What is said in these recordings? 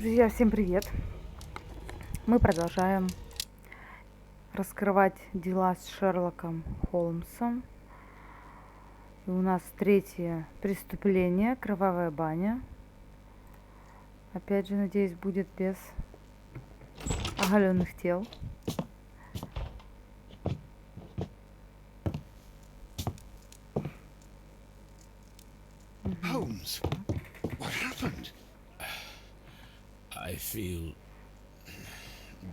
Друзья, всем привет! Мы продолжаем раскрывать дела с Шерлоком Холмсом. И у нас третье преступление — кровавая баня. Опять же, надеюсь, будет без оголенных тел. Holmes, what happened? I feel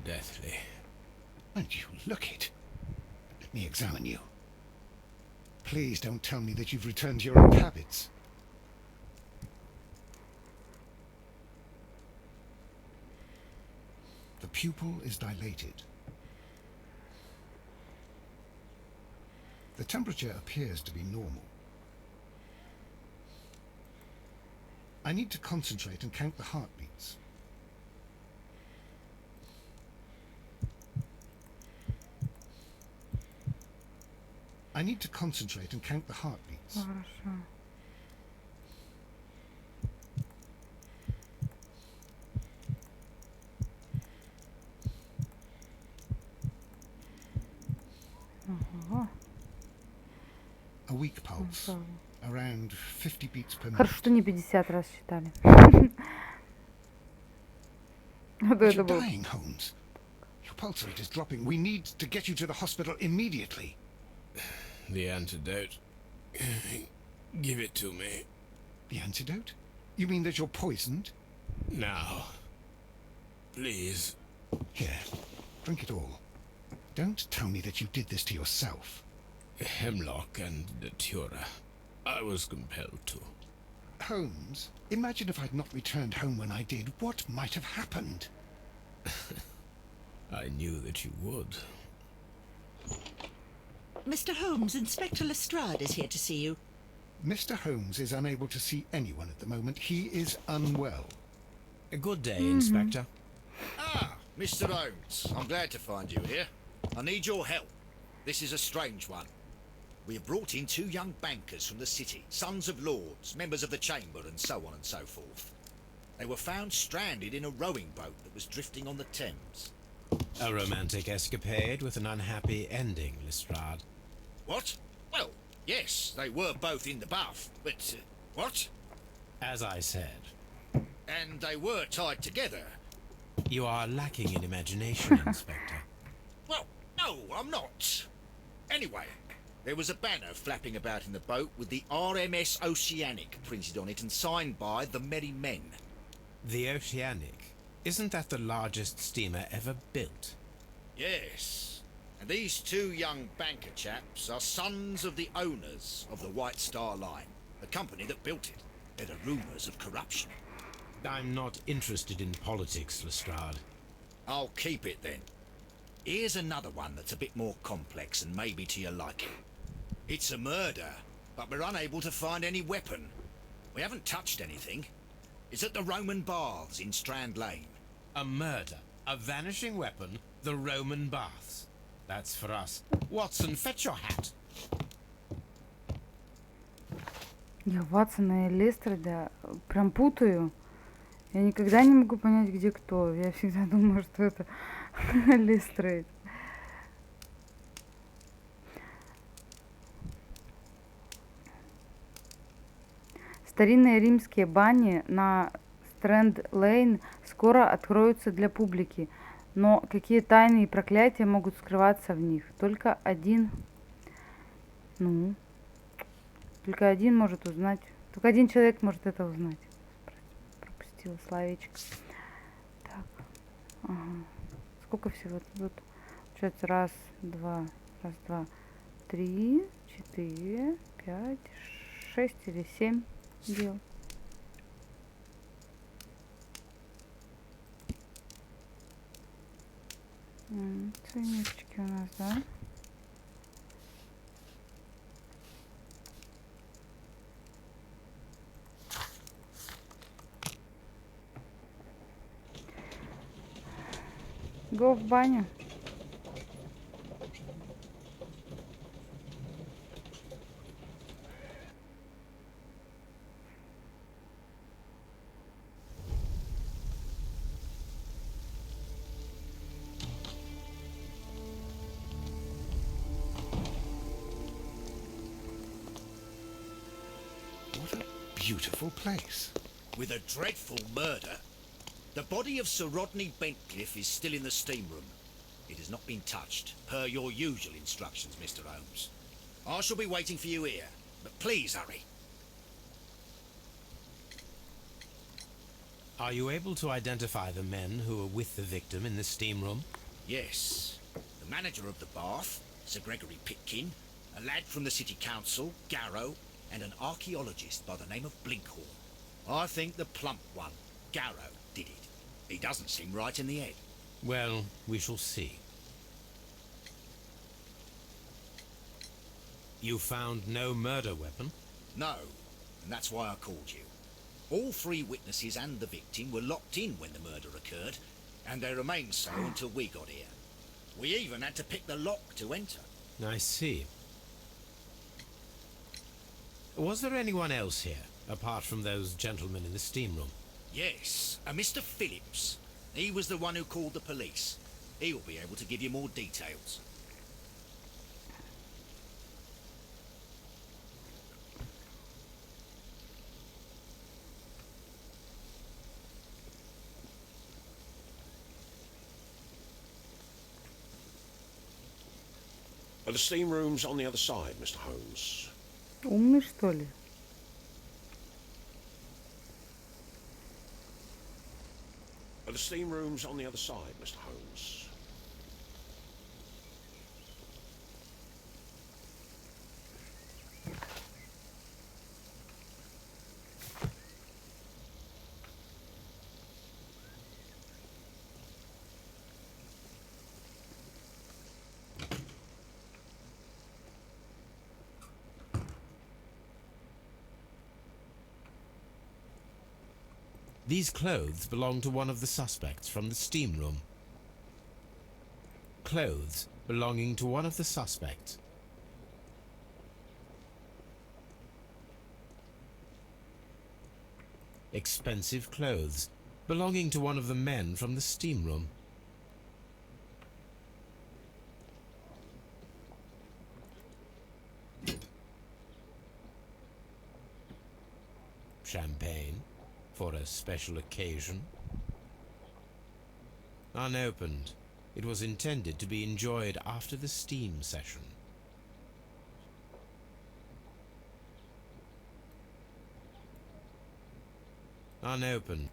deathly. And you look it. Let me examine you. Please don't tell me that you've returned to your old habits. The pupil is dilated. The temperature appears to be normal. I need to concentrate and count the heartbeats. I need to concentrate and count the heartbeats. Хорошо. Ага. A weak pulse, around 50 beats per minute. Хорошо, что не 50 раз считали. А то But это you're было. dying, Holmes. Your pulse rate is dropping. We need to get you to the hospital immediately. The antidote. Give it to me. The antidote? You mean that you're poisoned? Now. Please. Here, drink it all. Don't tell me that you did this to yourself. Hemlock and datura. I was compelled to. Holmes, imagine if I'd not returned home when I did. What might have happened? I knew that you would. Mr. Holmes, Inspector Lestrade is here to see you. Mr. Holmes is unable to see anyone at the moment. He is unwell. A good day, Inspector. Ah, Mr. Holmes, I'm glad to find you here. I need your help. This is a strange one. We have brought in two young bankers from the city, sons of lords, members of the chamber, and so on and so forth. They were found stranded in a rowing boat that was drifting on the Thames. A romantic escapade with an unhappy ending, Lestrade. What? Well, yes, they were both in the bath, but... what? As I said, And they were tied together. you are lacking in imagination, Inspector. Well, no, I'm not. Anyway, there was a banner flapping about in the boat with the RMS Oceanic printed on it and signed by the Merry Men. The Oceanic. Isn't that the largest steamer ever built? Yes, and these two young banker chaps are sons of the owners of the White Star Line, the company that built it. There are rumours of corruption. I'm not interested in politics, Lestrade. I'll keep it then. Here's another one that's a bit more complex and maybe to your liking. It's a murder, but we're unable to find any weapon. We haven't touched anything. It's at the Roman Baths in Strand Lane. A murder, a vanishing weapon, the Roman baths. That's for us. Watson, fetch your hat. Я Ватсона и Лестреда прям путаю. Я никогда не могу понять, где кто. Я всегда думаю, что это Лестрейд. Старинные римские бани на Стрэнд-Лейн скоро откроются для публики. Но какие тайны и проклятия могут скрываться в них? Только один может узнать. Только один человек может это узнать. Пропустила словечко. Так. Ага. Сколько всего тут? Получается раз, два, 3, 4, 5, 6 или 7 дел. Ценнички у нас, да? Го в баню. beautiful place. With a dreadful murder. The body of Sir Rodney Bentcliffe is still in the steam room. It has not been touched, per your usual instructions, Mr. Holmes. I shall be waiting for you here, but please hurry. Are you able to identify the men who were with the victim in the steam room? Yes. The manager of the bath, Sir Gregory Pitkin, a lad from the City Council, Garrow, and an archaeologist by the name of Blinkhorn. I think the plump one, Garrow, did it. He doesn't seem right in the head. Well, we shall see. You found no murder weapon? No, and that's why I called you. All three witnesses and the victim were locked in when the murder occurred, and they remained so until we got here. We even had to pick the lock to enter. I see. Was there anyone else here, apart from those gentlemen in the steam room? Yes, a Mr. Phillips. He was the one who called the police. He'll be able to give you more details. Are the steam rooms on the other side, Mr. Holmes? Умный, что ли? Are the steam rooms on the other side, Mr. Holmes? These clothes belong to one of the suspects from the steam room. Clothes belonging to one of the suspects. Expensive clothes belonging to one of the men from the steam room. Champagne for a special occasion. Unopened. It was intended to be enjoyed after the steam session. Unopened.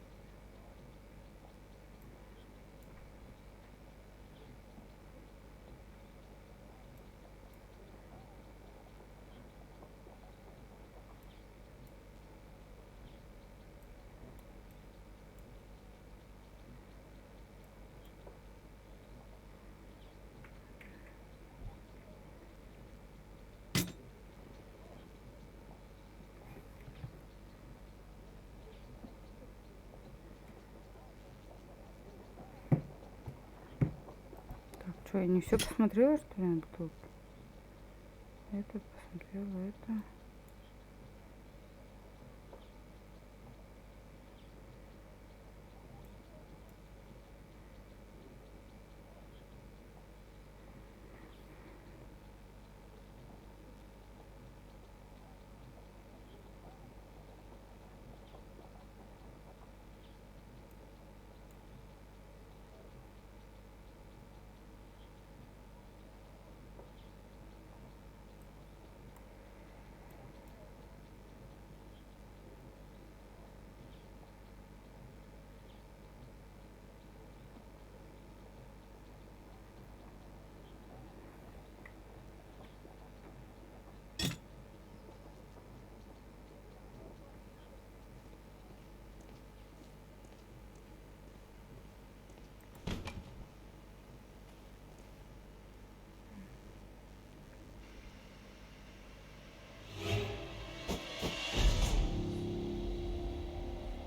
Что, я не все посмотрела, что ли, на бутылке? Это посмотрела, это...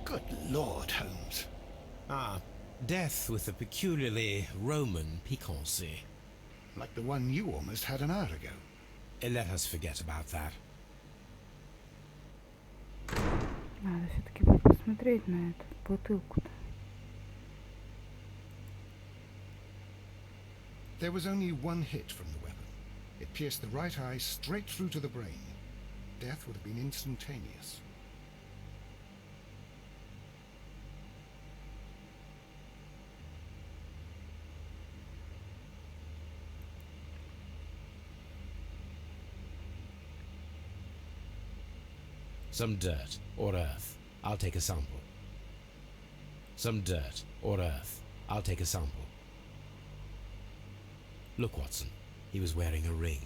Good Lord, Holmes. Ah, death with a peculiarly Roman piquancy. Like the one you almost had an hour ago. Let us forget about that. Надо все-таки посмотреть на эту бутылку-то. There was only one hit from the weapon. It pierced the right eye straight through to the brain. Death would have been instantaneous. Some dirt or earth. I'll take a sample. Some dirt or earth. I'll take a sample. Look, Watson. He was wearing a ring.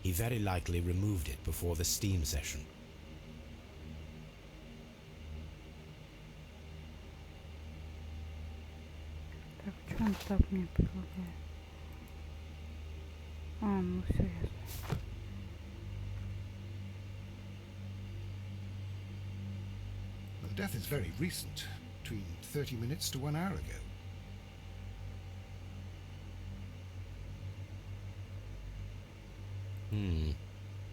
He very likely removed it before the steam session. Так, что он так мне предлагает? Ну все ясно. The death is very recent, between 30 minutes to 1 hour ago.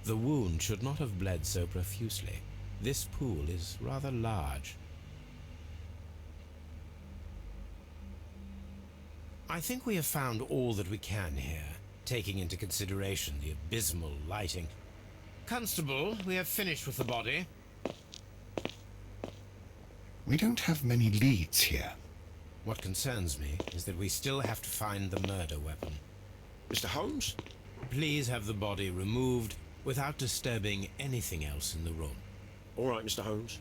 The wound should not have bled so profusely. This pool is rather large. I think we have found all that we can here, taking into consideration the abysmal lighting. Constable, we have finished with the body. We don't have many leads here. What concerns me is that we still have to find the murder weapon. Mr. Holmes? Please have the body removed without disturbing anything else in the room. All right, Mr. Holmes.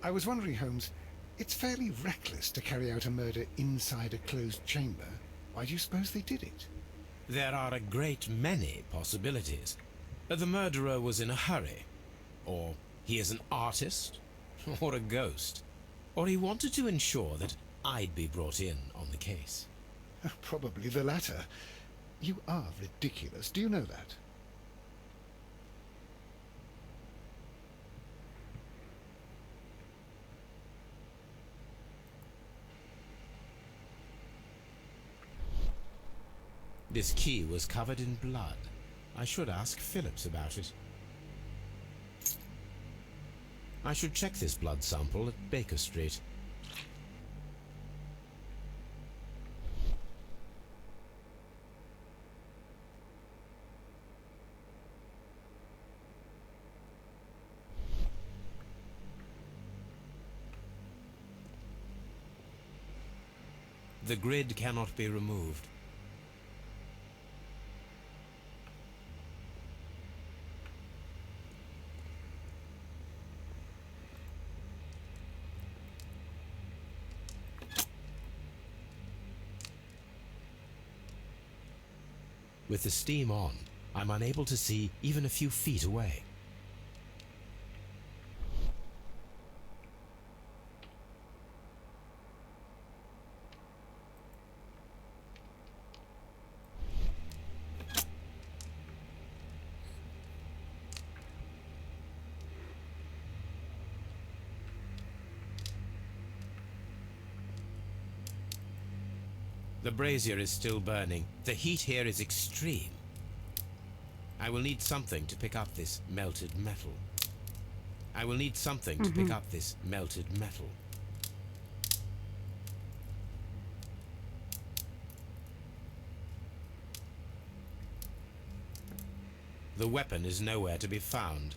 I was wondering, Holmes, it's fairly reckless to carry out a murder inside a closed chamber. Why do you suppose they did it? There are a great many possibilities. The murderer was in a hurry, or he is an artist, or a ghost, or he wanted to ensure that I'd be brought in on the case. Probably the latter. You are ridiculous. Do you know that? This key was covered in blood. I should ask Phillips about it. I should check this blood sample at Baker Street. The grid cannot be removed. With the steam on, I'm unable to see even a few feet away. The brazier is still burning. The heat here is extreme. I will need something to pick up this melted metal. I will need something to pick up this melted metal. The weapon is nowhere to be found.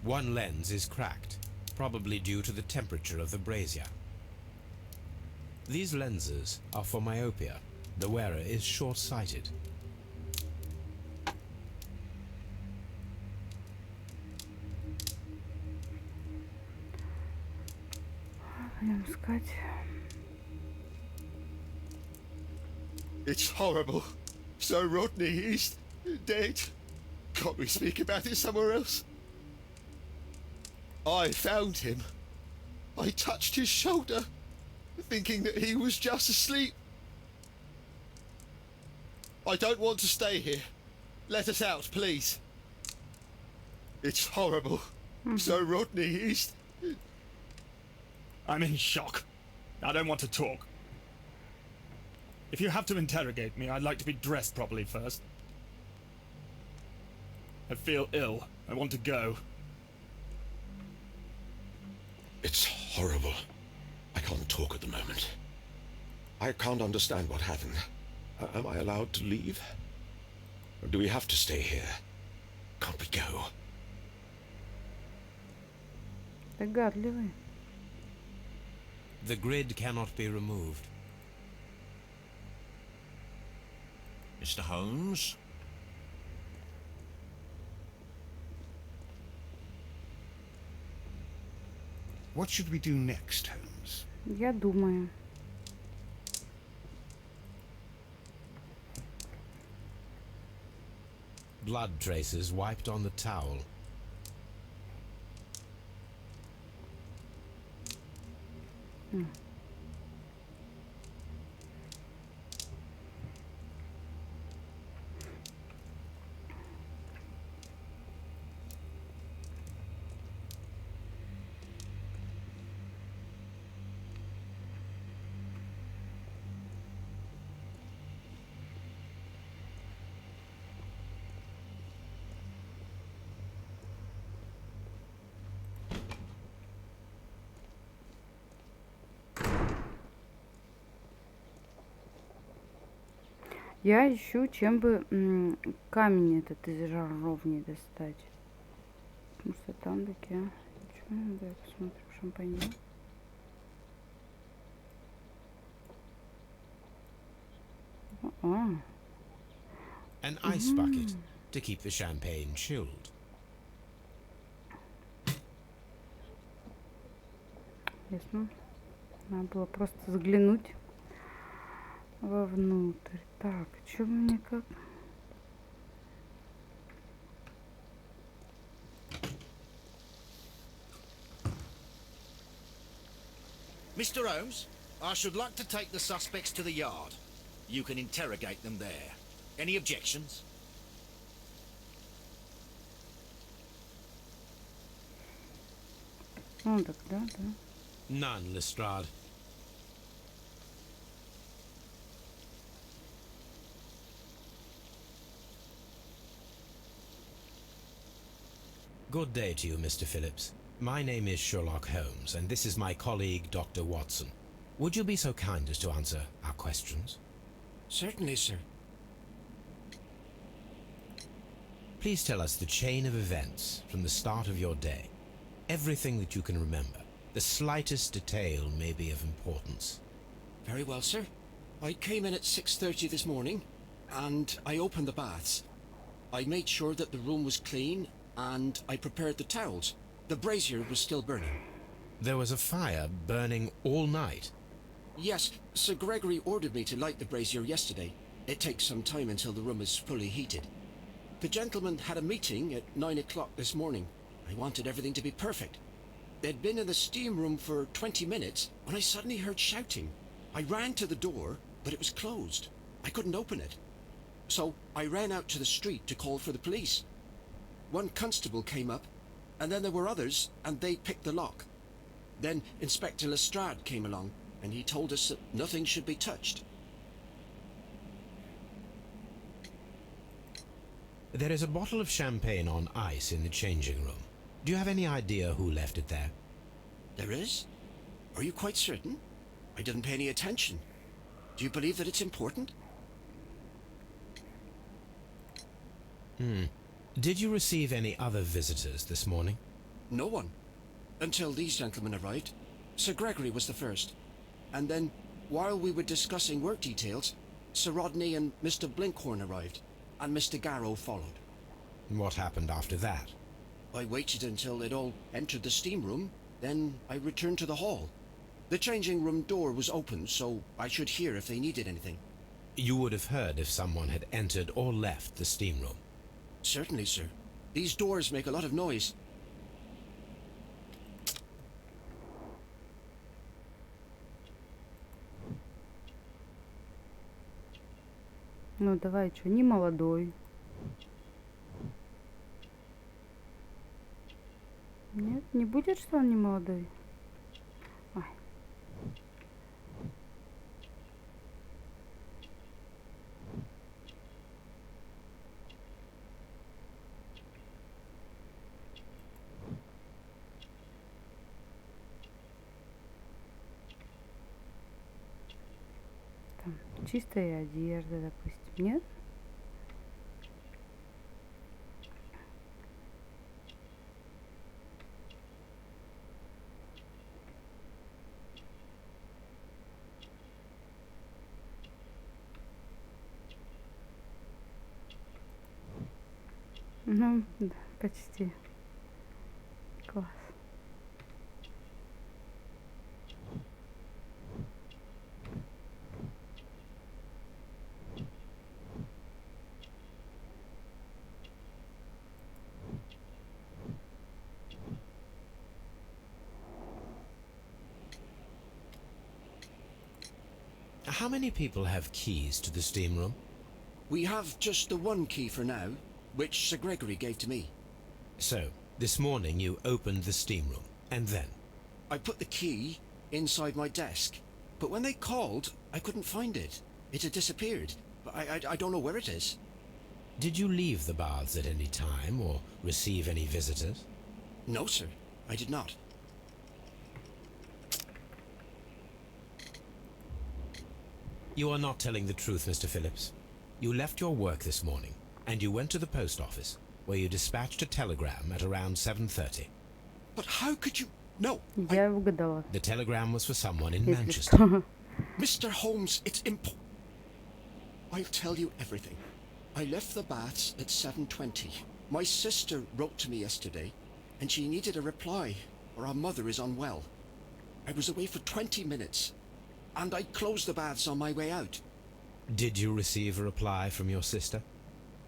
One lens is cracked, probably due to the temperature of the brazier. These lenses are for myopia. The wearer is short-sighted. Будем искать. It's horrible. So Rodney is dead. Can't we speak about it somewhere else? I found him. I touched his shoulder, thinking that he was just asleep. I don't want to stay here. Let us out, please. It's horrible. So Rodney is... I'm in shock. I don't want to talk. If you have to interrogate me, I'd like to be dressed properly first. I feel ill. I want to go. It's horrible. I can't talk at the moment. I can't understand what happened. Am I allowed to leave? Or do we have to stay here? Can't we go? Догадливый. The grid cannot be removed. Mr. Holmes? What should we do next, Holmes? Я думаю. Blood traces wiped on the towel. Я ищу, чем бы камень этот из жаровни достать. Потому что там такие... Давай посмотрим, шампанье. An ice bucket to keep the champagne chilled. Ясно. Надо было просто заглянуть вовнутрь. Так, что мне как... Mr. Holmes, I should like to take the suspects to the yard. You can interrogate them there. Any objections? Ну, так, да. None, Lestrade. Good day to you, Mr. Phillips. My name is Sherlock Holmes, and this is my colleague, Dr. Watson. Would you be so kind as to answer our questions? Certainly, sir. Please tell us the chain of events from the start of your day. Everything that you can remember. The slightest detail may be of importance. Very well, sir. I came in at 6:30 this morning, and I opened the baths. I made sure that the room was clean, and I prepared the towels. The brazier was still burning. There was a fire burning all night. Yes, Sir Gregory ordered me to light the brazier yesterday. It takes some time until the room is fully heated. The gentleman had a meeting at 9 o'clock this morning. I wanted everything to be perfect. They'd been in the steam room for 20 minutes when I suddenly heard shouting. I ran to the door, but it was closed. I couldn't open it. So I ran out to the street to call for the police. One constable came up, and then there were others, and they picked the lock. Then Inspector Lestrade came along, and he told us that nothing should be touched. There is a bottle of champagne on ice in the changing room. Do you have any idea who left it there? There is? Are you quite certain? I didn't pay any attention. Do you believe that it's important? Did you receive any other visitors this morning? No one. Until these gentlemen arrived. Sir Gregory was the first. And then, while we were discussing work details, Sir Rodney and Mr. Blinkhorn arrived, and Mr. Garrow followed. What happened after that? I waited until they'd all entered the steam room, then I returned to the hall. The changing room door was open, so I should hear if they needed anything. You would have heard if someone had entered or left the steam room. Certainly, sir. These doors make a lot of noise. Ну, давай, что, не молодой. Нет, не будет, что он не молодой? Ой. Там чистая одежда, допустим, нет? Ну, да, почти. Класс. How many people have keys to the steam room? We have just the one key for now, which Sir Gregory gave to me. So, this morning you opened the steam room, and then? I put the key inside my desk, but when they called, I couldn't find it. It had disappeared. I don't know where it is. Did you leave the baths at any time, or receive any visitors? No, sir, I did not. You are not telling the truth, Mr. Phillips. You left your work this morning, and you went to the post office, where you dispatched a telegram at around 7:30. But how could you... No, Я угадала. The telegram was for someone in Если Manchester. что. Mr. Holmes, it's I'll tell you everything. I left the baths at 7:20. My sister wrote to me yesterday, and she needed a reply, or our mother is unwell. I was away for 20 minutes, and I closed the baths on my way out. Did you receive a reply from your sister?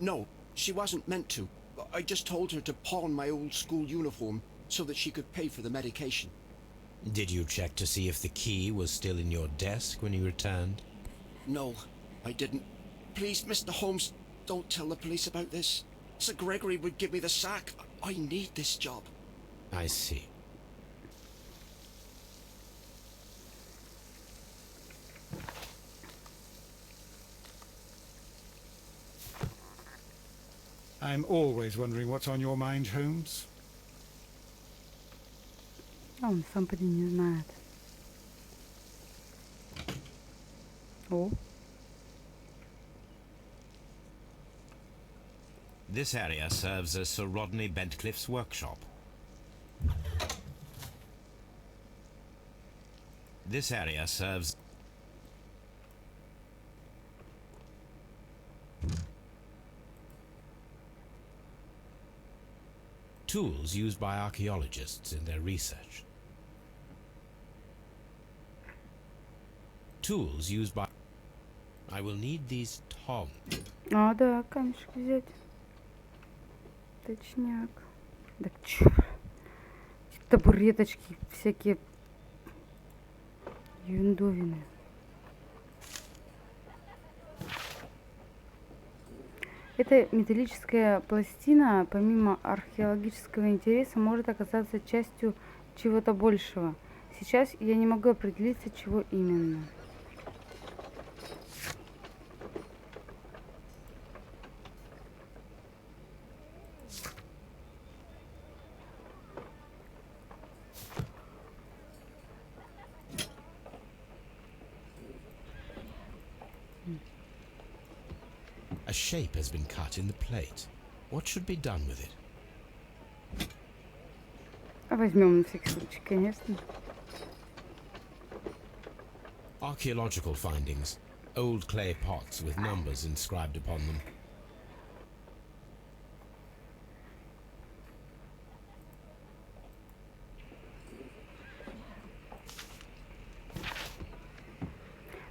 No, she wasn't meant to. I just told her to pawn my old school uniform so that she could pay for the medication. Did you check to see if the key was still in your desk when you returned? No, I didn't. Please, Mr. Holmes, don't tell the police about this. Sir Gregory would give me the sack. I need this job. I see. I'm always wondering what's on your mind, Holmes. А он сам поди не знает. О, This area serves as Sir Rodney Bentcliffe's workshop. This area serves... tools used by archaeologists in their research. Tools used by... I will need these tongs. а, да, камешек взять. Точняк. Да чё? Табуреточки всякие юндовины. Эта металлическая пластина, помимо археологического интереса, может оказаться частью чего-то большего. Сейчас я не могу определиться, чего именно. A shape has been cut in the plate. What should be done with it? Возьмем на всякий случай, конечно. Archaeological findings. Old clay pots with numbers inscribed upon them.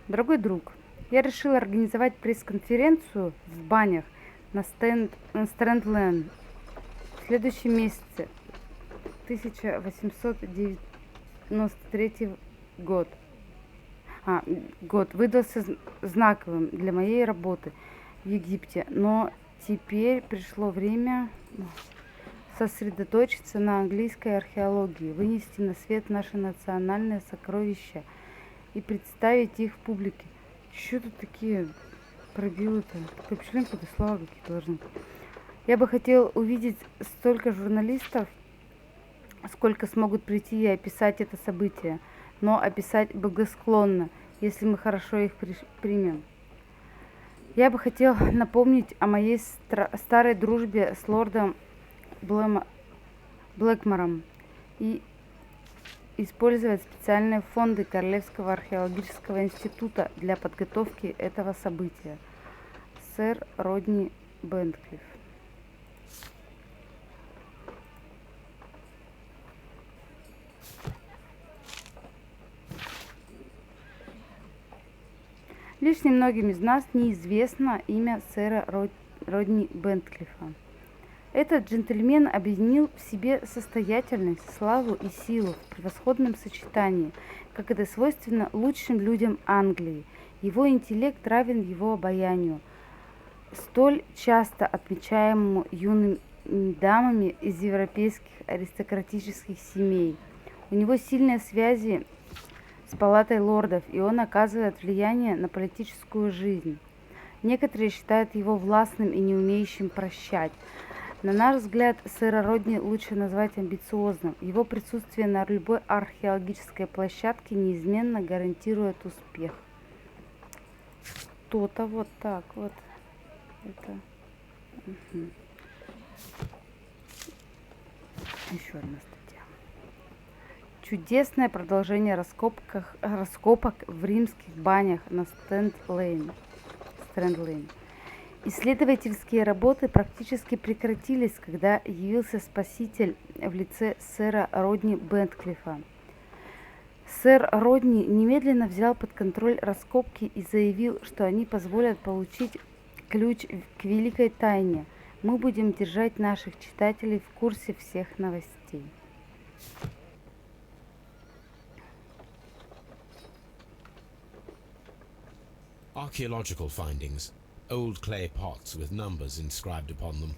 Дорогой друг, я решила организовать пресс-конференцию в банях на Стрэнд-Лейн в следующем месяце, 1893 год. Год выдался знаковым для моей работы в Египте, но теперь пришло время сосредоточиться на английской археологии, вынести на свет наши национальные сокровища и представить их в публике. Что тут такие пробелы-то? Такое впечатление, какие-то слова какие-то должны быть. Я бы хотел увидеть столько журналистов, сколько смогут прийти и описать это событие, но описать благосклонно, если мы хорошо их примем. Я бы хотел напомнить о моей старой дружбе с лордом Блэкмором и использовать специальные фонды Королевского археологического института для подготовки этого события. Сэр Родни Бентклифф. Лишь немногим из нас неизвестно имя сэра Родни Бентклифа. Этот джентльмен объединил в себе состоятельность, славу и силу в превосходном сочетании, как это свойственно лучшим людям Англии. Его интеллект равен его обаянию, столь часто отмечаемому юными дамами из европейских аристократических семей. У него сильные связи с палатой лордов, и он оказывает влияние на политическую жизнь. Некоторые считают его властным и не умеющим прощать. На наш взгляд, сэра Родни лучше назвать амбициозным. Его присутствие на любой археологической площадке неизменно гарантирует успех. Что-то вот так вот. Это... Еще одна статья. Чудесное продолжение раскопок в римских банях на Стрэнд-Лейн. Исследовательские работы практически прекратились, когда явился спаситель в лице сэра Родни Бентклифа. Сэр Родни немедленно взял под контроль раскопки и заявил, что они позволят получить ключ к великой тайне. Мы будем держать наших читателей в курсе всех новостей. Archaeological findings. Old clay pots with numbers inscribed upon them.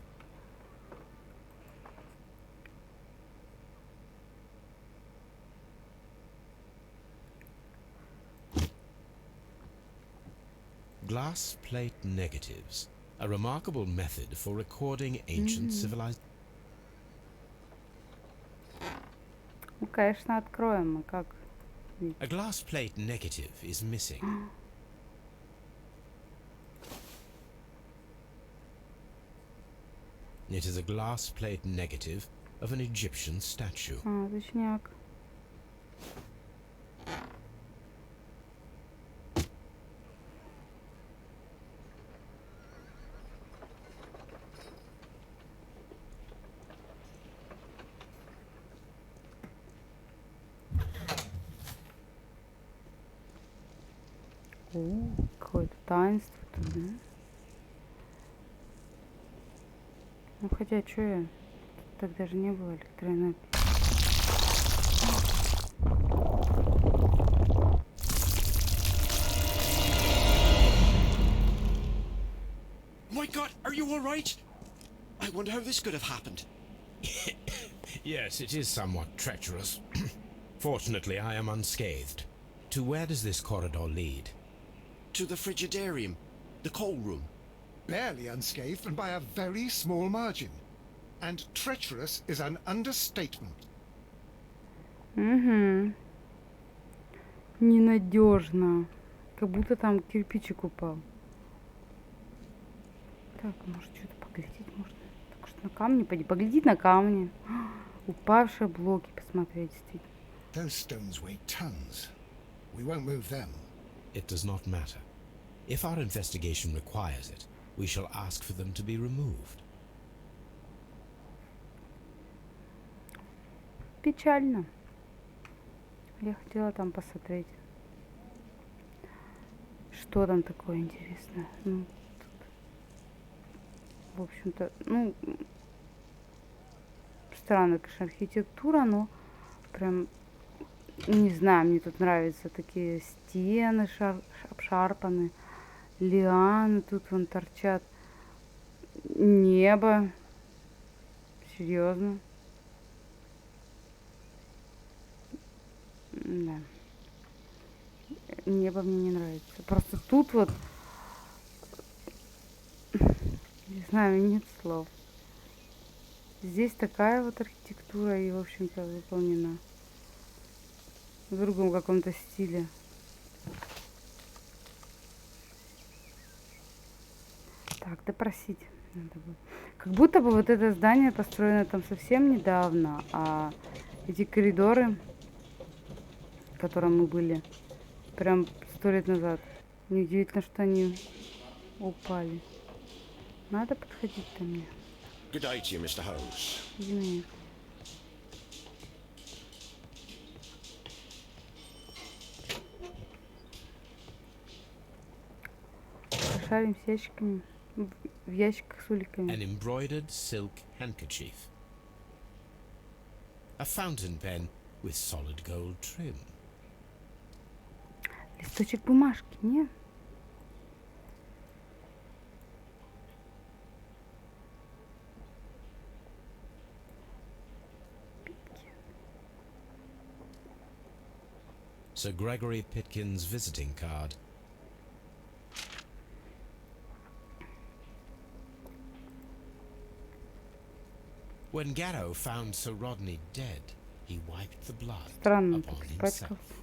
Glass plate negatives. A remarkable method for recording ancient civilizations. Ну, конечно, откроем. А как? A glass plate negative is missing. It is a glass plate negative of an Egyptian statue. А, точняк. Какое-то таинство тут, да? Ну, хотя, что я? Тогда же не было электроэнергии. My God, are you all right? I wonder how this could have happened. Yes, it is somewhat treacherous. Fortunately, I am unscathed. To where does this corridor lead? To the frigidarium, the coal room. Barely unscathed and by a very small margin. And treacherous is an understatement. Угу. Ненадежно. Как будто там кирпичик упал. Так, может, что-то поглядеть можно? Так что на камне пойди. Поглядеть на камни. Упавшие блоки посмотреть, действительно. Those stones weigh tons. We won't move them. It does not matter. If our investigation requires it, we shall ask for them to be removed. Печально. Я хотела там посмотреть. Что там такое интересное? Ну, тут, в общем-то, ну, странная, конечно, архитектура, но прям, не знаю, мне тут нравятся такие стены обшарпанные, лианы тут вон торчат, небо, серьезно. Да. Небо мне не нравится. Просто тут вот, не знаю, нет слов. Здесь такая вот архитектура и, в общем-то, выполнена в другом каком-то стиле. Так, допросить надо было. Как будто бы вот это здание построено там совсем недавно, а эти коридоры, в котором мы были, прям 100 лет назад. Неудивительно, что они упали. Надо подходить-то мне. Good day to you, Mr. Holmes. Извини. шарим с ящиками, в ящиках с уликами. An embroidered silk handkerchief. A fountain pen with solid gold trim. Листочек бумажки, не? Sir Gregory Pitkin's visiting card. When Garrow found Sir Rodney dead, he wiped the blood Странно upon так himself. испачкался,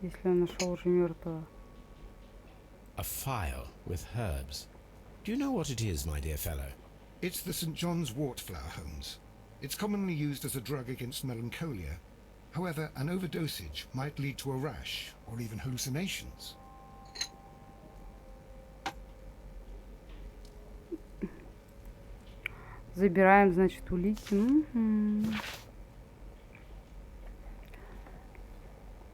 если он нашел уже мертвого. A phial with herbs. Do you know what it is, my dear fellow? It's the St. John's wort flower, Holmes. It's commonly used as a drug against melancholia. However, an overdosage might lead to a rash or even hallucinations. Забираем, значит, улики.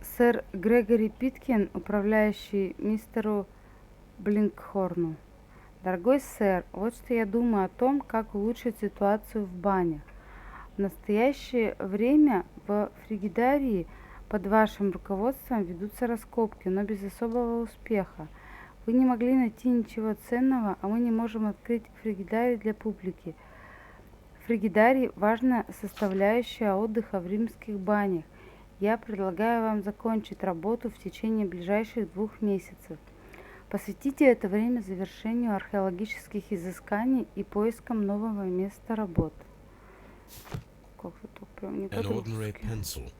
Сэр Грегори Питкин, управляющий мистеру Блинкхорну. Дорогой сэр, вот что я думаю о том, как улучшить ситуацию в банях. В настоящее время в фригидарии под вашим руководством ведутся раскопки, но без особого успеха. Вы не могли найти ничего ценного, а мы не можем открыть фригидарий для публики. Фригидарий – важная составляющая отдыха в римских банях. Я предлагаю вам закончить работу в течение ближайших 2 месяцев. Посвятите это время завершению археологических изысканий и поискам нового места работы. Как-то так прям не An ordinary pencil.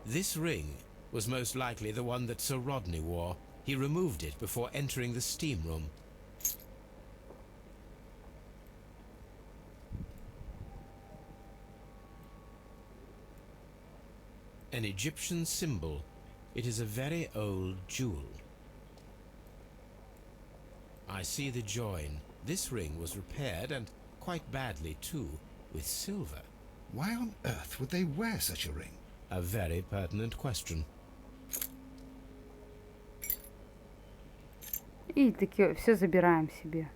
This ring was most likely the one that Sir Rodney wore. He removed it before entering the steam room. An Egyptian symbol. It is a very old jewel. I see the join. This ring was repaired, and quite badly too, with silver. Why on earth would they wear such a ring? A very pertinent question. И таки все забираем себе.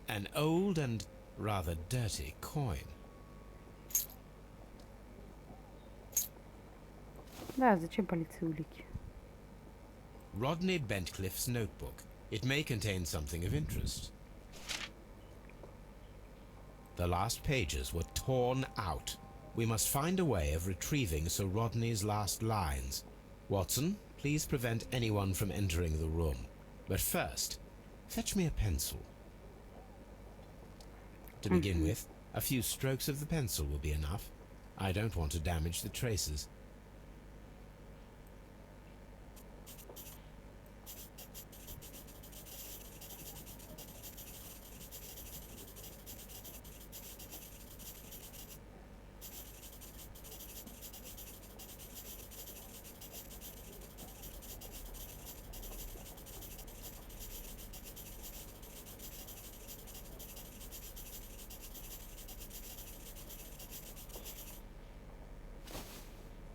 An old and rather dirty coin. Да, зачем полиции улики? Rodney Bentcliffe's notebook. It may contain something of interest. The last pages were torn out. We must find a way of retrieving Sir Rodney's last lines. Watson, please prevent anyone from entering the room. But first, fetch me a pencil. To begin with, a few strokes of the pencil will be enough. I don't want to damage the traces.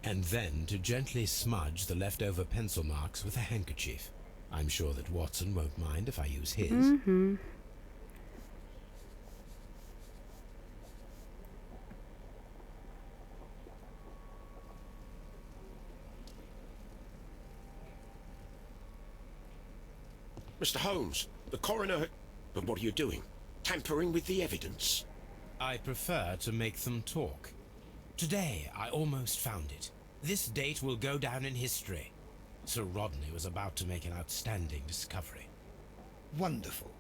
And then to gently smudge the leftover pencil marks with a handkerchief. I'm sure that Watson won't mind if I use his. Mr. Holmes, the coroner... But what are you doing? Tampering with the evidence? I prefer to make them talk. Today, I almost found it. This date will go down in history. Sir Rodney was about to make an outstanding discovery. Wonderful.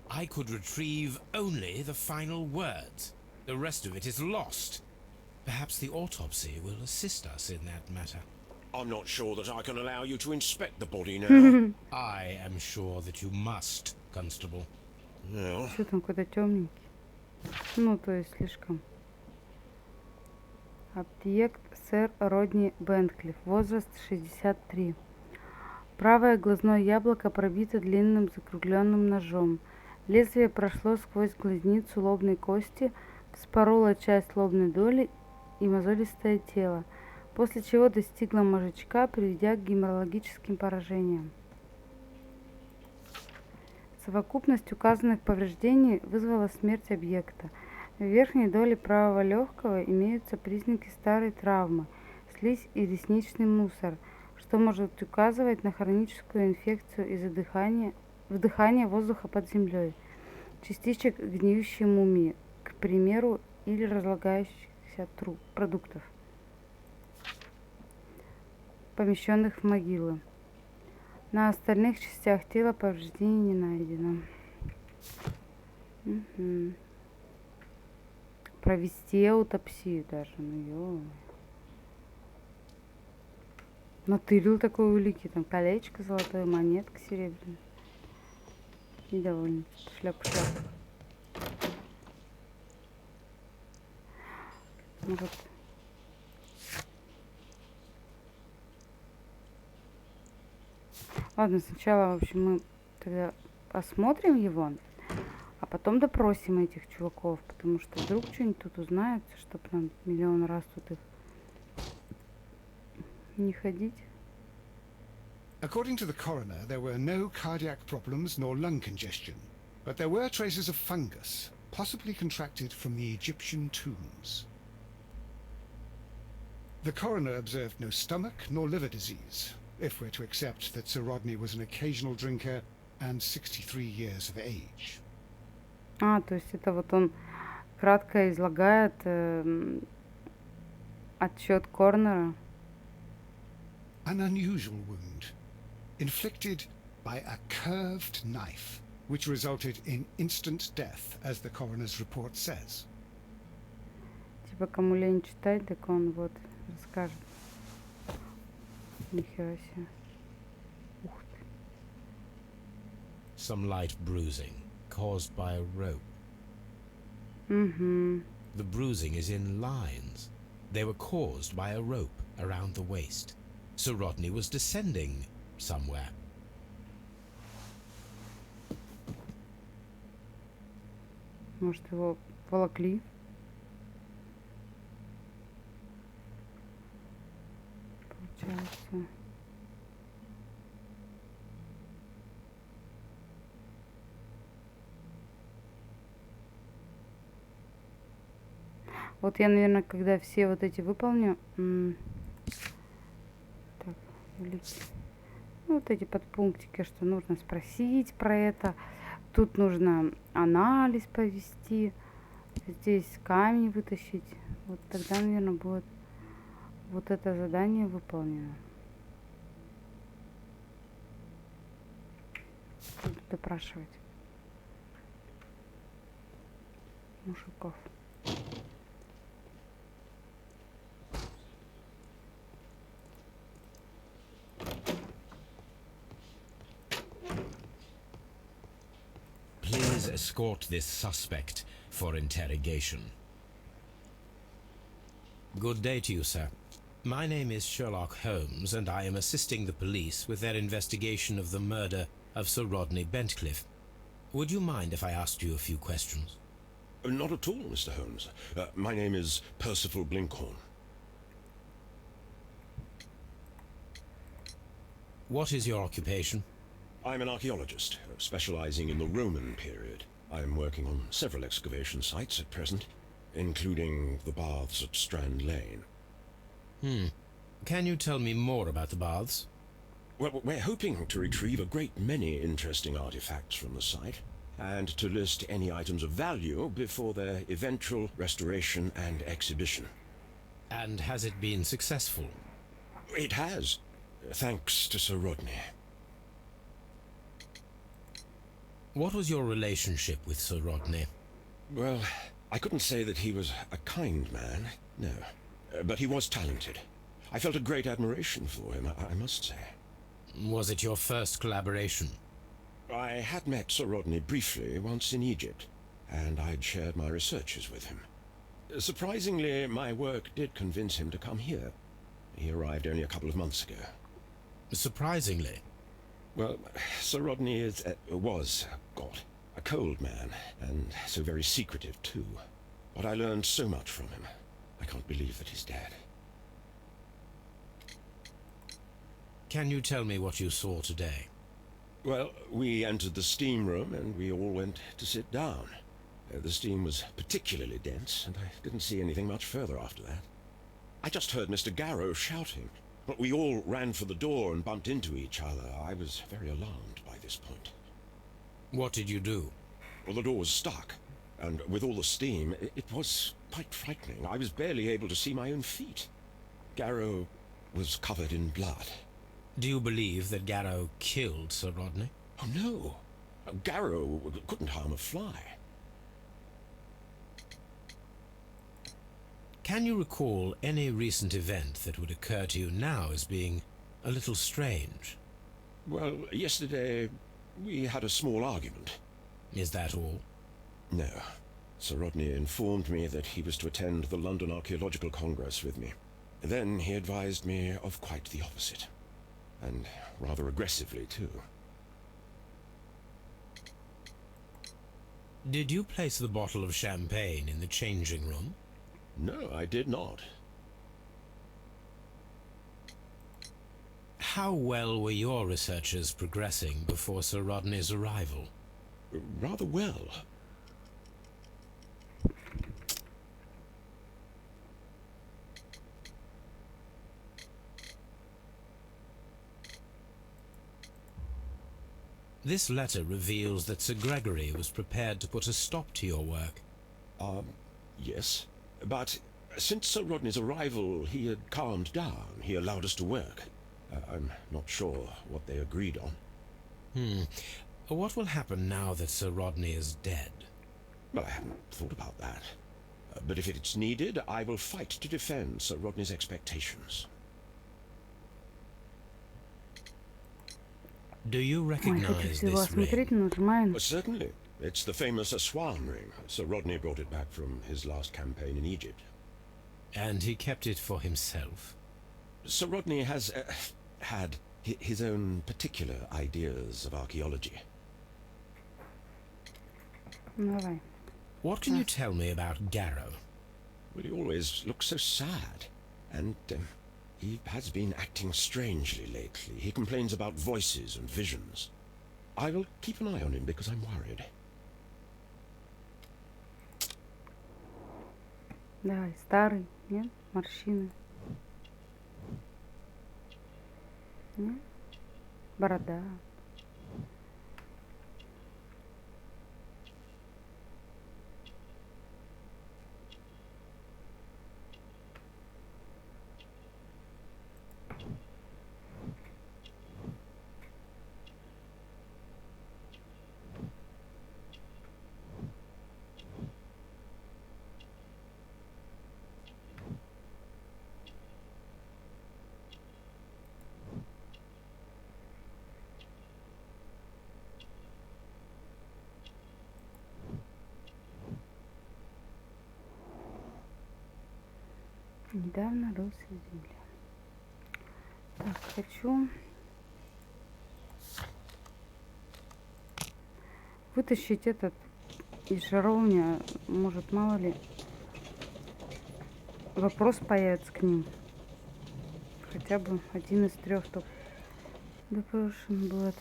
I could retrieve only the final words. The rest of it is lost. Perhaps the autopsy will assist us in that matter. I'm not sure that I can allow you to inspect the body now. I am sure that you must, Constable. Well, Что там какой-то темненький? Ну, то есть слишком. Объект сэр Родни Бентклифф. Возраст 63. Правое глазное яблоко пробито длинным закругленным ножом. Лезвие прошло сквозь глазницу лобной кости, вспорола часть лобной доли и мозолистое тело, после чего достигла мозжечка, приведя к геморрагическим поражениям. Совокупность указанных повреждений вызвала смерть объекта. В верхней доле правого легкого имеются признаки старой травмы, слизь и ресничный мусор, что может указывать на хроническую инфекцию из-за вдыхания воздуха под землей, частичек гниющей мумии, к примеру, или разлагающихся продуктов, помещенных в могилы. На остальных частях тела повреждений не найдено. Провести аутопсию даже, ну ё. Натырил такой улики, там колечко золотое, монетка серебряная. И довольно шляп-шляп. Ну вот. Ладно, сначала, в общем, мы тогда осмотрим его, а потом допросим этих чуваков, потому что вдруг что-нибудь тут узнается, чтоб нам миллион раз тут их не ходить. According to the coroner, there were no cardiac problems nor lung congestion, but there were traces of fungus, possibly contracted from the Egyptian tombs. The coroner observed no stomach nor liver disease, if we're to accept that Sir Rodney was an occasional drinker and 63 years of age. То есть это вот он кратко излагает отчет коронера. An unusual wound, inflicted by a curved knife, which resulted in instant death, as the coroner's report says. Типа кому лень читать, так он вот расскажет. Нихера себе. Ух ты. Some light bruising caused by a rope. The bruising is in lines. They were caused by a rope around the waist. Sir Rodney was descending somewhere. Может, его волокли? Получается. Вот я, наверное, когда все вот эти выполню, так, вот эти подпунктики, что нужно спросить про это, тут нужно анализ провести, здесь камень вытащить, вот тогда, наверное, будет вот это задание выполнено. Буду допрашивать мужиков. Please escort this suspect for interrogation. Good day to you, sir. My name is Sherlock Holmes, and I am assisting the police with their investigation of the murder of Sir Rodney Bentcliffe. Would you mind if I asked you a few questions? Not at all, Mr. Holmes. My name is Percival Blinkhorn. What is your occupation? I'm an archaeologist, specializing in the Roman period. I'm working on several excavation sites at present, including the baths at Strand Lane. Can you tell me more about the baths? Well, we're hoping to retrieve a great many interesting artifacts from the site, and to list any items of value before their eventual restoration and exhibition. And has it been successful? It has, thanks to Sir Rodney. What was your relationship with Sir Rodney? Well, I couldn't say that he was a kind man, no. But he was talented. I felt a great admiration for him, I must say. Was it your first collaboration? I had met Sir Rodney briefly once in Egypt, and I'd shared my researches with him. Surprisingly, my work did convince him to come here. He arrived only a couple of months ago. Surprisingly? Well, Sir Rodney was a cold man, and so very secretive too. But I learned so much from him. I can't believe that he's dead. Can you tell me what you saw today? Well, we entered the steam room and we all went to sit down. The steam was particularly dense, and I didn't see anything much further after that. I just heard Mr. Garrow shouting, but we all ran for the door and bumped into each other. I was very alarmed by this point. What did you do? Well, the door was stuck, and with all the steam, it was quite frightening. I was barely able to see my own feet. Garrow was covered in blood. Do you believe that Garrow killed Sir Rodney? Oh, no. Garrow couldn't harm a fly. Can you recall any recent event that would occur to you now as being a little strange? Well, yesterday we had a small argument. Is that all? No. Sir Rodney informed me that he was to attend the London Archaeological Congress with me. Then he advised me of quite the opposite. And rather aggressively, too. Did you place the bottle of champagne in the changing room? No, I did not. How well were your researchers progressing before Sir Rodney's arrival? Rather well. This letter reveals that Sir Gregory was prepared to put a stop to your work. Yes. But since Sir Rodney's arrival, he had calmed down. He allowed us to work. I'm not sure what they agreed on. What will happen now that Sir Rodney is dead? Well, I haven't thought about that. But if it's needed, I will fight to defend Sir Rodney's expectations. Do you Ой, хочу recognize всего this осмотреть, ring? но нажимаю. Certainly. It's the famous Aswan ring. Sir Rodney brought it back from his last campaign in Egypt. And he kept it for himself? Sir Rodney has had his own particular ideas of archaeology. Давай. What can you tell me about Garrow? Well, he always looks so sad. And he has been acting strangely lately. He complains about voices and visions. I will keep an eye on him because I'm worried. Давай, старый, нет? Морщины. Нет? Борода. Недавно рылся в земле. Так, хочу вытащить этот из жаровни. Может, мало ли, вопрос появится к ним. Хотя бы один из 3 топ допрошен будет.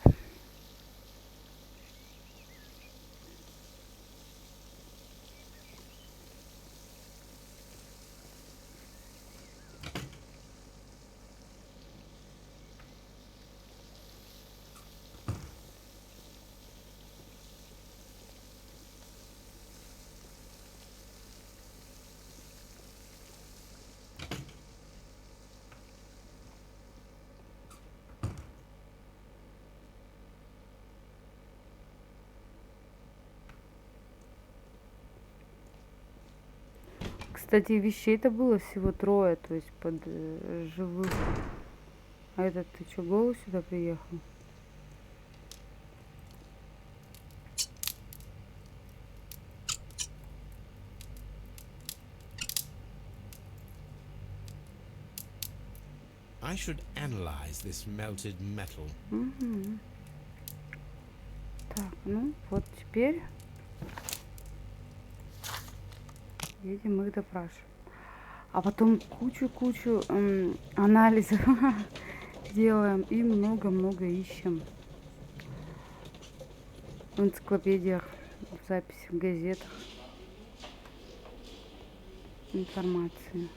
Кстати, вещей-то было всего 3, то есть под живых. А этот, ты что, голый сюда приехал? I should analyze this melted metal. Угу. Так, ну вот теперь Едем их допрашиваем. А потом кучу анализов делаем и много-много ищем. В энциклопедиях, в записях, в газетах. Информации.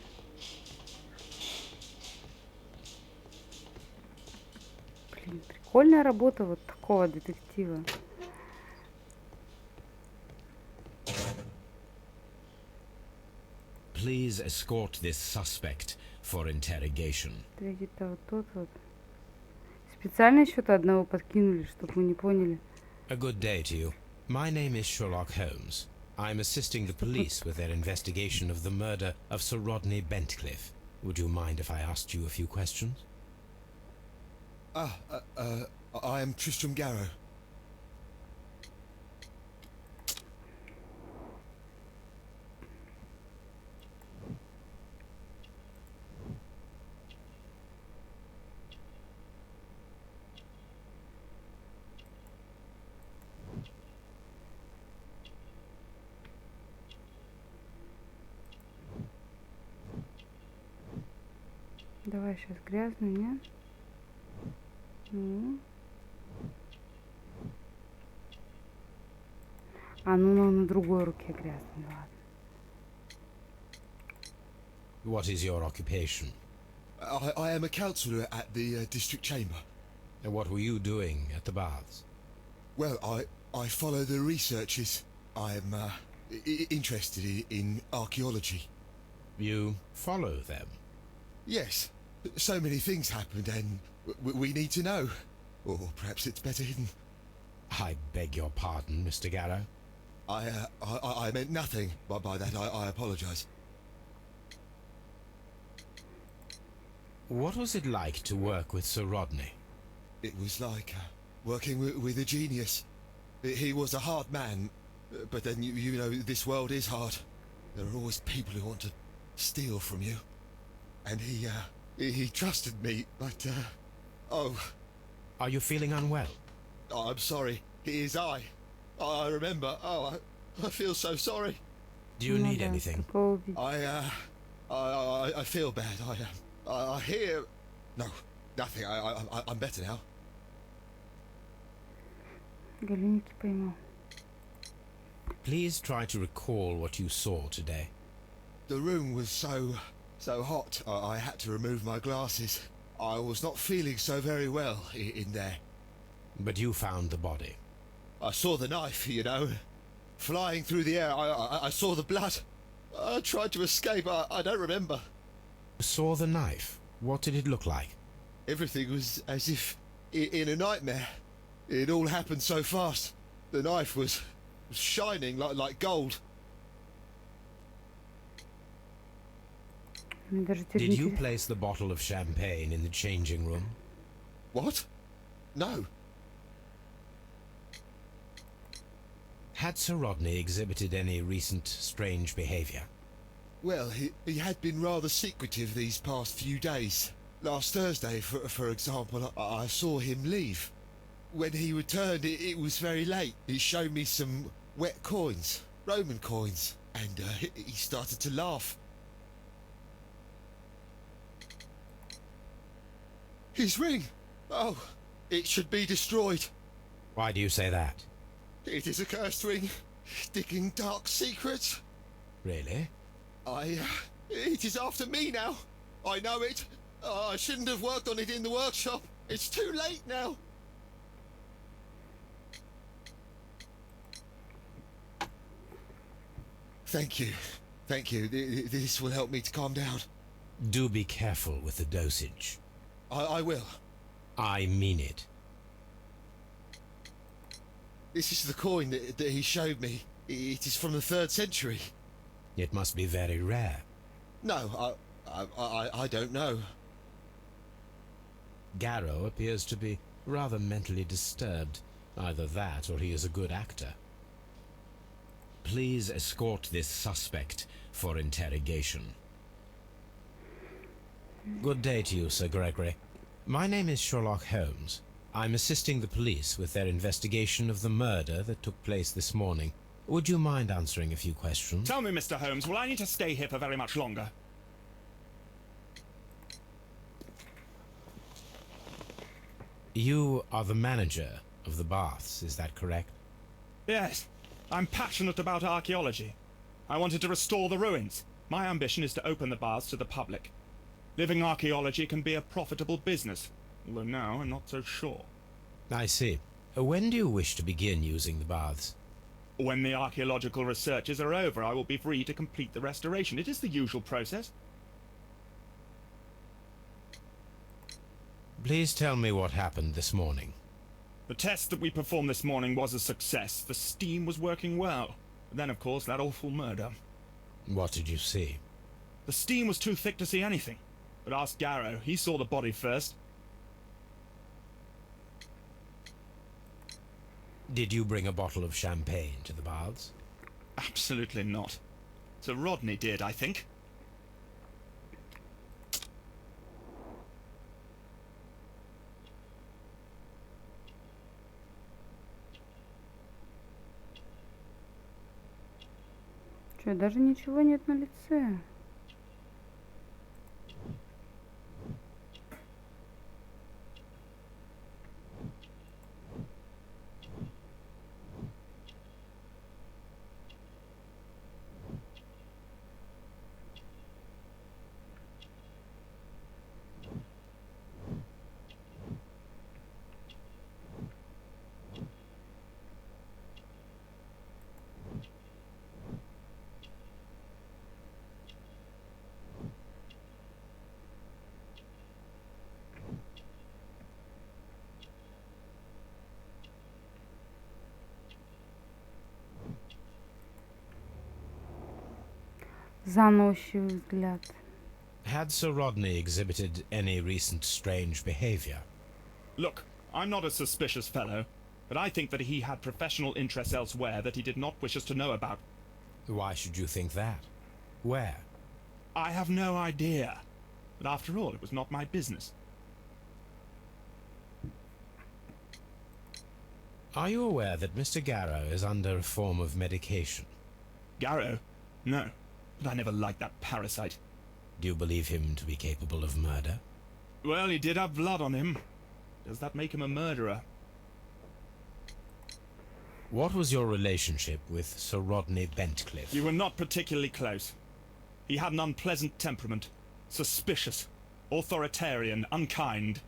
Блин, прикольная работа вот такого детектива. Please escort this suspect for interrogation. Третий-то вот тот вот. Специально что-то одного подкинули, чтобы мы не поняли. A good day to you. My name is Sherlock Holmes. I'm assisting the police with their investigation of the murder of Sir Rodney Bentcliffe. Would you mind if I asked you a few questions? I am Tristram Garrow. Давай сейчас грязный, нет? Ну. Ну на другой руке грязный, ладно. What is your occupation? I am a counsellor at the district chamber. And what were you doing at the baths? Well, I follow the researches. I'm interested in archaeology. You follow them? Yes. So many things happened and we need to know. Or perhaps it's better hidden. I beg your pardon, Mr. Garrow. I meant nothing by that. I apologise. What was it like to work with Sir Rodney? It was like working with a genius. He was a hard man, but then you know this world is hard. There are always people who want to steal from you. And he trusted me, but oh. Are you feeling unwell? Oh, I'm sorry. It is I remember. Oh, I feel so sorry. Do you need anything? I feel bad. I hear. No, nothing. I'm better now. Голеники поймал. Please try to recall what you saw today. The room was so hot. I had to remove my glasses. I was not feeling so very well in there. But you found the body. I saw the knife, you know, flying through the air. I saw the blood. I tried to escape. I don't remember. You saw the knife? What did it look like? Everything was as if in a nightmare. It all happened so fast. The knife was shining like gold. Did you place the bottle of champagne in the changing room? What? No. Had Sir Rodney exhibited any recent strange behaviour? Well, he had been rather secretive these past few days. Last Thursday, for example, I saw him leave. When he returned, it was very late. He showed me some wet coins, Roman coins, and he started to laugh. His ring! Oh, it should be destroyed. Why do you say that? It is a cursed ring, digging dark secrets. Really? It is after me now. I know it. I shouldn't have worked on it in the workshop. It's too late now. Thank you. Thank you. This will help me to calm down. Do be careful with the dosage. I will. I mean it. This is the coin that he showed me. It is from the 3rd century. It must be very rare. No, I don't know. Garrow appears to be rather mentally disturbed. Either that or he is a good actor. Please escort this suspect for interrogation. Good day to you, Sir Gregory. My name is Sherlock Holmes. I'm assisting the police with their investigation of the murder that took place this morning. Would you mind answering a few questions? Tell me, Mr. Holmes, will I need to stay here for very much longer? You are the manager of the baths, is that correct? Yes. I'm passionate about archaeology. I wanted to restore the ruins. My ambition is to open the baths to the public. Living archaeology can be a profitable business, although now I'm not so sure. I see. When do you wish to begin using the baths? When the archaeological researches are over, I will be free to complete the restoration. It is the usual process. Please tell me what happened this morning. The test that we performed this morning was a success. The steam was working well. But then, of course, that awful murder. What did you see? The steam was too thick to see anything. But ask Garrow. He saw the body first. Did you bring a bottle of champagne to the baths? Absolutely not. Sir Rodney did, I think. Что, даже ничего нет на лице? Заносчивый взгляд. Had Sir Rodney exhibited any recent strange behavior? Look, I'm not a suspicious fellow, but I think that he had professional interests elsewhere that he did not wish us to know about. Why should you think that? Where? I have no idea. But after all, it was not my business. Are you aware that Mr. Garrow is under a form of medication? Garrow? No. But I never liked that parasite. Do you believe him to be capable of murder? Well, he did have blood on him. Does that make him a murderer? What was your relationship with Sir Rodney Bentcliffe? You were not particularly close. He had an unpleasant temperament. Suspicious. Authoritarian. Unkind.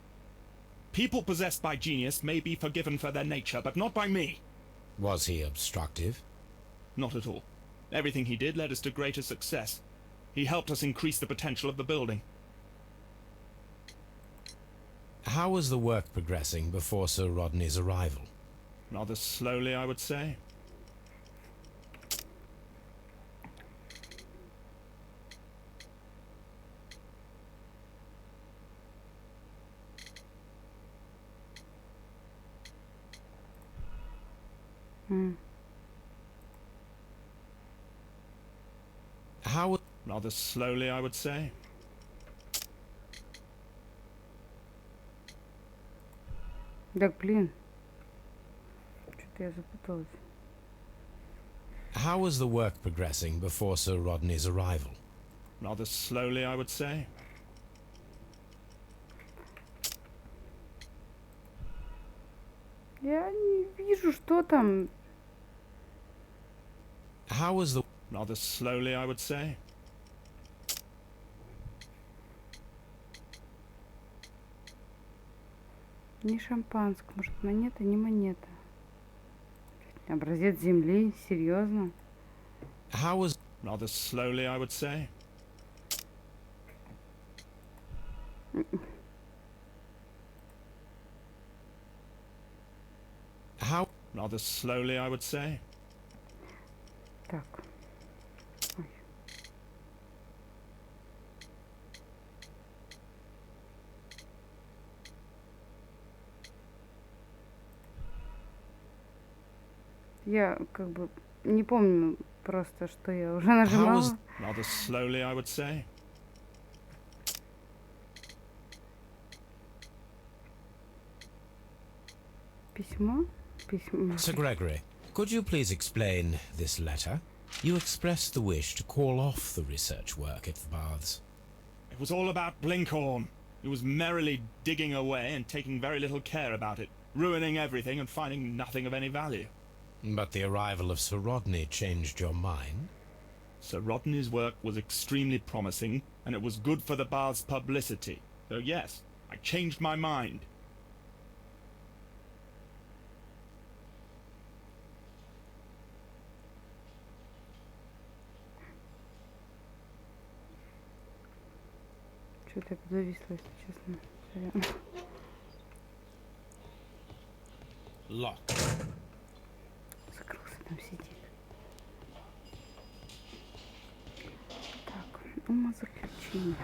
People possessed by genius may be forgiven for their nature, but not by me. Was he obstructive? Not at all. Everything he did led us to greater success. He helped us increase the potential of the building. How was the work progressing before Sir Rodney's arrival? Rather slowly, I would say. How... Rather slowly, I would say. Так, блин. Что-то я запуталась. How was the work progressing before Sir Rodney's arrival? Rather slowly, I would say. Я не вижу, что там. How was the... Rather slowly, I would say. Не шампанское, может монета, не монета. Образец земли, серьезно? How was... Rather slowly, I would say. How... Rather slowly, I would say. Так. Ой. Я как бы не помню просто, что я уже нажимала. Rather slowly, I would say. Письмо? Письмо. Sir Gregory, Could you please explain this letter? You expressed the wish to call off the research work at the baths. It was all about Blinkhorn. He was merrily digging away and taking very little care about it, ruining everything and finding nothing of any value. But the arrival of Sir Rodney changed your mind? Sir Rodney's work was extremely promising, and it was good for the bath's publicity. So yes, I changed my mind. Что-то я подзависла, если честно. Сорян. Lock. Закрылся, там сидит. Так, умозаключение.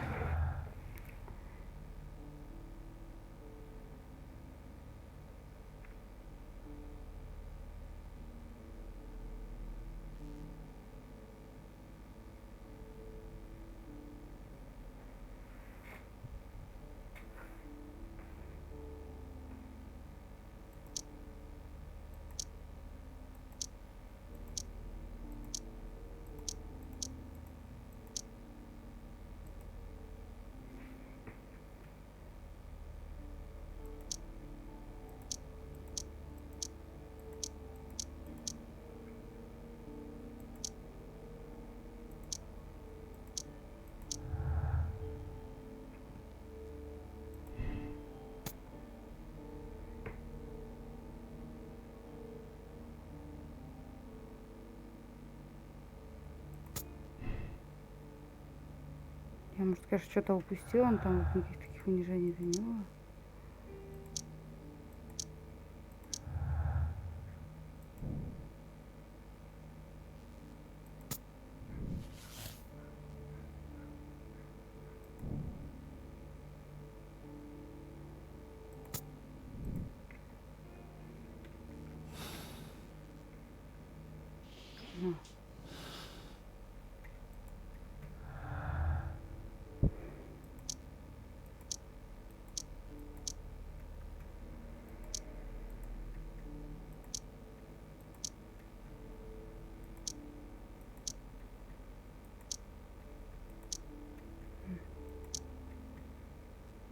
Я, может, конечно, что-то упустила, но там вот никаких таких унижений-то не было.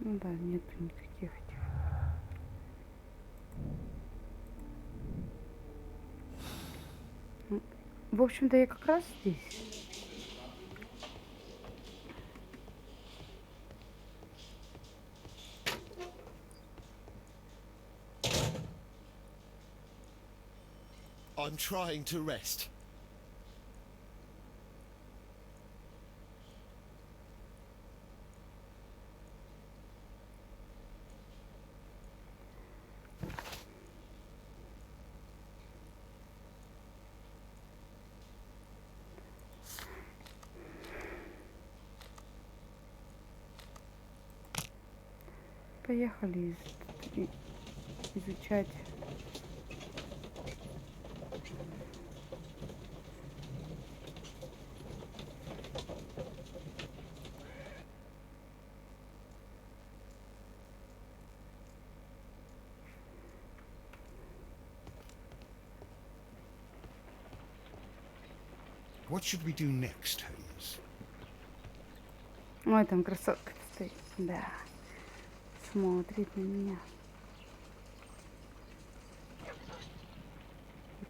Ну да, нету никаких этих. Ну, в общем-то, я как раз здесь. I'm trying to rest. Поехали изучать. What should we do next, Holmes? Ой, там красотка стоит. Да. Смотрит на меня.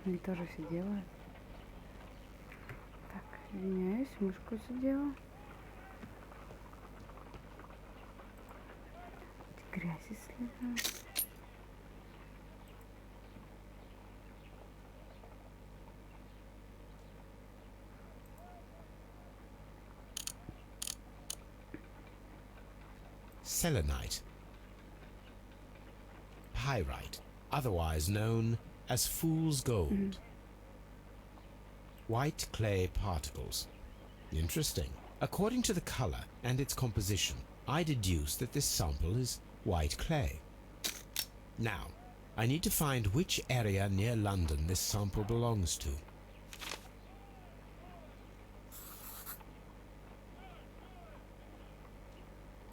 Они тоже все делают. Так, извиняюсь, мышку задела. Грязь слезала. Selenite. Pyrite, otherwise known as fool's gold. White clay particles. Interesting. According to the color and its composition, I deduce that this sample is white clay. Now, I need to find which area near London this sample belongs to.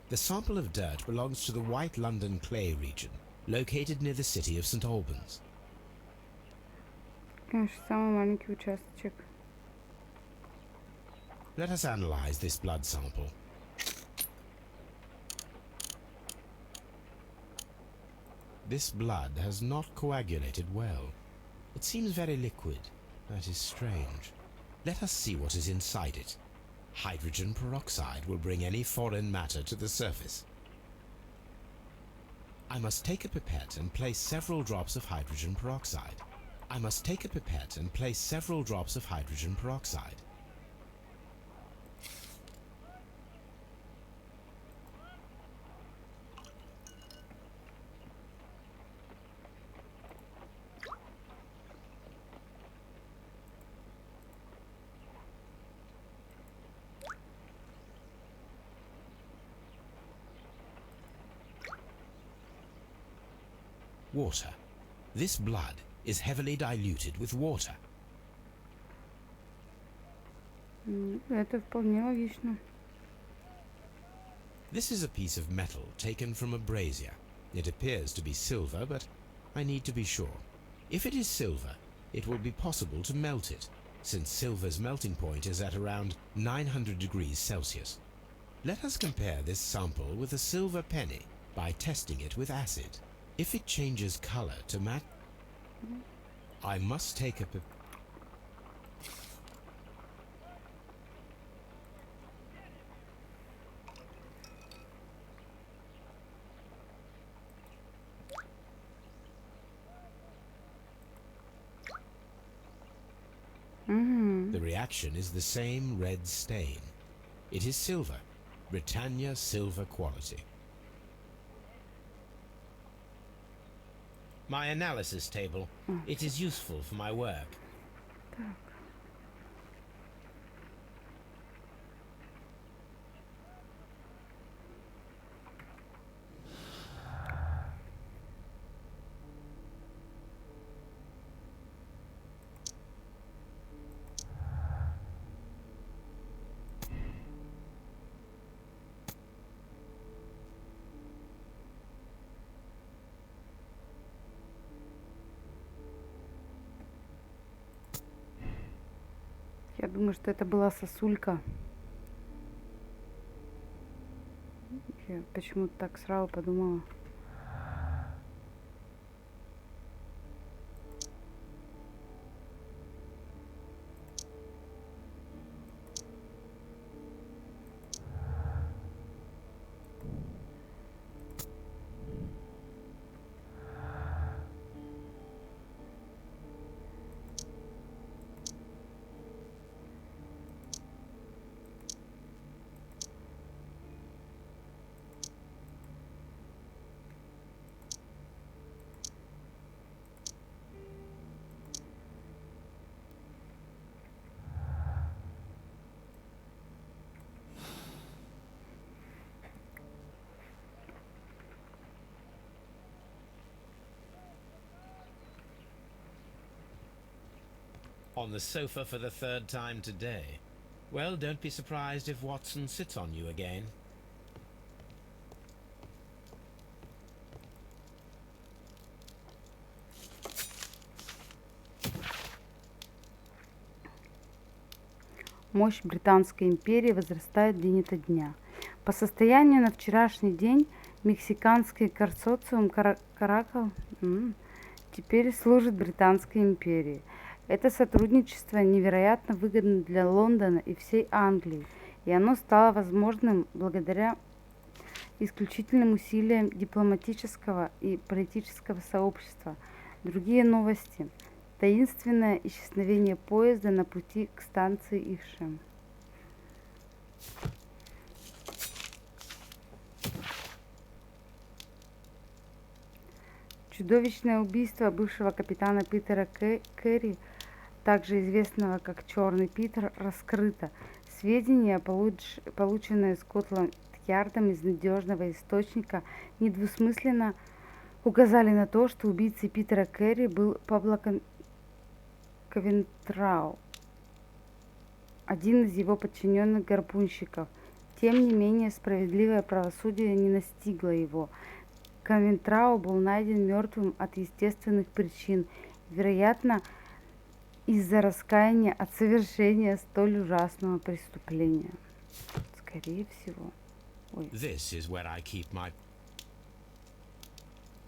The sample of dirt belongs to the White London clay region, located near the city of St. Albans. Конечно, самый маленький участочек. Let us analyze this blood sample. This blood has not coagulated well. It seems very liquid. That is strange. Let us see what is inside it. Hydrogen peroxide will bring any foreign matter to the surface. I must take a pipette and place several drops of hydrogen peroxide. I must take a pipette and place several drops of hydrogen peroxide. Water. This blood is heavily diluted with water. Это вполне логично. This is a piece of metal taken from a brazier. It appears to be silver, but I need to be sure. If it is silver, it will be possible to melt it, since silver's melting point is at around 900 degrees Celsius. Let us compare this sample with a silver penny by testing it with acid. If it changes color to matte, I must take a The reaction is the same red stain. It is silver, Britannia silver quality. My analysis table. It is useful for my work. Я думаю, что это была сосулька. Я почему-то так сразу подумала. On the sofa for the third time today. Well, don't be surprised if Watson sits on you again. Мощь Британской империи возрастает день ото дня. По состоянию на вчерашний день мексиканский консорциум Каракал теперь служит Британской империи. Это сотрудничество невероятно выгодно для Лондона и всей Англии, и оно стало возможным благодаря исключительным усилиям дипломатического и политического сообщества. Другие новости. Таинственное исчезновение поезда на пути к станции Ившем. Чудовищное убийство бывшего капитана Питера Керри, также известного как Черный Питер, раскрыто. Сведения, полученные Скотланд-Ярдом из надежного источника, недвусмысленно указали на то, что убийцей Питера Керри был Пабло Ковентрау, один из его подчиненных гарпунщиков. Тем не менее, справедливое правосудие не настигло его. Ковентрау был найден мертвым от естественных причин. Вероятно, из-за раскаяния от совершения столь ужасного преступления. Скорее всего. Ой. This is where I keep my...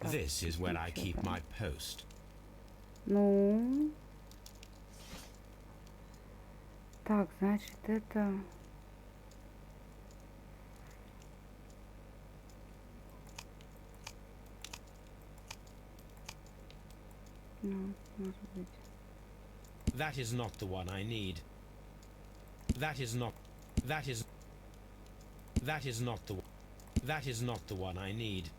Так, This is where I ничего keep там. my post. Ну. Так, значит, это... Ну, может быть. That is not the one I need. That is not... That is... That is not the... That is not the one I need.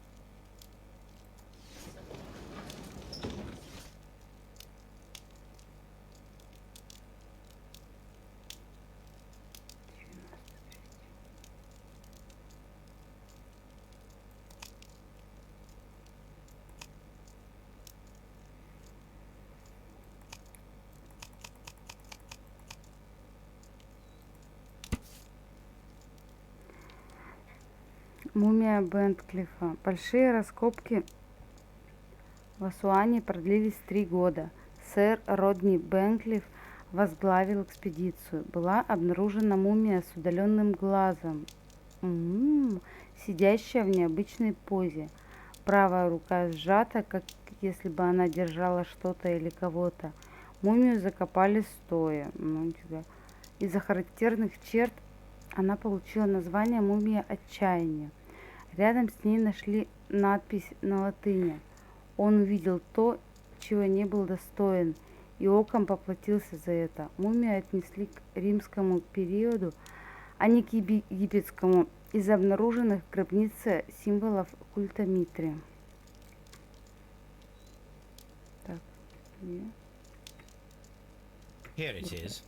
Мумия Бентклифа. Большие раскопки в Асуане продлились 3 года. Сэр Родни Бенклифф возглавил экспедицию. Была обнаружена мумия с удаленным глазом, сидящая в необычной позе. Правая рука сжата, как если бы она держала что-то или кого-то. Мумию закопали стоя. Из-за характерных черт она получила название мумия отчаяния. Рядом с ней нашли надпись на латыни. Он увидел то, чего не был достоин, и оком поплатился за это. Мумию отнесли к римскому периоду, а не к египетскому, из обнаруженных в гробнице символов культа Митри. Так, где? Here it is.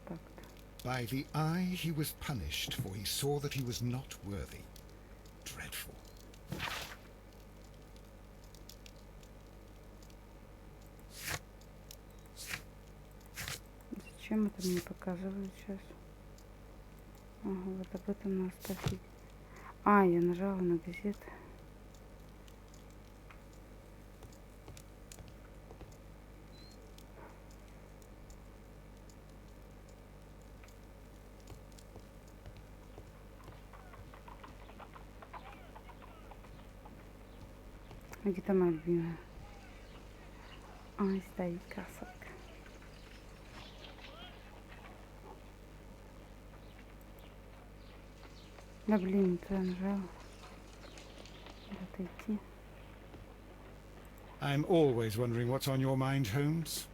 Так-то. By the eye he was punished, for he saw that he was not worthy. Dreadful. Зачем это мне показывают сейчас? Ага, вот об этом надо спросить. А, я нажала на газеты. А где там моя любимая? Ай, стоит красотка. Да блин, туда нажала. Куда-то идти. I'm always wondering what's on your mind, Holmes.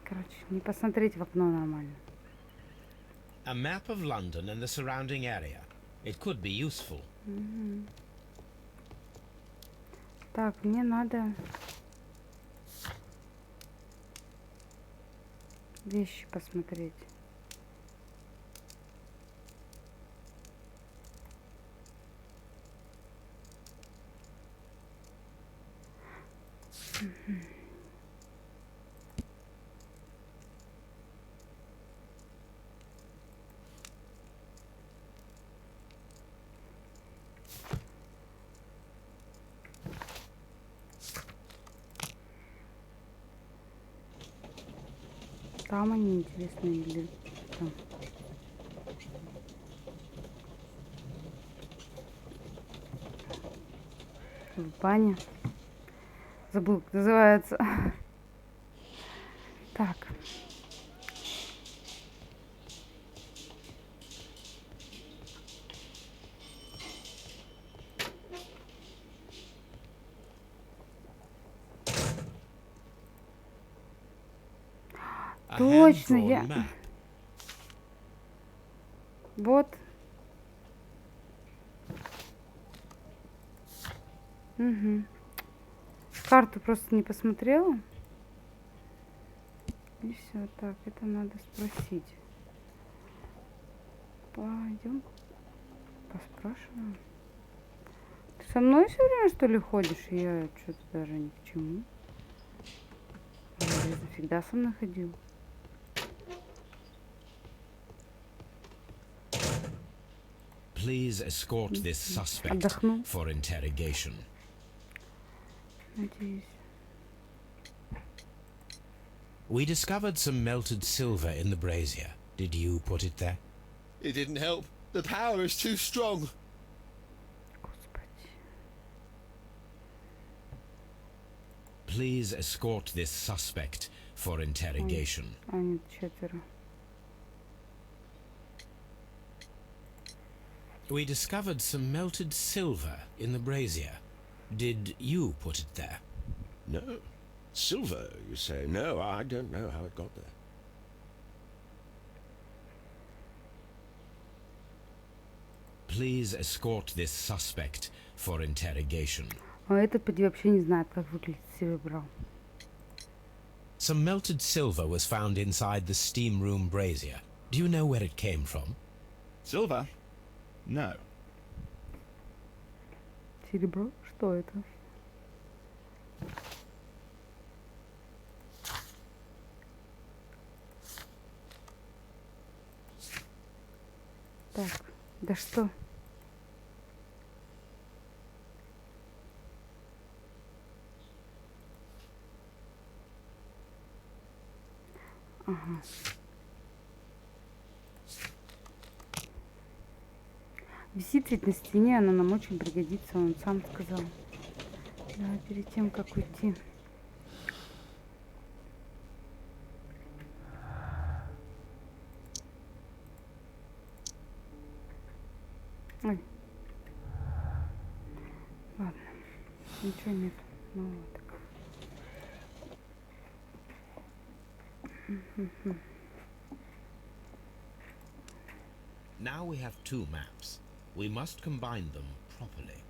Короче, не посмотреть в окно нормально. A map of London and the surrounding area. It could be useful. Так, мне надо вещи посмотреть. Там они интересные или там. В бане. Забыл, как называется. Так. A Точно, hand-drawn я... map. Вот. Угу. Карту просто не посмотрела. И все, так, это надо спросить. Пойдем поспрашиваем. Ты со мной все время, что ли, ходишь? Я что-то даже ни к чему. Я всегда со мной ходил. Please escort this suspect Отдохну. for interrogation. Надеюсь. We discovered some melted silver in the brazier. Did you put it there? It didn't help. The power is too strong. Господи. Please escort this suspect for interrogation. А, нет, 4. We discovered some melted silver in the brazier. Did you put it there? No. Silver, you say? No, I don't know how it got there. Please escort this suspect for interrogation. А этот поди вообще не знает, как выглядит серебро. Some melted silver was found inside the steam room brazier. Do you know where it came from? Silver? No. Серебро? Что это? Так, да что? Ага. Висит ведь на стене, она нам очень пригодится, он сам сказал. Да, перед тем, как уйти. Ой. Ладно, ничего нет. Ну вот так. Now we have two maps. We must combine them properly.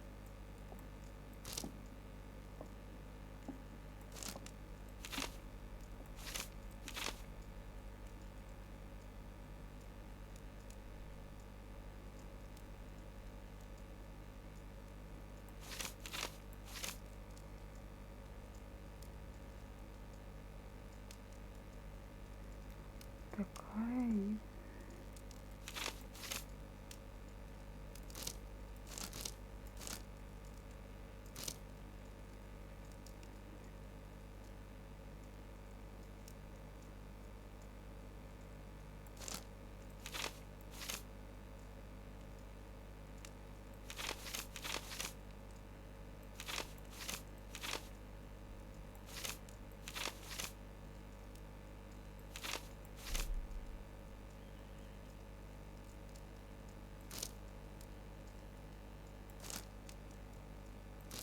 Такая.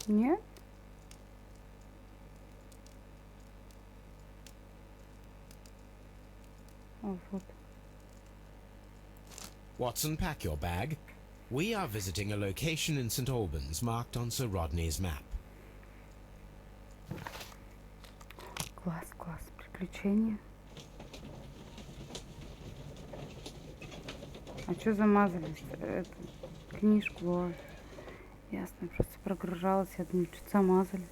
Нет? О, вот. Watson, pack your bag. We are visiting a location in St. Albans marked on Sir Rodney's map. Класс, класс. Приключения. А что замазались? Это, книжку. Вот. Ясно, просто прогружалась. Я думаю, что-то замазали.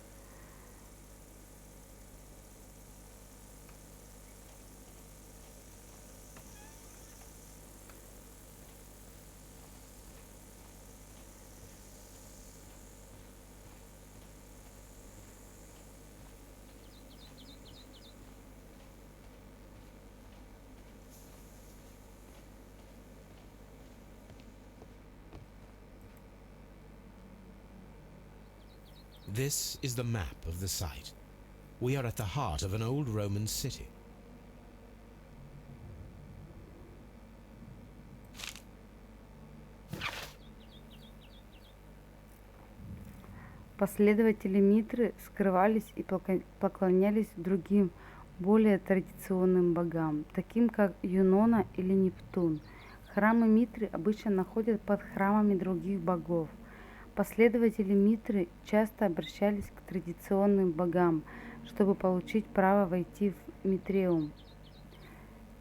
This is the map of the site. We are at the heart of an old Roman city. Последователи Митры скрывались и поклонялись другим, более традиционным богам, таким как Юнона или Нептун. Храмы Митры обычно находят под храмами других богов. Последователи Митры часто обращались к традиционным богам, чтобы получить право войти в Митреум.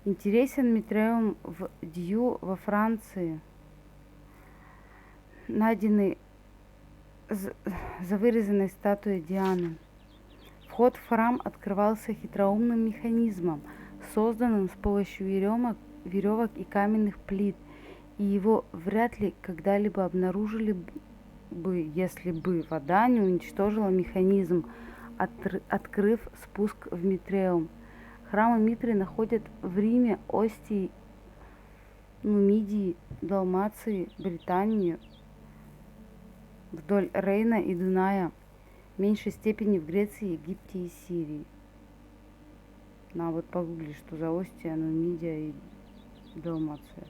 Интересен Митреум в Дью во Франции, найденный за вырезанной статуей Дианы. Вход в храм открывался хитроумным механизмом, созданным с помощью веревок и каменных плит, и его вряд ли когда-либо обнаружили бы, если бы вода не уничтожила механизм, открыв спуск в Митреум. Храмы Митры находят в Риме, Остии, Нумидии, Далмации, Британии, вдоль Рейна и Дуная, в меньшей степени в Греции, Египте и Сирии. На вот погугли, что за Остия, Нумидия и Далмация.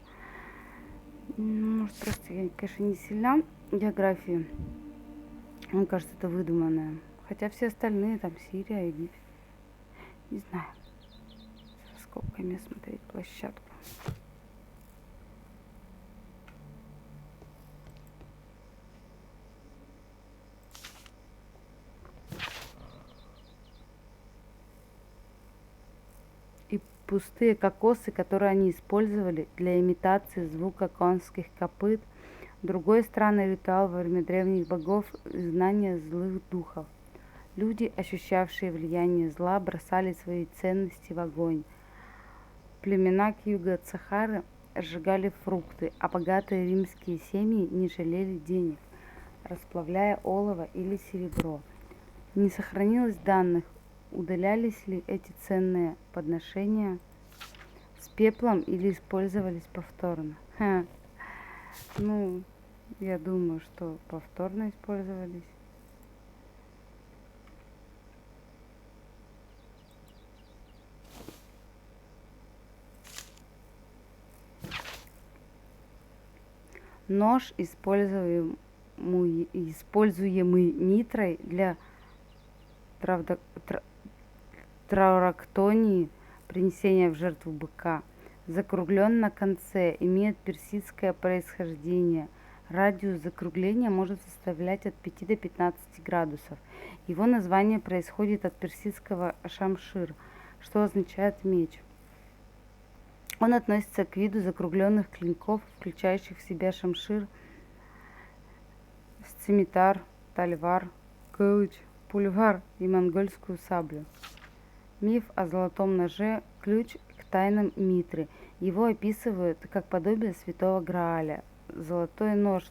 Может, просто я, конечно, не сильна в географии. Мне кажется, это выдуманное. Хотя все остальные, там, Сирия, Египет. Не знаю. С раскопками смотреть площадку. И пустые кокосы, которые они использовали для имитации звука конских копыт. Другой странный ритуал во время древних богов – изгнание злых духов. Люди, ощущавшие влияние зла, бросали свои ценности в огонь. Племена к югу от Сахары сжигали фрукты, а богатые римские семьи не жалели денег, расплавляя олово или серебро. Не сохранилось данных, удалялись ли эти ценные подношения с пеплом или использовались повторно. Ну, я думаю, что повторно использовались. Нож, используемый Митрой для траурактонии, принесения в жертву быка, закруглен на конце, имеет персидское происхождение. Радиус закругления может составлять от 5 до 15 градусов. Его название происходит от персидского шамшир, что означает меч. Он относится к виду закругленных клинков, включающих в себя шамшир, сцимитар, тальвар, кылыч, пульвар и монгольскую саблю. Миф о золотом ноже – ключ к тайнам Митры. Его описывают как подобие святого Грааля. Золотой нож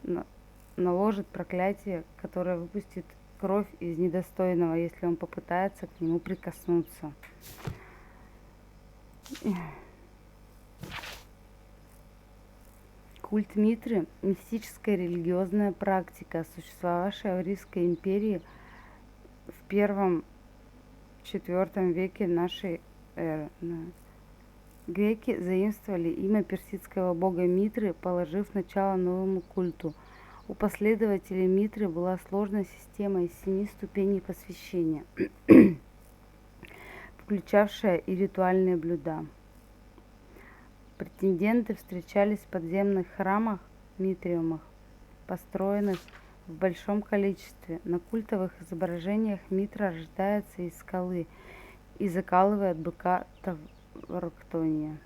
наложит проклятие, которое выпустит кровь из недостойного, если он попытается к нему прикоснуться. Культ Митры – мистическая религиозная практика, существовавшая в Римской империи в I-IV веке нашей эры. Греки заимствовали имя персидского бога Митры, положив начало новому культу. У последователей Митры была сложная система из 7 ступеней посвящения, включавшая и ритуальные блюда. Претенденты встречались в подземных храмах, митриумах, построенных в большом количестве. На культовых изображениях Митра рождается из скалы и закалывает быка Таврактония.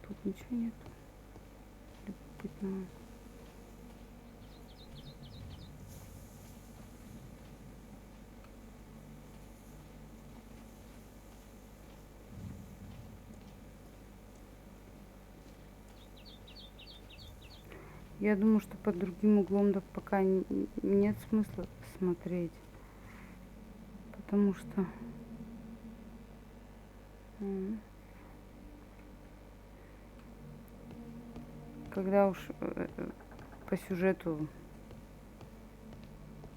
Тут ничего нет любопытного. Я думаю, что под другим углом так пока нет смысла смотреть, потому что когда уж по сюжету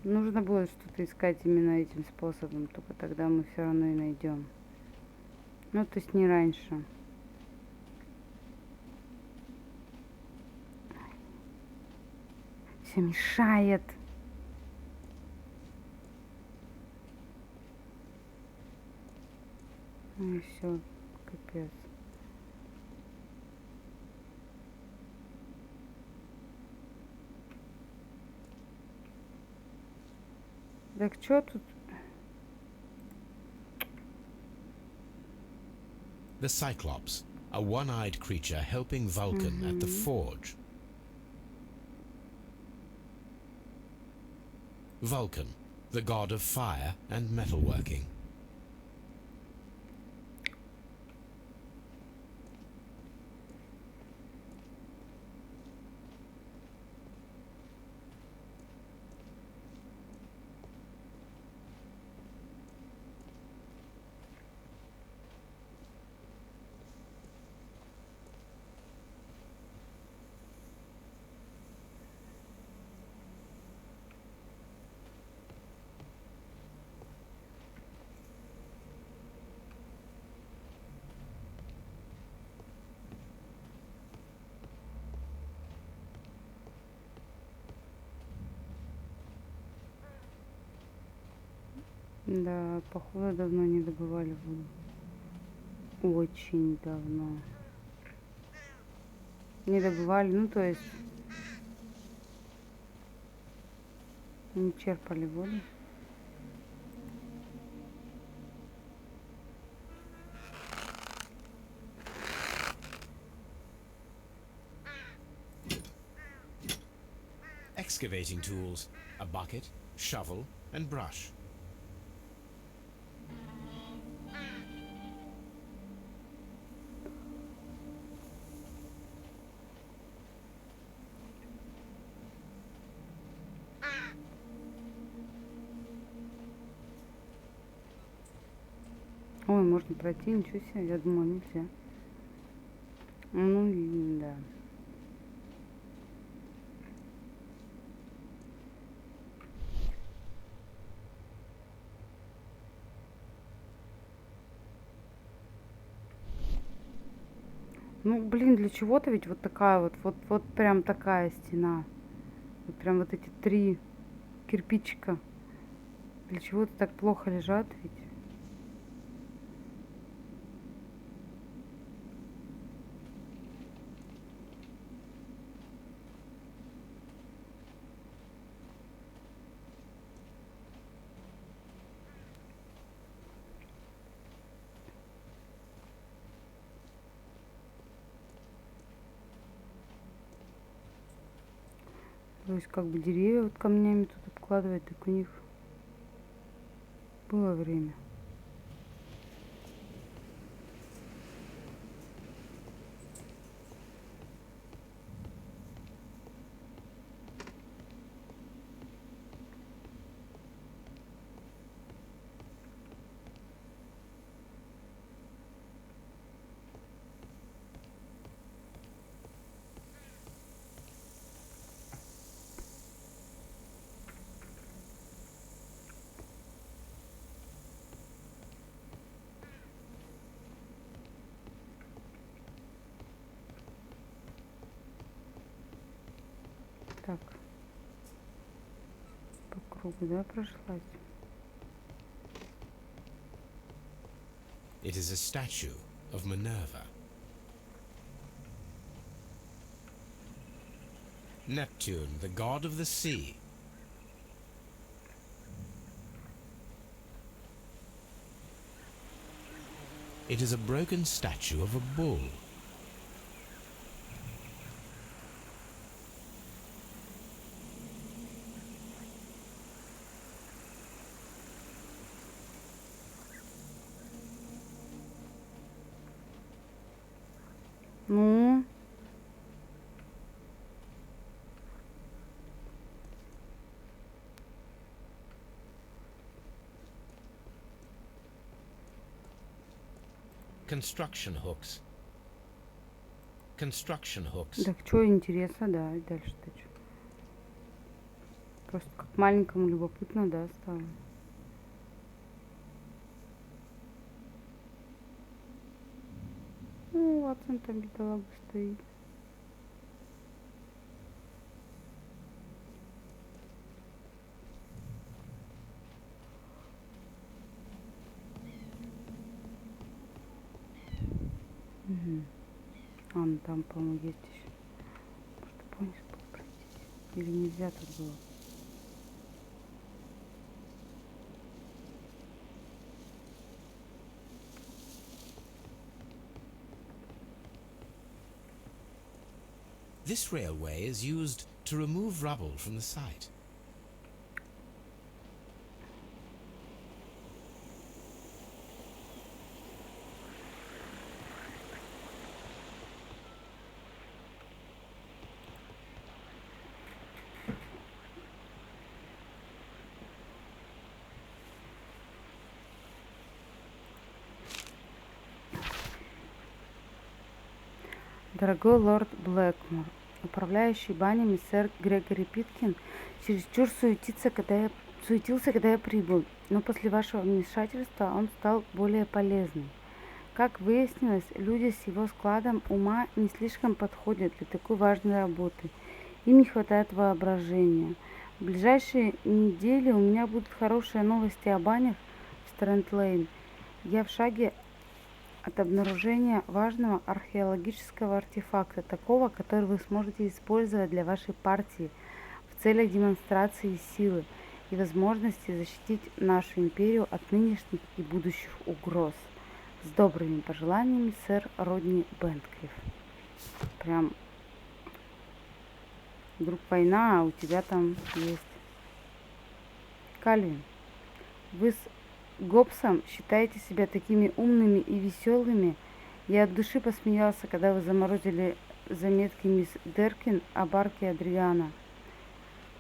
нужно будет что-то искать именно этим способом, только тогда мы все равно и найдем. Ну, то есть не раньше. Все мешает. Ну и все, капец. Так что тут? The Cyclops, a one-eyed creature helping Vulcan at the forge. Vulcan, the god of fire and metalworking. Да, походу давно не добывали воду. Очень давно. Не добывали, ну то есть не черпали воду. Excavating tools, a bucket, shovel, and brush. Ой, можно пройти, ничего себе, я думала, нельзя. Ну, да. Ну, блин, для чего-то ведь вот такая вот прям такая стена. Вот прям вот эти 3 кирпичика. Для чего-то так плохо лежат ведь. То есть как бы деревья вот камнями тут обкладывать, так у них было время. Так, по кругу, да, прошлась? It is a statue of Minerva. Neptune, the god of the sea. It is a broken statue of a bull. Ну, Construction hooks. Construction hooks. так что интересно, да, и дальше-то что? Просто как маленькому любопытно, да, стало. Ну, Ватсон там бедолага стоит. Угу. А, ну там, по-моему, есть еще. Может, понял, пройтись. Или нельзя тут было? This railway is used to remove rubble from the site. Дорогой лорд Блэкмор, управляющий банями сэр Грегори Питкин чересчур суетился, когда я прибыл, но после вашего вмешательства он стал более полезным. Как выяснилось, люди с его складом ума не слишком подходят для такой важной работы. Им не хватает воображения. В ближайшие недели у меня будут хорошие новости о банях в Стрэнд-Лейн. Я в шаге от обнаружения важного археологического артефакта, такого, который вы сможете использовать для вашей партии в целях демонстрации силы и возможности защитить нашу империю от нынешних и будущих угроз. С добрыми пожеланиями, сэр Родни Бентклифф. Прям вдруг война, а у тебя там есть. Кальвин, вы с Гоббсом считаете себя такими умными и веселыми. Я от души посмеялся, когда вы заморозили заметки мисс Деркин об арке Адриана.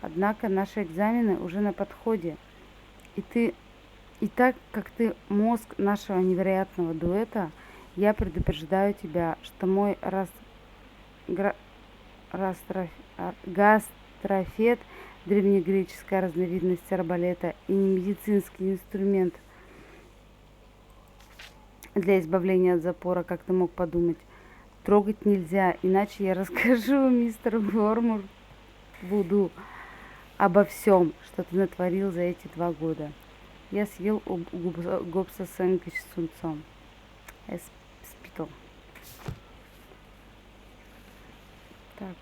Однако наши экзамены уже на подходе. И так как ты мозг нашего невероятного дуэта, я предупреждаю тебя, что мой гастрофет, древнегреческая разновидность арбалета, и не медицинский инструмент для избавления от запора, как ты мог подумать. Трогать нельзя, иначе я расскажу мистеру Вормвуду обо всем, что ты натворил за эти 2 года. Я съел у Гоббса сэндвич с тунцом. Эспито. Так.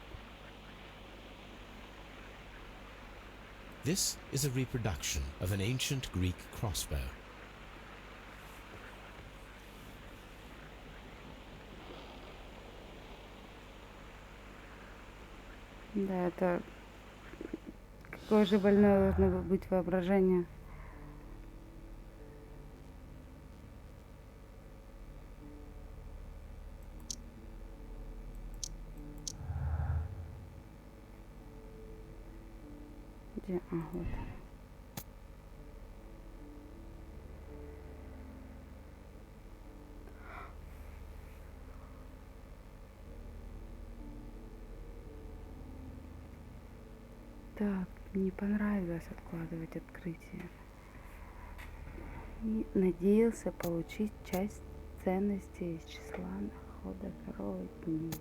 This is a reproduction of an ancient Greek crossbow. Да, это какое же больное должно быть воображение. Где? А, вот. Так, не понравилось откладывать открытие. И надеялся получить часть ценностей из числа находок родни.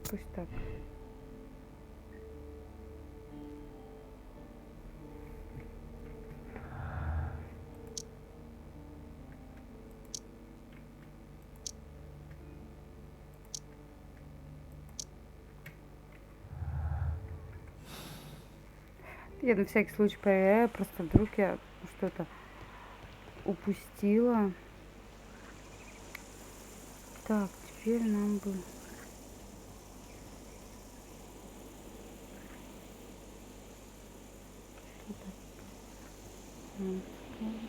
Пусть так. Я на всякий случай проверяю, просто вдруг я что-то упустила. Так, теперь нам бы...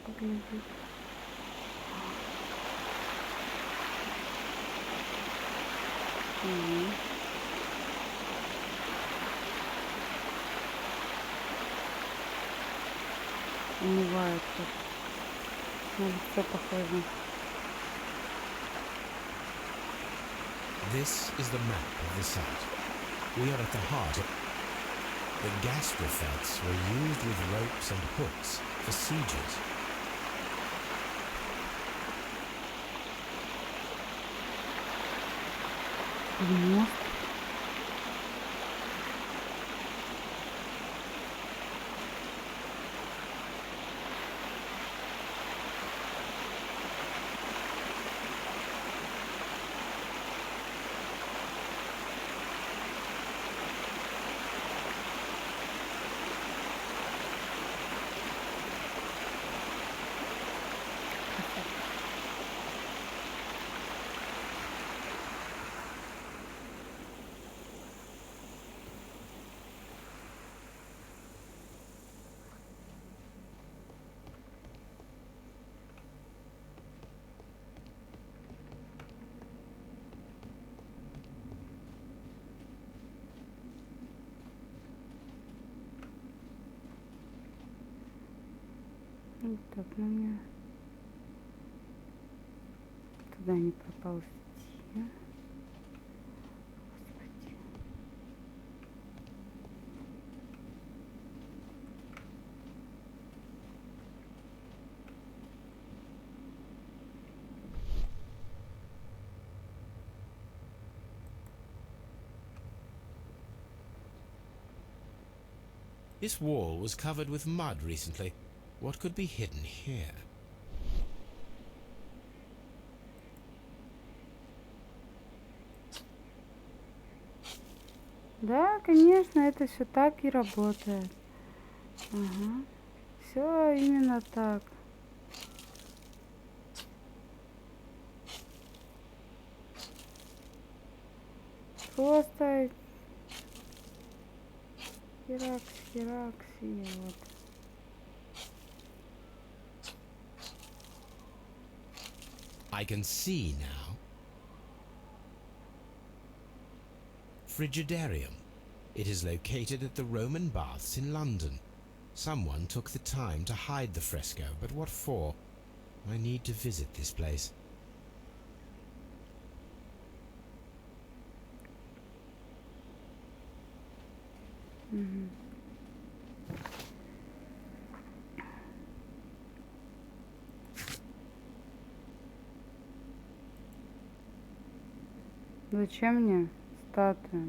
Поглядеть. Умывает тут. На лицо похоже. This is the map of the site. We are at the heart of... The gastrofeds were used with ropes and hooks for sieges. Мост. Так, ну мне туда не проползти. Господи. This wall was covered with mud recently. What could be hidden here? Да, конечно, это все так и работает. Ага. Все именно так. Просто херакс, и вот. I can see now. Frigidarium. It is located at the Roman baths in London. Someone took the time to hide the fresco, but what for? I need to visit this place. Угу. Зачем мне статуя?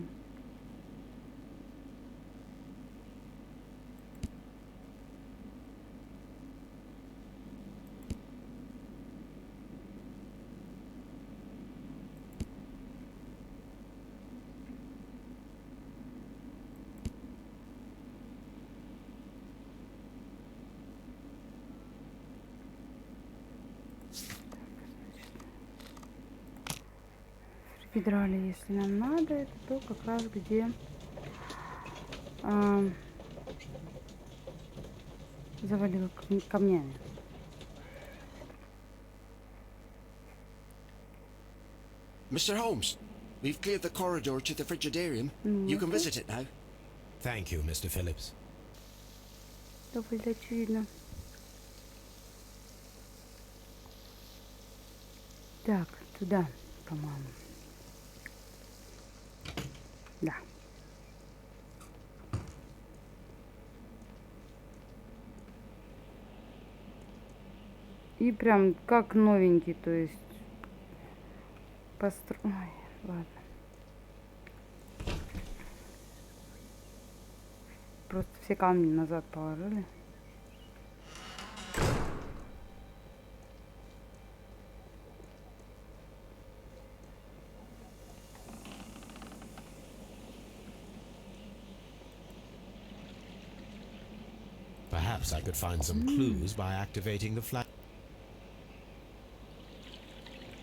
Гидрали, если нам надо, это то как раз где завалило камнями. Mr. Holmes, we've cleared the corridor to the Frigidarium. You can visit it now. Thank you, Mr. Phillips. Довольно очевидно. Так, туда, по-моему. Да. И прям как новенький, то есть Ой, ладно. Просто все камни назад положили. Perhaps I could find some clues by activating the flag.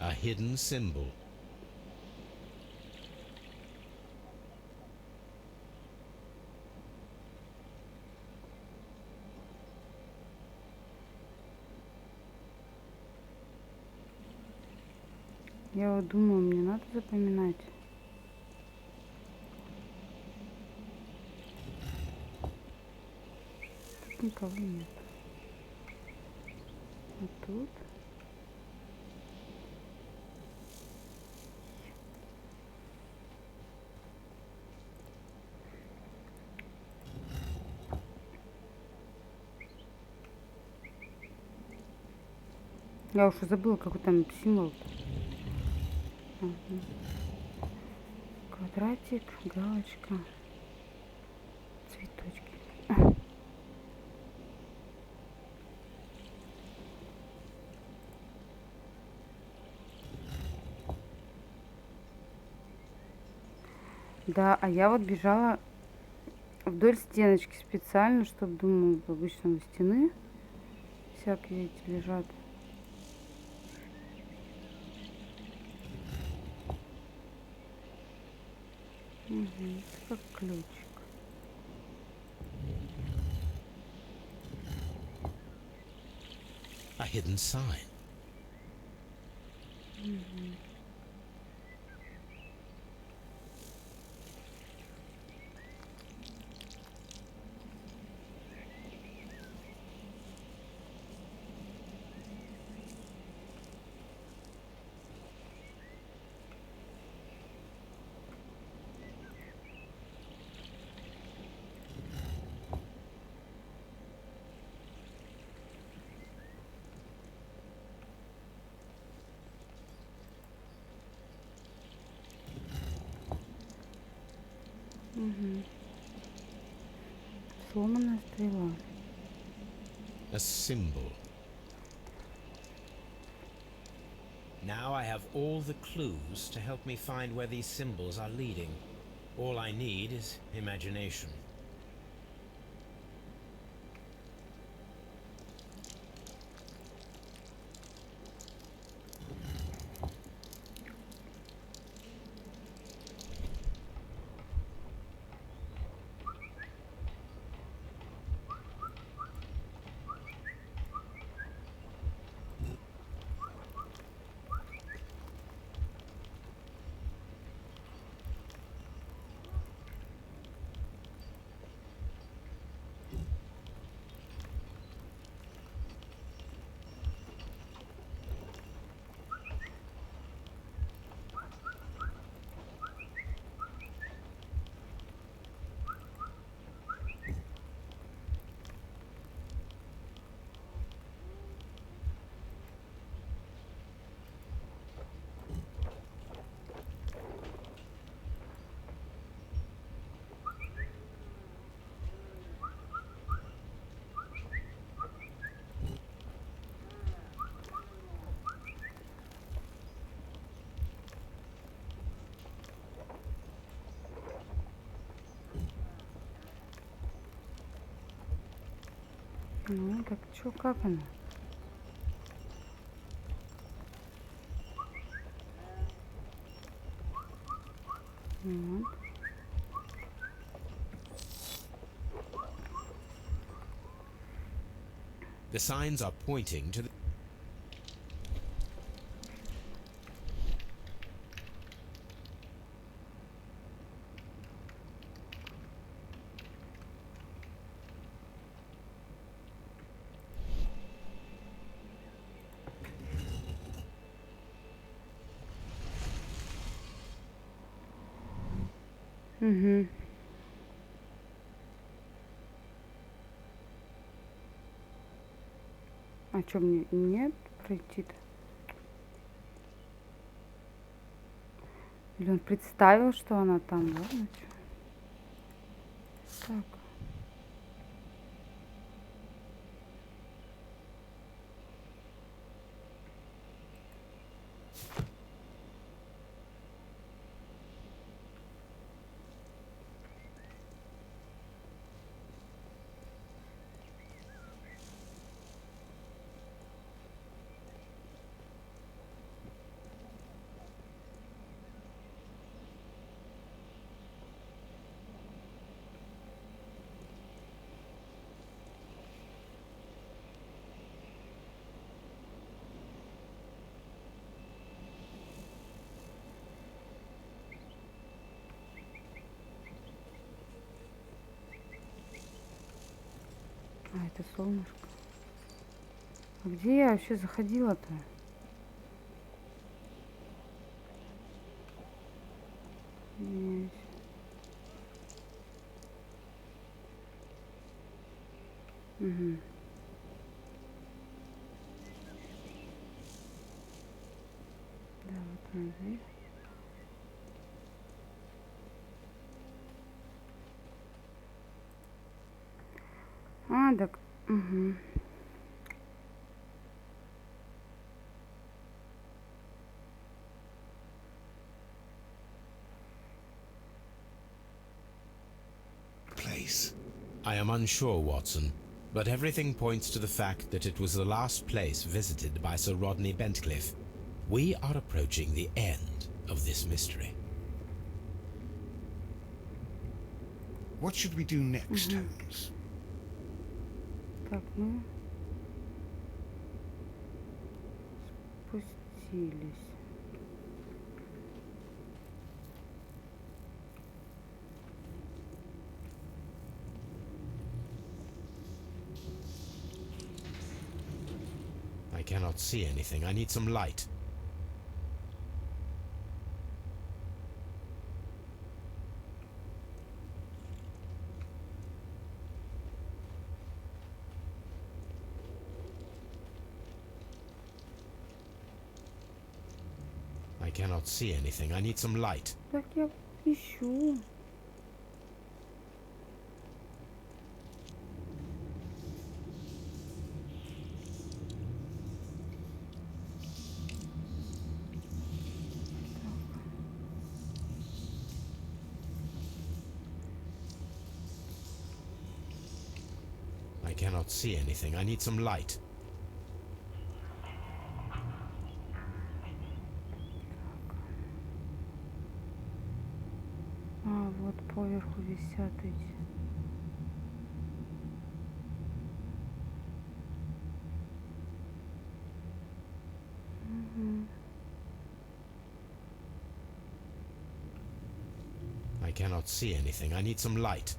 A hidden symbol. Я вот думаю, мне надо запоминать. Тут никого нет. А тут? Я уже забыла, какой там символ. Квадратик, галочка, цветочки. Да, а я вот бежала вдоль стеночки специально, чтобы, думаю, обычно у стены всякие эти лежат. Угу, как ключик. A hidden sign. Угу. Угу. Сломанная стрела. A symbol. Now I have all the clues to help me find where these symbols are leading. All I need is imagination. Ну, так чё, как она? Вот. The signs are pointing to the... Угу. А чё мне нет пройти-то? Или он представил, что она там, ладно? Чё? Так. А, это солнышко. А где я вообще заходила-то? Здесь. Угу. Да, вот она здесь. А, так. Угу. Place. I am unsure, Watson, but everything points to the fact that it was the last place visited by Sir Rodney Bentcliffe. We are approaching the end of this mystery. What should we do next, Holmes? Так, мы спустились. I cannot see anything. I need some light. I cannot see anything. I need some light. Так я ищу. I cannot see anything. I need some light. А, вот поверху висят эти. I cannot see anything. I need some light.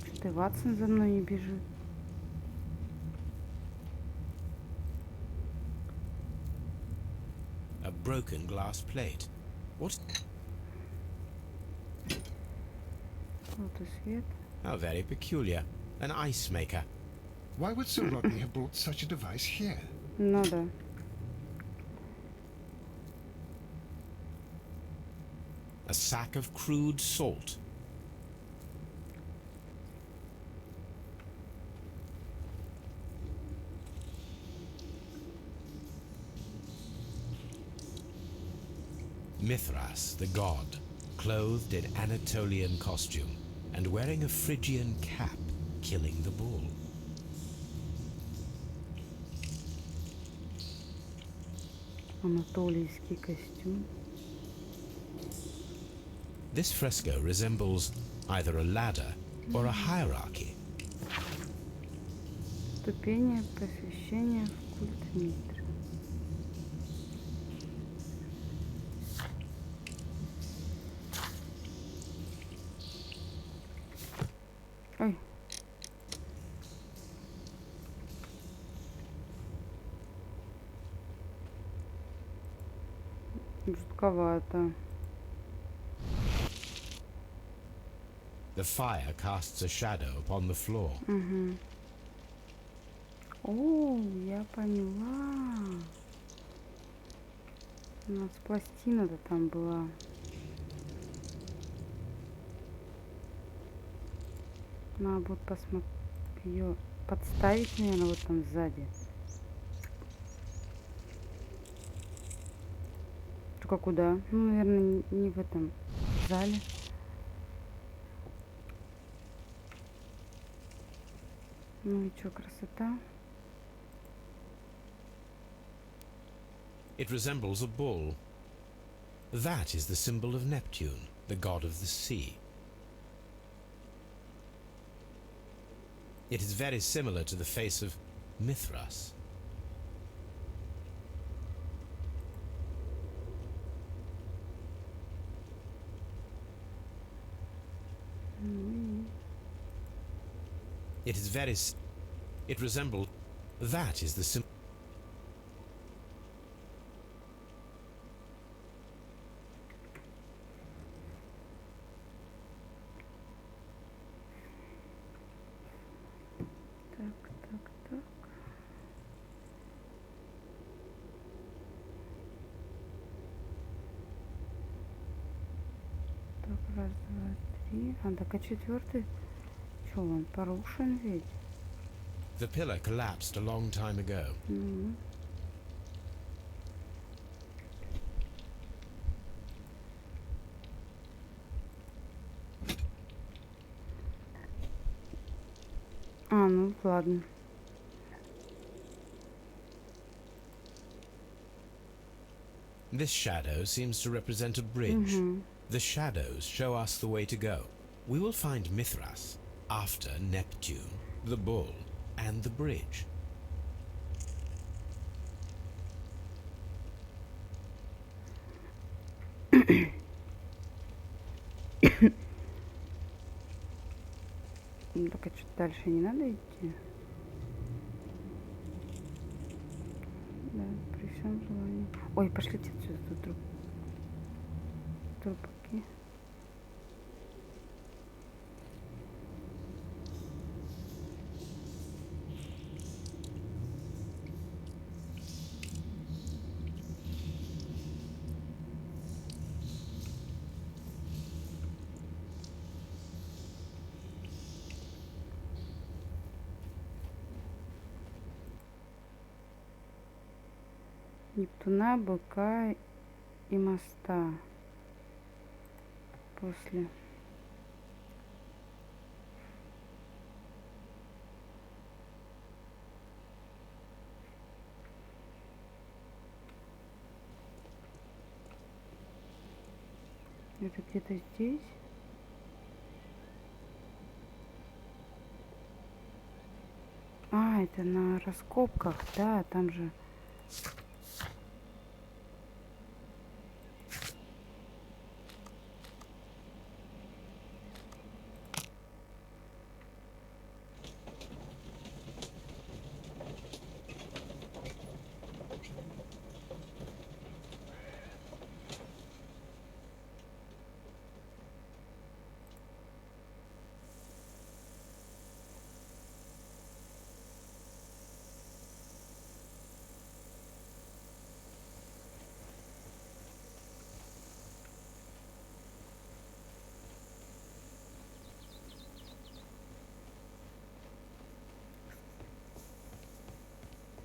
Что-то Ватсон за мной не бежит. A broken glass plate. What? Вот и свет. How very peculiar. An ice maker. Why would Sir Rodney have brought such a device here? Ну да. A sack of crude salt. Mithras, the god, clothed in Anatolian costume and wearing a Phrygian cap, killing the bull. Анатолийский костюм. This fresco resembles either a ladder or a hierarchy. Ступени посвящения в культ Митры. Ой. Жутковато. The fire casts a shadow upon the floor. Угу. О, я поняла. У нас пластина-то там была. Надо будет посмотреть ее подставить, наверное, вот там сзади. Только куда? Ну, наверное, не в этом зале. Ну и чё, красота? It resembles a bull. That is the symbol of Neptune, the god of the sea. It is very similar to the face of Mithras. It is very... It resembles... That is the symbol... Так. Так, раз, два, три. А, так, а четвертый? Чё, он порушен ведь? The pillar collapsed a long time ago. А, ну ладно. This shadow seems to represent a bridge. The shadows show us the way to go. We will find Mithras after Neptune, the bull, and the bridge. Ну, только что-то дальше не надо идти. Да, при всем желании. Ой, пошлите отсюда тут трубки. Нептуна, быка и моста. после. Это где-то здесь. А, это на раскопках, да, там же.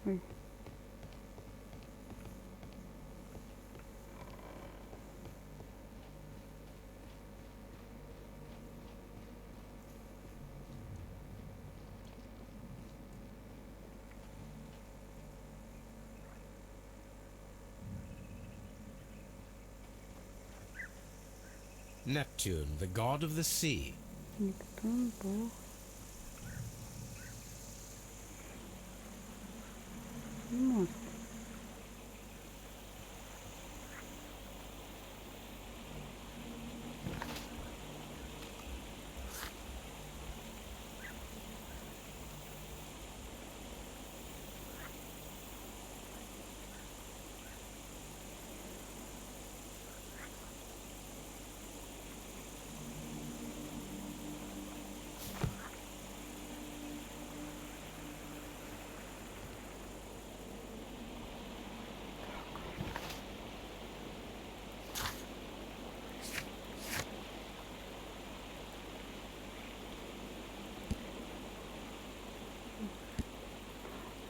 Ой. Neptune, the god of the sea. Нептун, бог. Мост.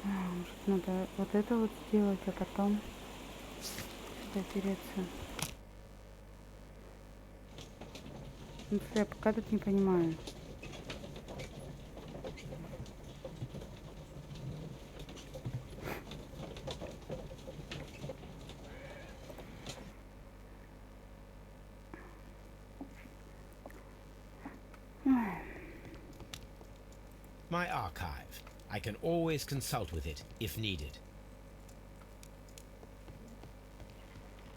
Может, надо вот это вот сделать, а потом сюда переться. Ну, что я пока тут не понимаю. My archive. I can always consult with it, if needed.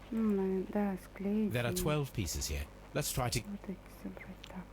Да, склеить. There are 12 pieces here. Let's try to... Вот эти собрать так.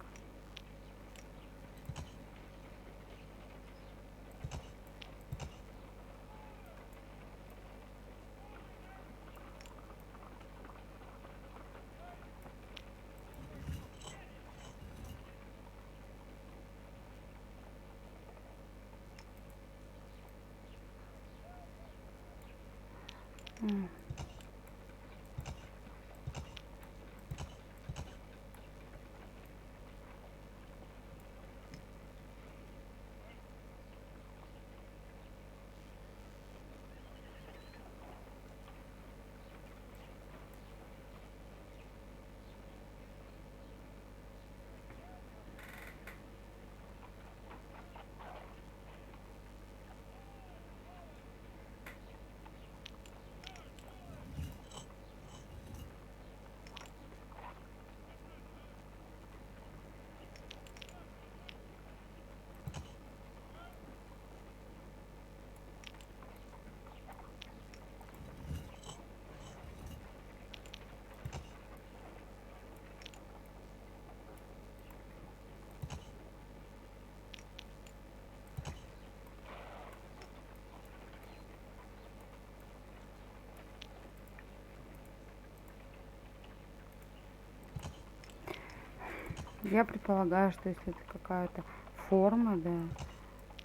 Я предполагаю, что если это какая-то форма, да,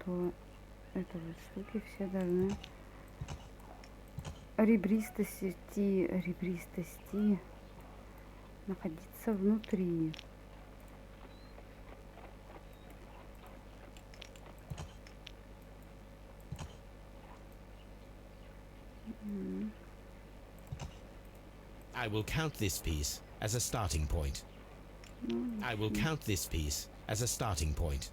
то это вот штуки все должны ребристости находиться внутри. I will count this piece as a starting point. I will count this piece as a starting point.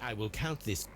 I will count this.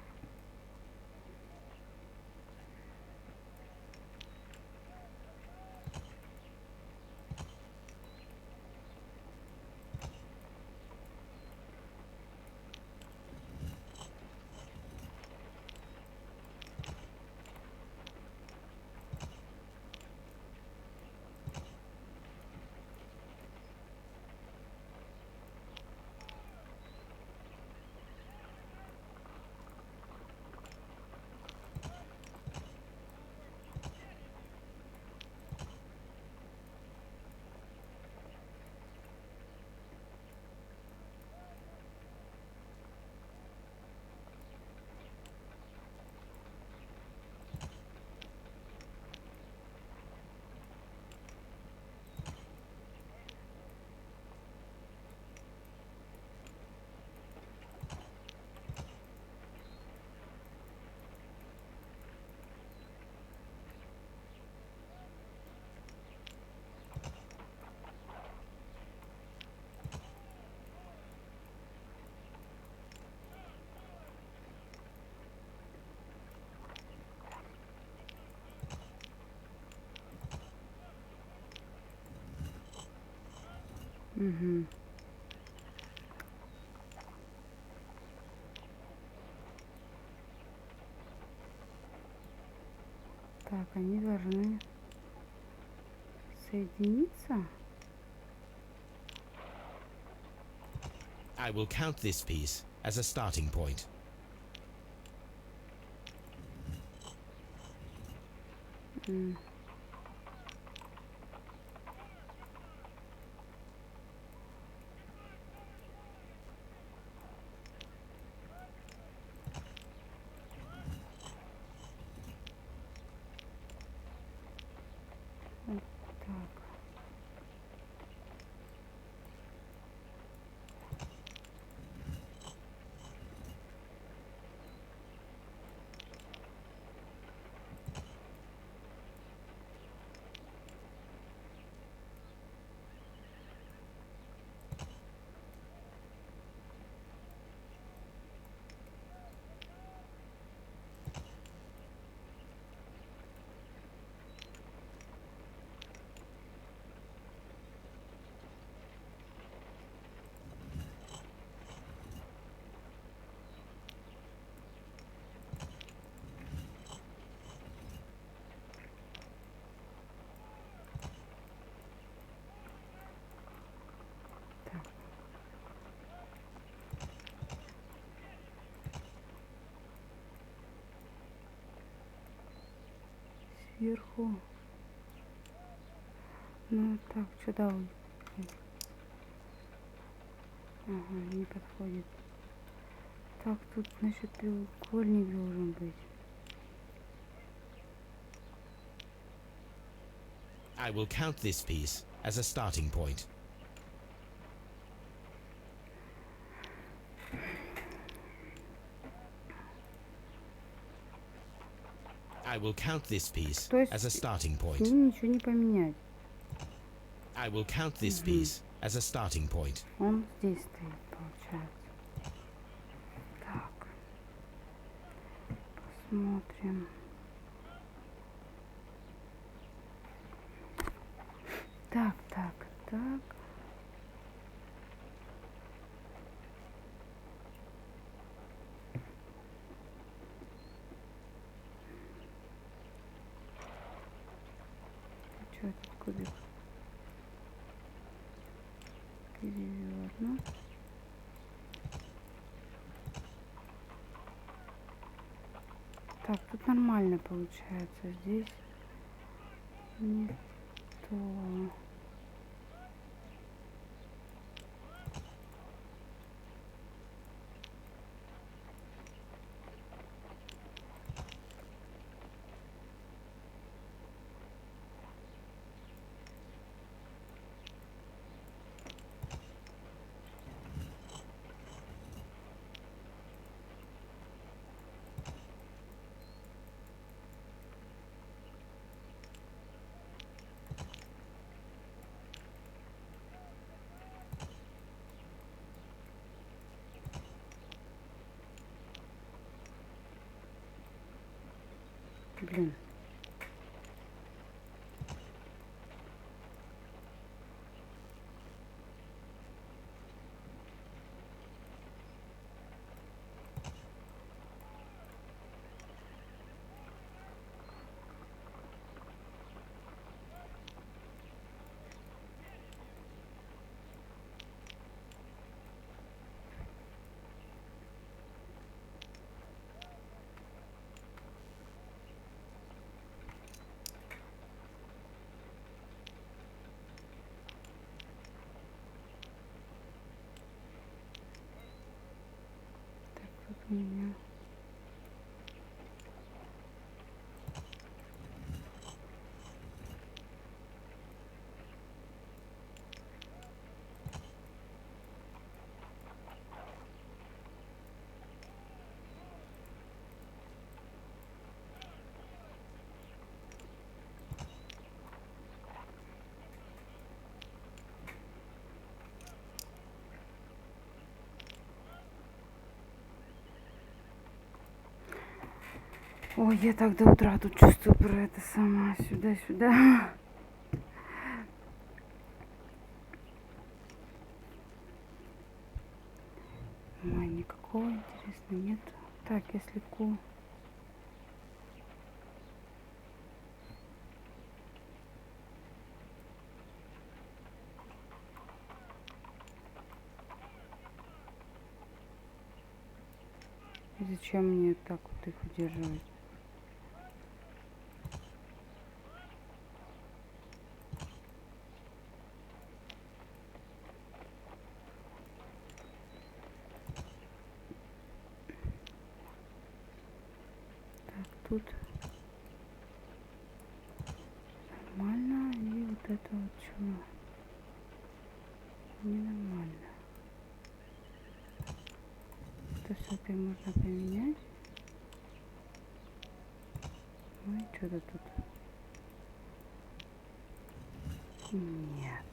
Угу. Так, они должны соединиться. I will count this piece as a starting point. Вот так. Сверху. Ну так, сюда он. Ага, не подходит. Так, тут, значит, треугольник должен быть. I will count this piece as a starting point. I will count this piece То есть as a starting с point. ним ничего не поменять. I will count this piece as a starting point. Он здесь стоит, получается. Так. Посмотрим. Так, так, так. Что этот кубик? Переверну. Так, тут нормально получается. Здесь не то. Блин. У меня. Ой, я так до утра тут чувствую про это сама. Сюда-сюда. Ой, никакого интересного нет. Так, если ку. И зачем мне так вот их удерживать? Тут нормально, и вот это вот чего ненормально. Это все-таки можно поменять. Ну и что-то тут нет.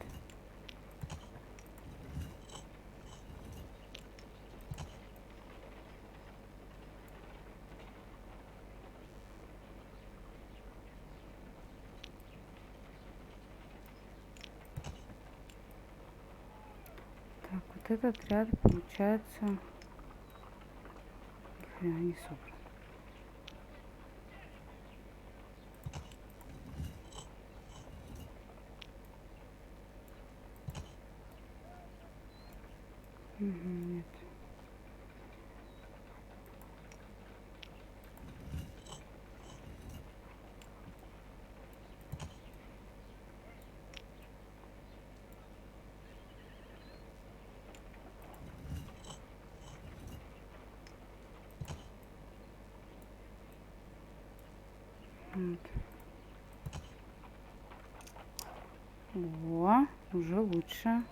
Так, вот этот ряд получается не собран. Нет. Вот. О, уже лучше.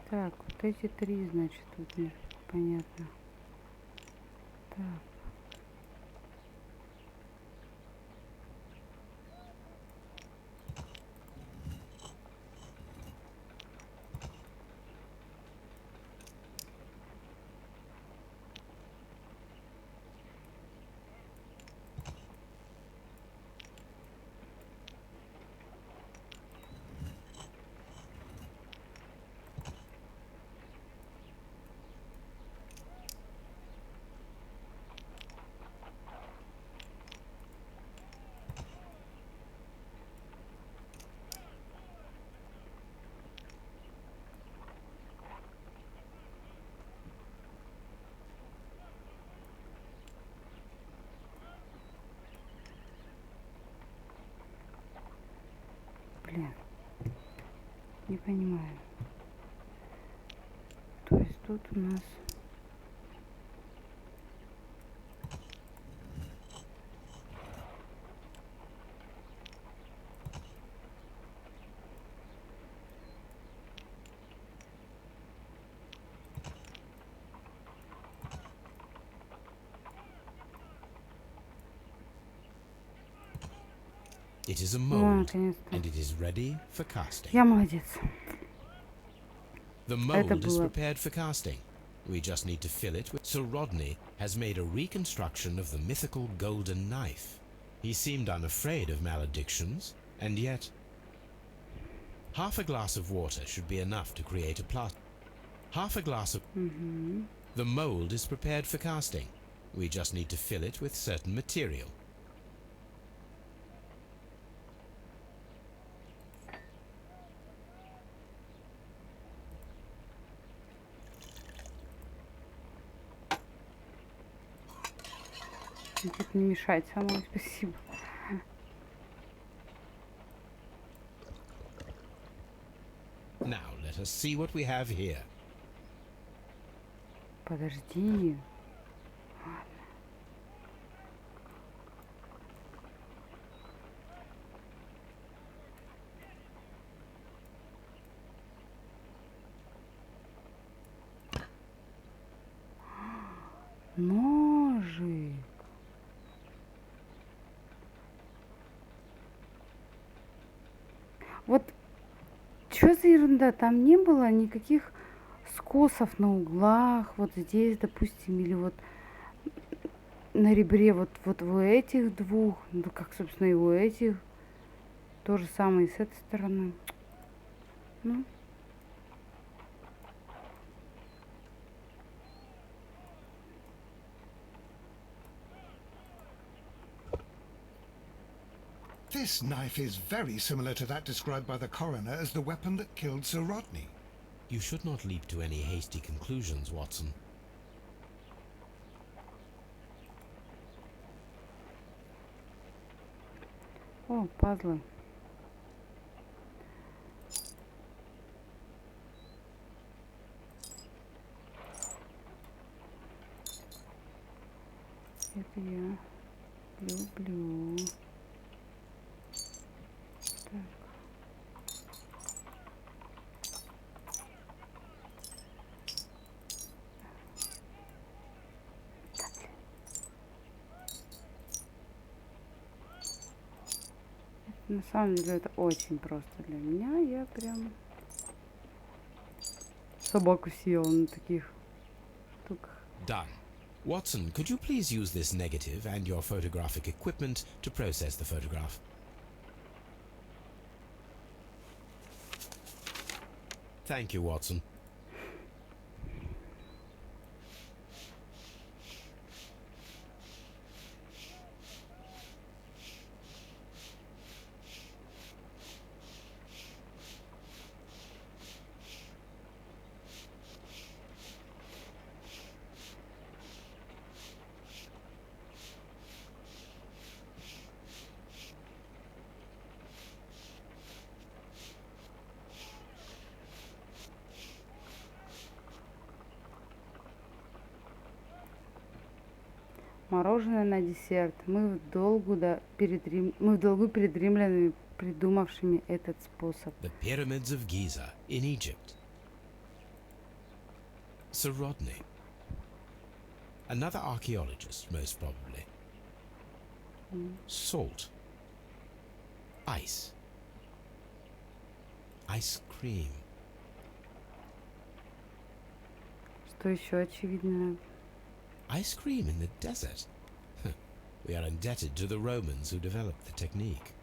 Так, вот эти три, значит, тут мне понятно. Так. Блин, не понимаю. То есть тут у нас It is a О, mold, наконец-то. and it is ready for casting. Я молодец. The Это mold is было. prepared for casting. We just need to fill it with... Sir Rodney has made a reconstruction of the mythical golden knife. He seemed unafraid of maledictions, and yet... Half a glass of water should be enough to create a plaster. Half a glass of... The mold is prepared for casting. We just need to fill it with certain material. Тут не мешать самой, спасибо. Now let us see what we have here. Подожди. Ножик. Вот что за ерунда? Там не было никаких скосов на углах. Вот здесь, допустим, или вот на ребре вот у этих двух. Ну, как, собственно, и у этих. То же самое и с этой стороны. Ну. This knife is very similar to that described by the coroner as the weapon that killed Sir Rodney. You should not leap to any hasty conclusions, Watson. О, пазлы. Это я люблю. Так. На самом деле это очень просто для меня. Я прям собаку съела на таких штуках. Done. Watson, could you please use this negative and your photographic equipment to process the photograph? Thank you, Watson. Мороженое на десерт. Мы в долгу перед римлянами, придумавшими этот способ. The pyramids of Giza in Egypt. Sir Rodney. Another archaeologist, most probably. Salt. Ice. Ice cream. Что еще очевидно? Ice cream in the desert. We are indebted to the Romans who developed the technique.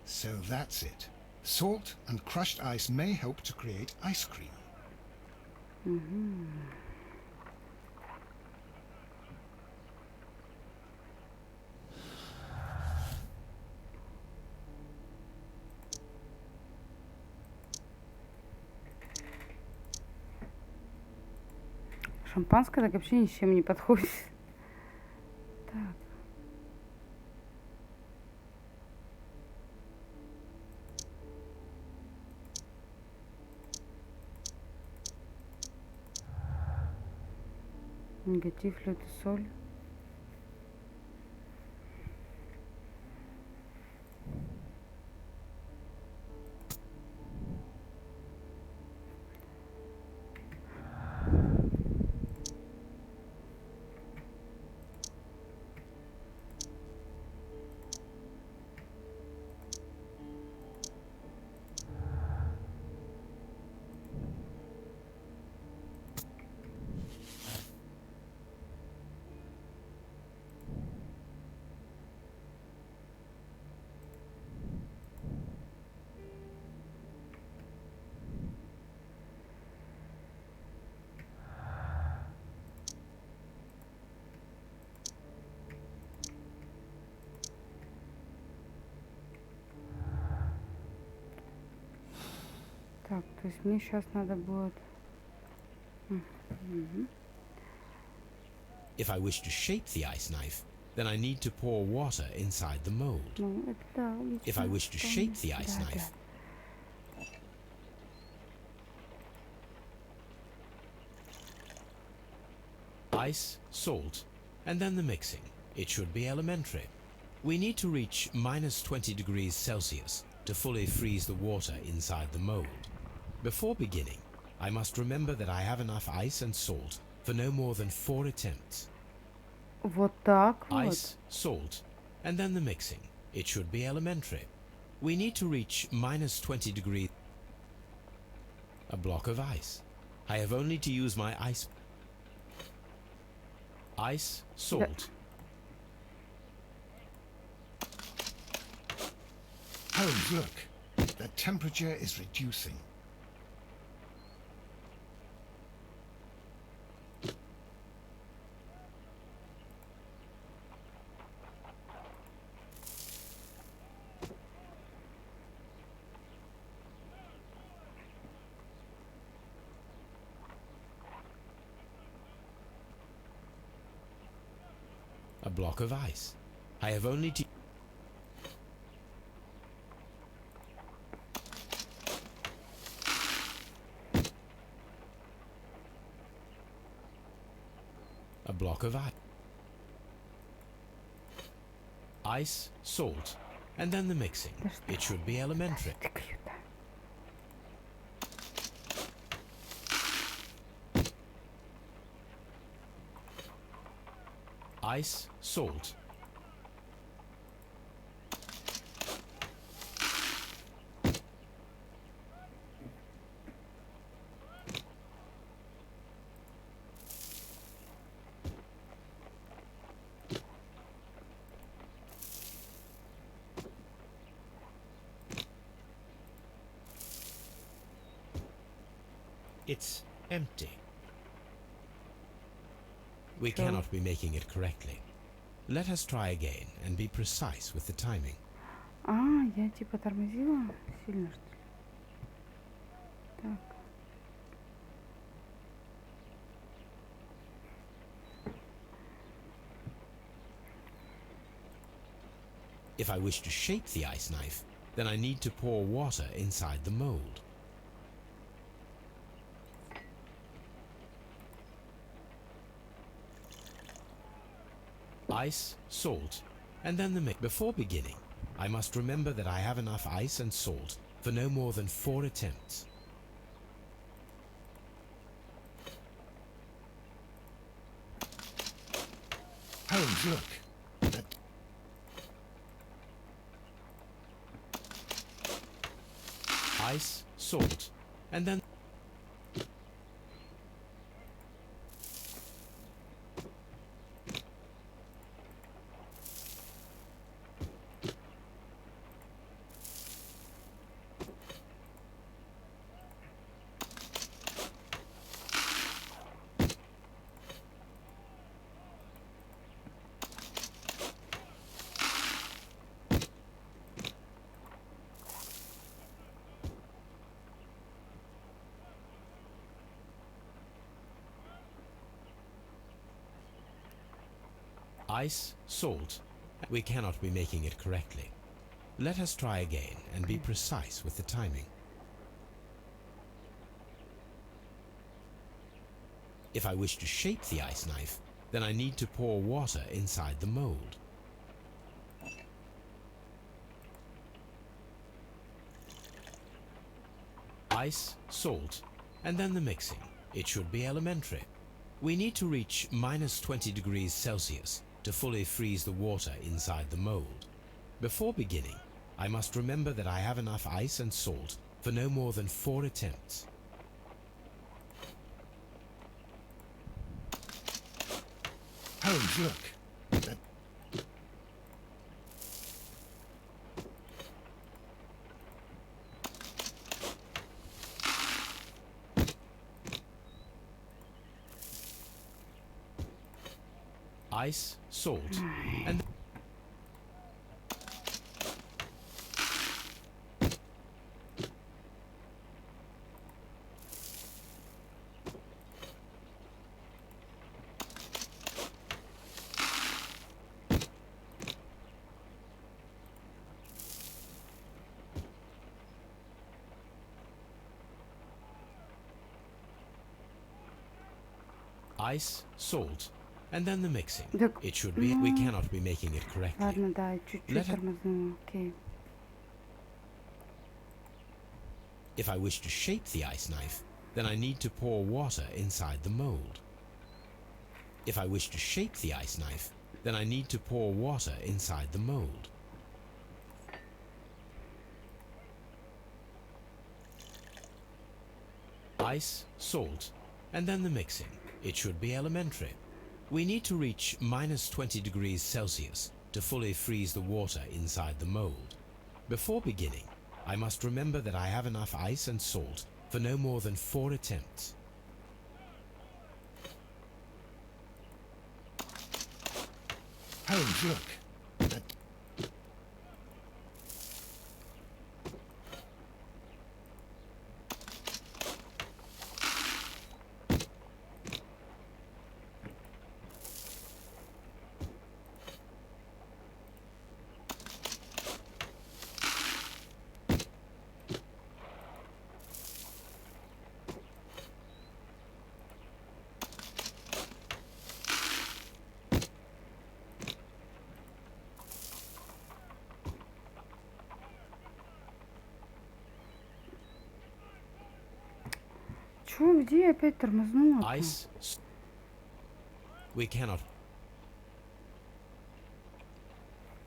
So that's it. Salt and crushed ice may help to create ice cream. Шампанское так вообще ни с чем не подходит. Так. Негатив, лед и соль. Так, то есть мне сейчас надо будет... If I wish to shape the ice knife, then I need to pour water inside the mold. Ну, это да, If I wish to shape the ice knife, ice, salt, and then the mixing. It should be elementary. We need to reach minus 20 degrees Celsius to fully freeze the water inside the mold. Before beginning, I must remember that I have enough ice and salt for no more than 4 attempts. Вот так вот. Ice, salt, and then the mixing. It should be elementary. We need to reach minus 20 degrees. A block of ice. I have only to use my ice. Ice, salt. Holmes, look. The temperature is reducing. A block of ice. I have only to... A block of ice. Ice, salt, and then the mixing. It should be elementary. Ice, salt. It's empty. We cannot be making it correctly. Let us try again and be precise with the timing. А, я типа тормозила сильно, что ли? Так. If I wish to shape the ice knife, then I need to pour water inside the mold. Ice, salt, and then the mix. Before beginning, I must remember that I have enough ice and salt for no more than 4 attempts. Holmes, look. That Ice, salt, and then... Ice, salt. We cannot be making it correctly. Let us try again and be precise with the timing. If I wish to shape the ice knife, then I need to pour water inside the mold. Ice, salt, and then the mixing. It should be elementary. We need to reach minus 20 degrees Celsius to fully freeze the water inside the mold. Before beginning, I must remember that I have enough ice and salt for no more than 4 attempts. Holmes, look. That Ice, salt, and ice, salt, and then the mixing. Так, It should be. We cannot be making it correctly. Ладно, да, чуть-чуть Let it- тормознула. Окей. If I wish to shape the ice knife, then I need to pour water inside the mold. If I wish to shape the ice knife, then I need to pour water inside the mold. Ice, salt, and then the mixing. It should be elementary. We need to reach minus 20 degrees Celsius to fully freeze the water inside the mold. Before beginning, I must remember that I have enough ice and salt for no more than 4 attempts. Holmes, look. That Чё, где я опять тормознула? Ice. We cannot.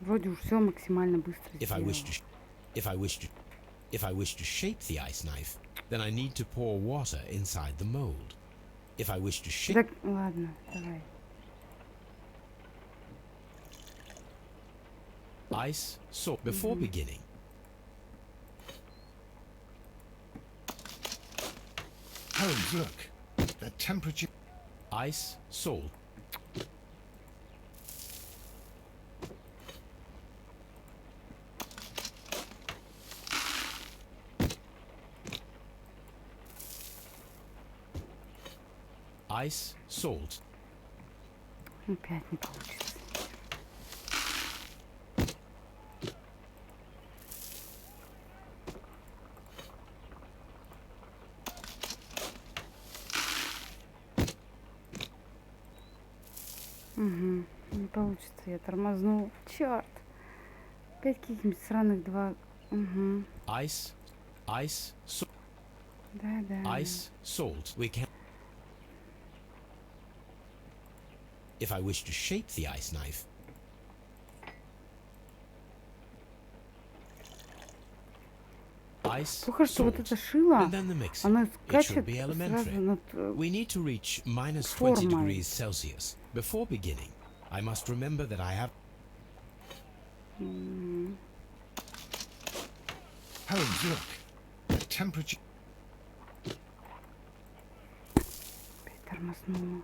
Вроде уж все максимально быстро If I wish to, сделала. if I wish to shape the ice knife, then I need to pour water inside the mold. If I wish to shape, Так, ладно, давай. ice, salt. Before beginning, Holmes, look. The temperature. ice, salt. Ice, salt. Опять не получится. Угу, не получится. Я тормознул. Черт. Опять каких-нибудь сраных два. Угу. Ice, Да. salt. We can. If I wish to shape the ice knife, ice, Плохо, что вот salt, это шило, and then the mixing. оно It скачет should be сразу elementary. над We need to reach minus 20 формой. degrees Celsius. Before beginning, I must remember that I have. Holmes, look. The temperature... Опять тормознула.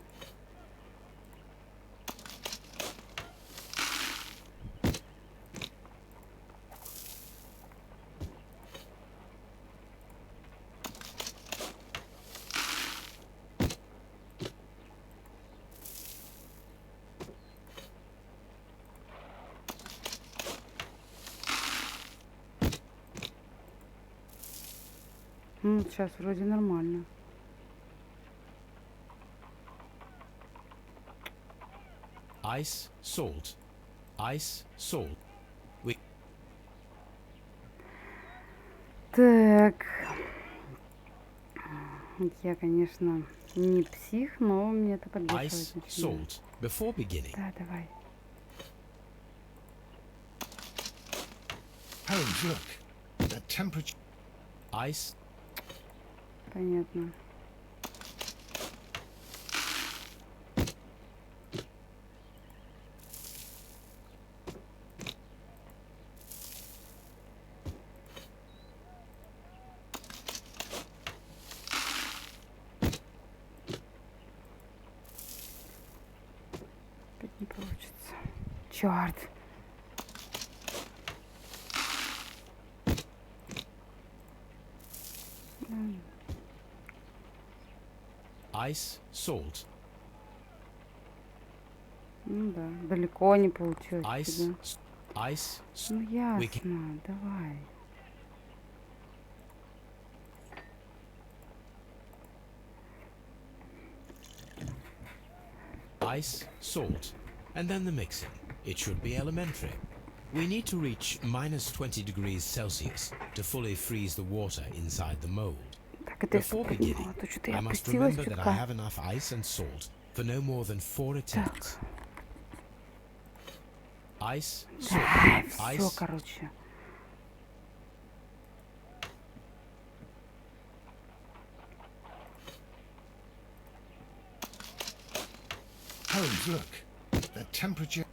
Сейчас вроде нормально. Ice, salt. Ice, salt. We. Так. Я, конечно, не псих, но мне это подбешивает. Ice, начинает. salt. Before beginning. Да, давай. Holmes, look. The temperature... Ice, Понятно. Опять не получится. Черт. ice, salt. Ну да, далеко не получилось. Ice, фига. ice. Ну We ясно, давай. Ice, salt, and then the mixing. It should be elementary. We need to reach minus 20 degrees Celsius to fully freeze the water inside the mold. Так, это я Before подняла. beginning, То что-то I я must опустилась remember that I чутка. have enough ice and salt for no more than 4 attempts. Ice, salt, Все, ice, короче. Holmes, look. The temperature...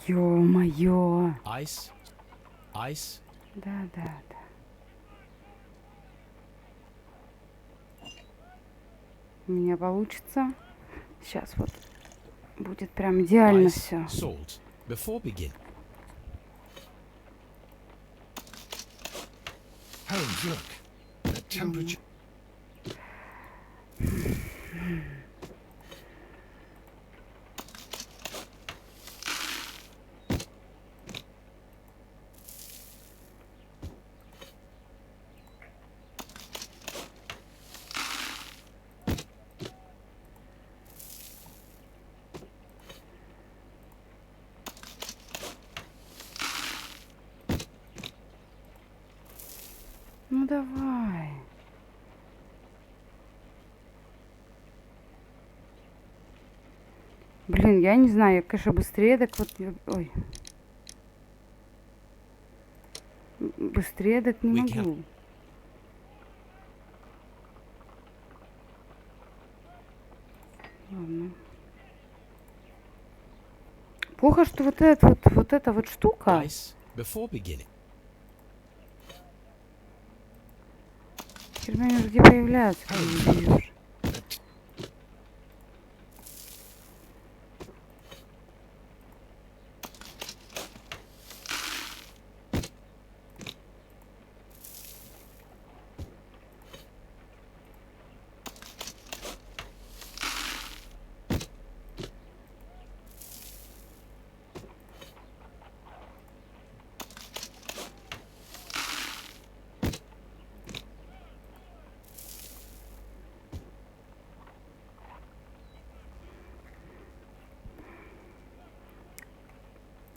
Ё-моё. ice, ice, Да. У меня получится. Сейчас вот будет прям идеально ice, все. salt. Before begin. Holmes, look. The temperature... Ну давай. Блин, я не знаю, я, конечно, быстрее так вот... Ой. Быстрее так не We могу. Ладно. Плохо, что вот эта вот штука. Ice, before beginning. Херня где появляется, когда не бьешь.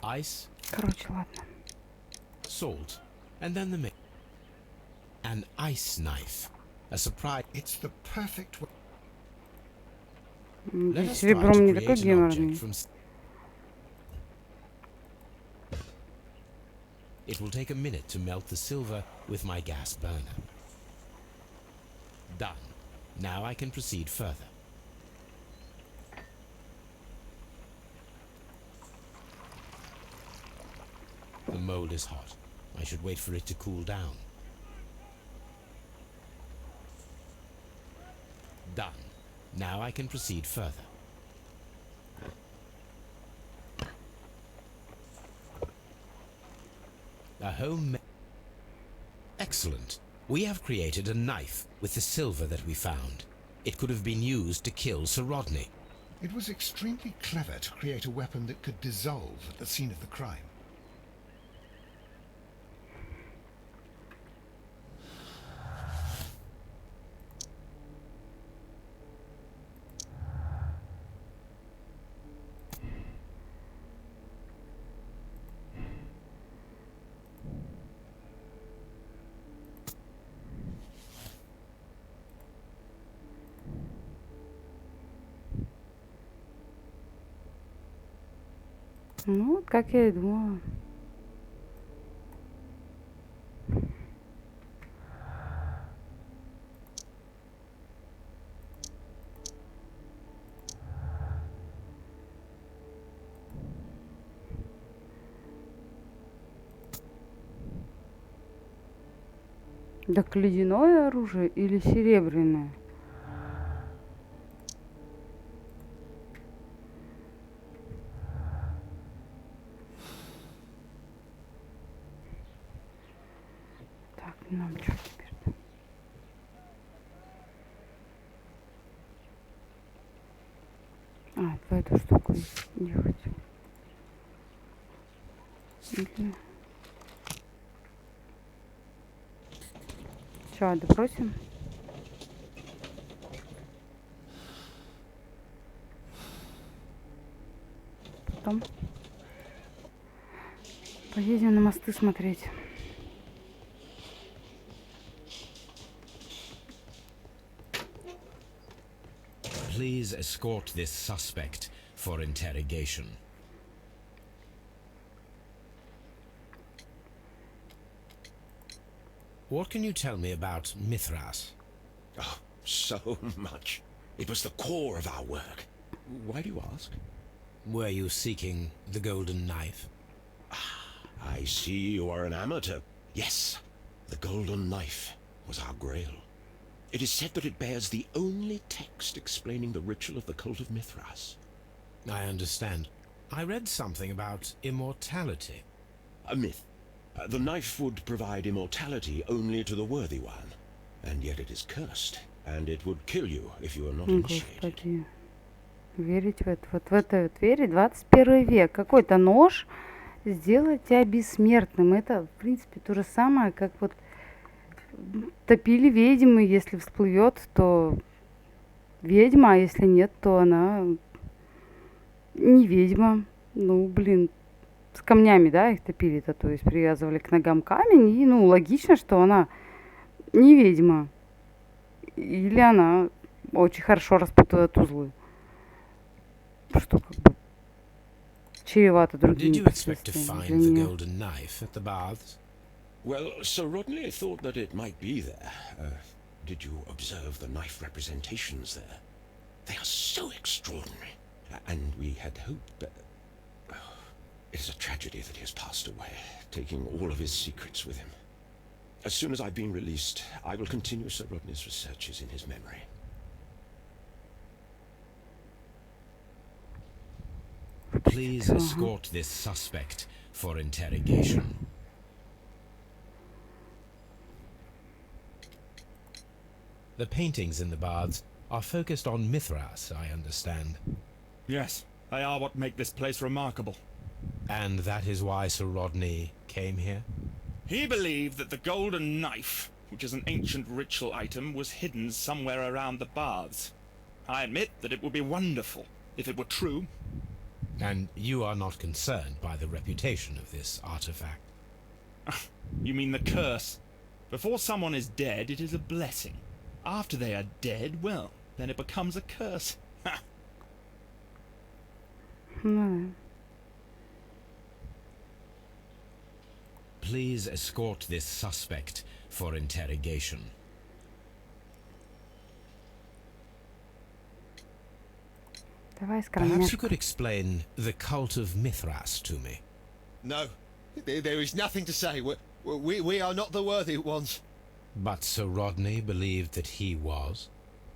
ice, Короче, ладно. salt, and then the mix. An ice knife. A surprise. It's the perfect way. Let us С try to ребром не такой create an object геморный. from... It will take a minute to melt the silver with my gas burner. Done. Now I can proceed further. The mold is hot. I should wait for it to cool down. Done. Now I can proceed further. A home... Excellent. We have created a knife with the silver that we found. It could have been used to kill Sir Rodney. It was extremely clever to create a weapon that could dissolve at the scene of the crime. Ну, как я и думала. Так ледяное оружие или серебряное? Так, нам что теперь-то? А, по эту штуку ехать. Или... Что, допросим? Потом поедем на мосты смотреть. Please escort this suspect for interrogation. What can you tell me about Mithras? Oh, so much. It was the core of our work. Why do you ask? Were you seeking the golden knife? I see you are an amateur. Yes, the golden knife was our grail. It is said that it bears the only text explaining the ritual of the cult of Mithras. I understand. I read something about immortality. A myth. The knife would provide immortality only to the worthy one. And yet it is cursed, and it would kill you if you are not initiated. Господи. Верить в это. Вот в это вот верить. 21 век. Какой-то нож сделать тебя бессмертным. Это, в принципе, то же самое, как вот топили ведьмы. Если всплывет, то ведьма, а если нет, то она не ведьма. Ну, блин, с камнями, да, их топили-то, то есть привязывали к ногам камень, и, ну, логично, что она не ведьма. Или она очень хорошо распутывает узлы. Что как бы чревато другими последствиями для нее. Well, Sir Rodney thought that it might be there. Did you observe the knife representations there? They are so extraordinary. And we had hoped that... It is a tragedy that he has passed away, taking all of his secrets with him. As soon as I've been released, I will continue Sir Rodney's researches in his memory. Please escort this suspect for interrogation. The paintings in the baths are focused on Mithras, I understand. Yes, they are what make this place remarkable. And that is why Sir Rodney came here? He believed that the golden knife, which is an ancient ritual item, was hidden somewhere around the baths. I admit that it would be wonderful if it were true. And you are not concerned by the reputation of this artifact? You mean the curse? Before someone is dead, it is a blessing. After they are dead, well, then it becomes a curse. Ha! Ну, Please escort this suspect for interrogation. давай Perhaps you скромняк. could explain the cult of Mithras to me. No, there is nothing to say. We are not the worthy ones. But Sir Rodney believed that he was.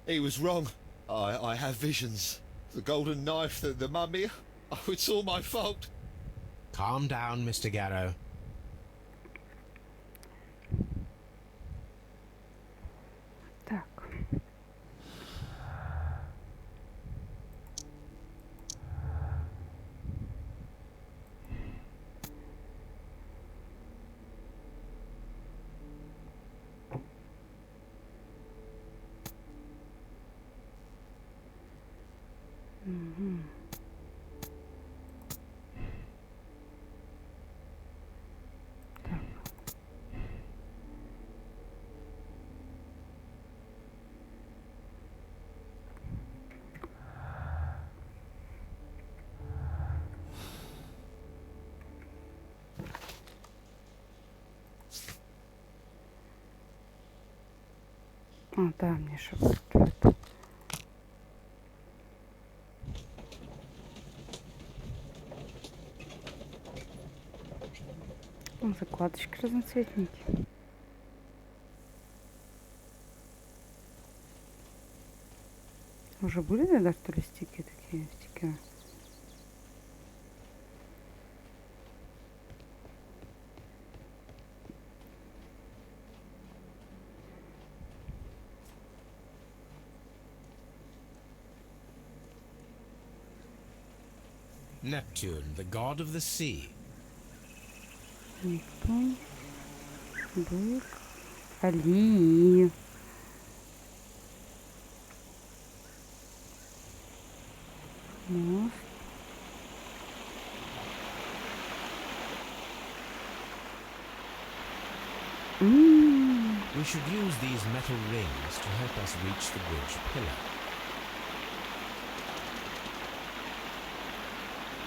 He was wrong. I have visions. The golden knife, the mummy. Oh, it's all my fault. Calm down, Mr. Garrow. Так. Мгм. Так. А, да, мне же вот это. Ну, закладочки разноцветненькие. Уже были тогда, что ли, стики такие, стикеры? Neptune, the god of the sea. Нептун, бык, Али. Мост. We should use these metal rings to help us reach the bridge pillar.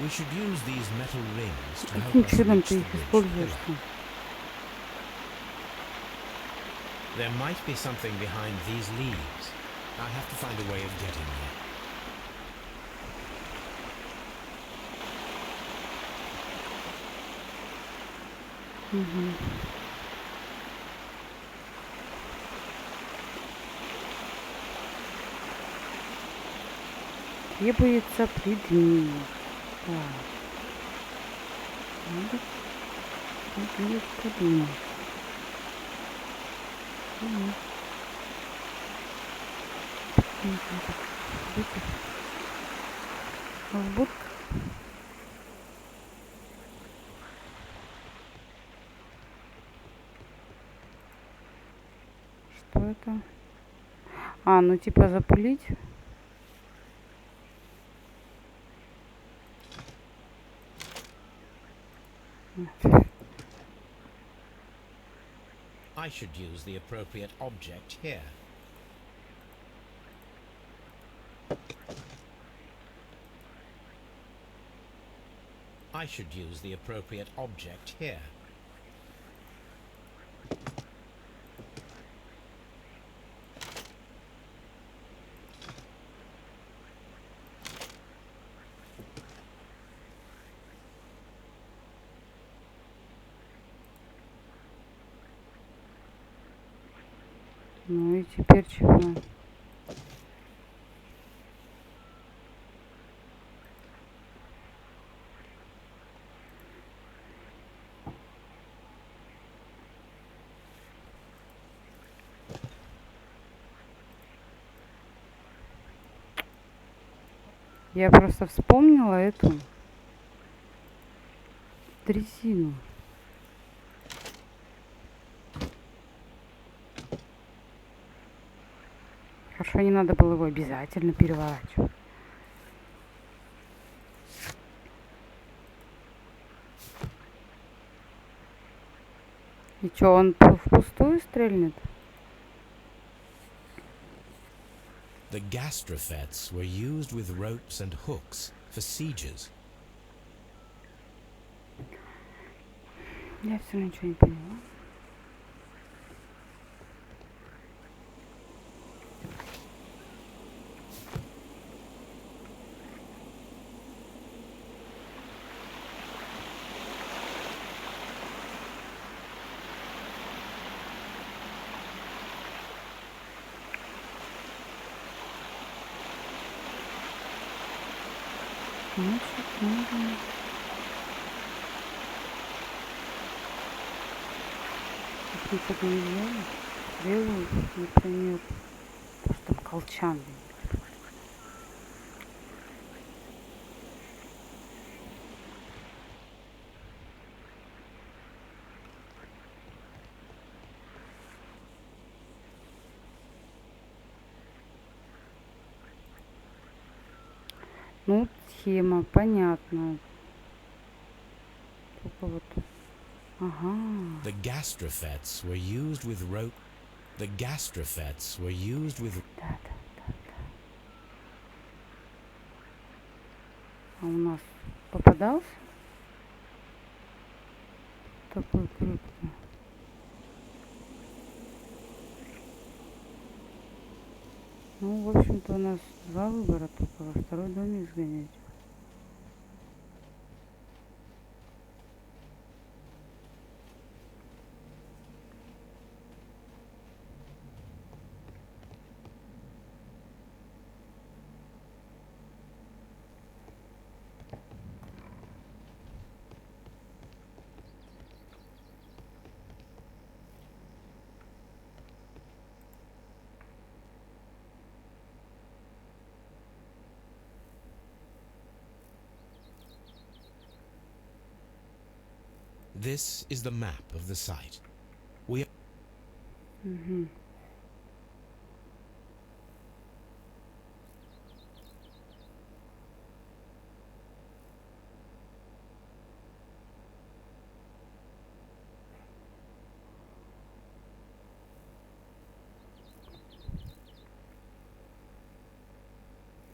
We should use these metal rings to help Каким us чудом reach ты the их bridge используешь? pillar. There might be something behind these leaves. I have to find a way of getting there. Угу. Требуется предмет. Так. Надо будет подумать. Будка. Что это? А, ну типа запылить. I should use the appropriate object here. I should use the appropriate object here. Ну и теперь чего? Я просто вспомнила эту дрезину. Хорошо, не надо было его обязательно переворачивать. И чё, он впустую стрельнет? The gastrofets were used with ropes and hooks for sieges. Я все равно ничего не поняла. Значит, надо... Ничего не делаю. Делаю, например, потому что там колчан. Ну, схема, понятно. Только вот. Ага. The gastrofets were used with rope. The gastrofets were used with. Да. А у нас попадался такой крупный? Ну, в общем-то, у нас два выбора только, во второй домик сгонять. This is the map of the site. We. Угу.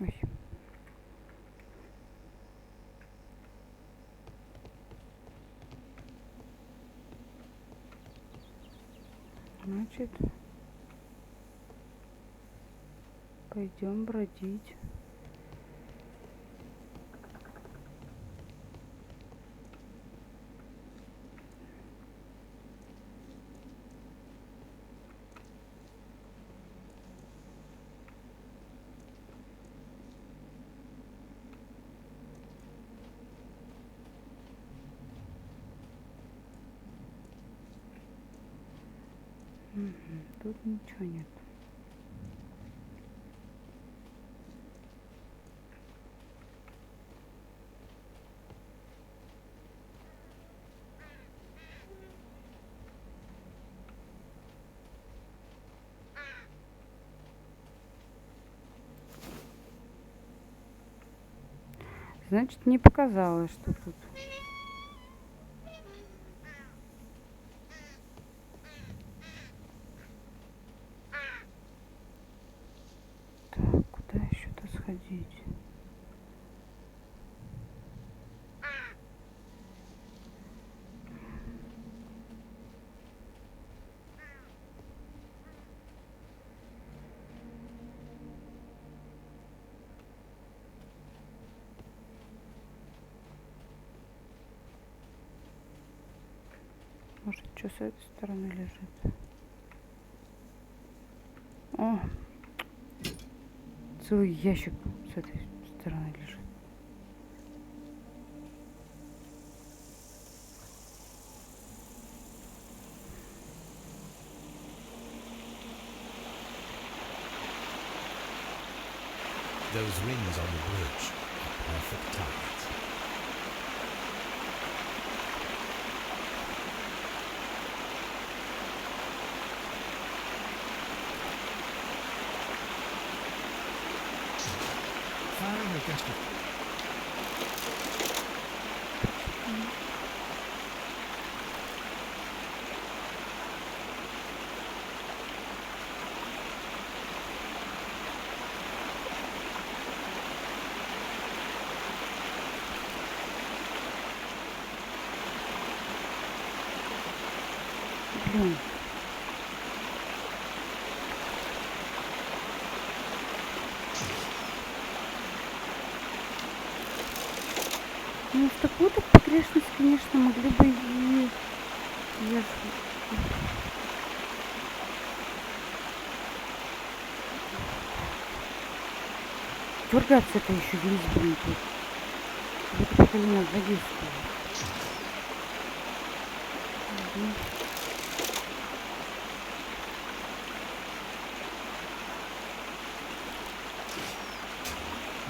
Ой. Значит, пойдем бродить. Тут ничего нет. Значит, не показалось, что тут. Куда еще-то сходить? Может, что с этой стороны лежит? О! Целый ящик с этой стороны лежит. Those rings on the bridge are perfect targets. Firing a gastro. блин. Ну, в такую-то погрешность, конечно, могли бы и... Я ж... Дергаться это еще весь, блин, тут. Это поколение задействовало.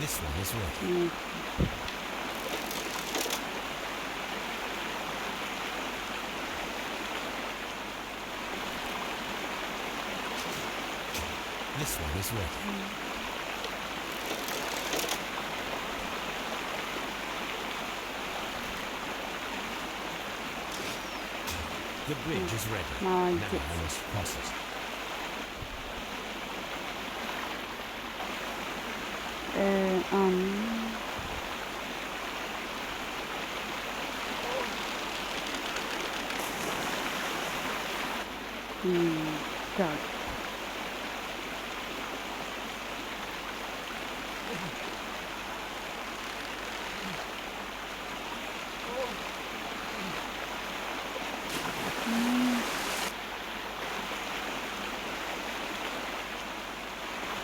This one is working. This one is working. The bridge is ready. Now I must cross it. Так.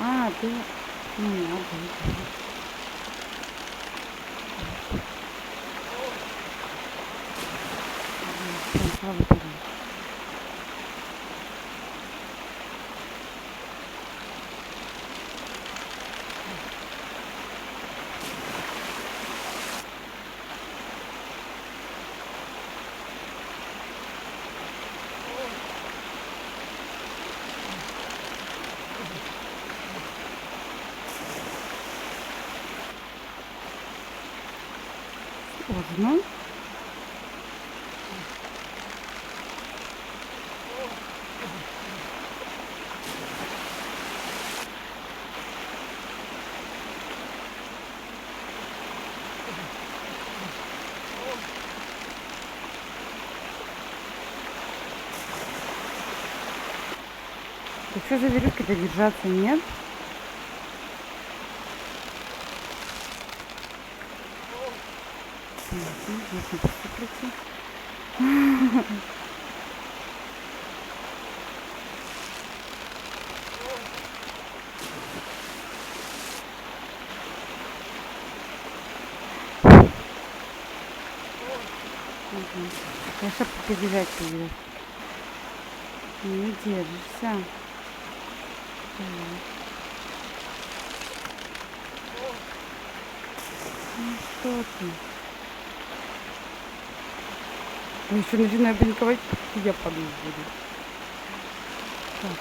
А, ты... Не надо. Сложно. Да что за веревки-то держаться, нет? Можно просто пройти. Я шапку побежать тебе. Не держишься. Ну что ты? Я еще начинаю паниковать, я падаю в воду. Так.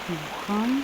Духом.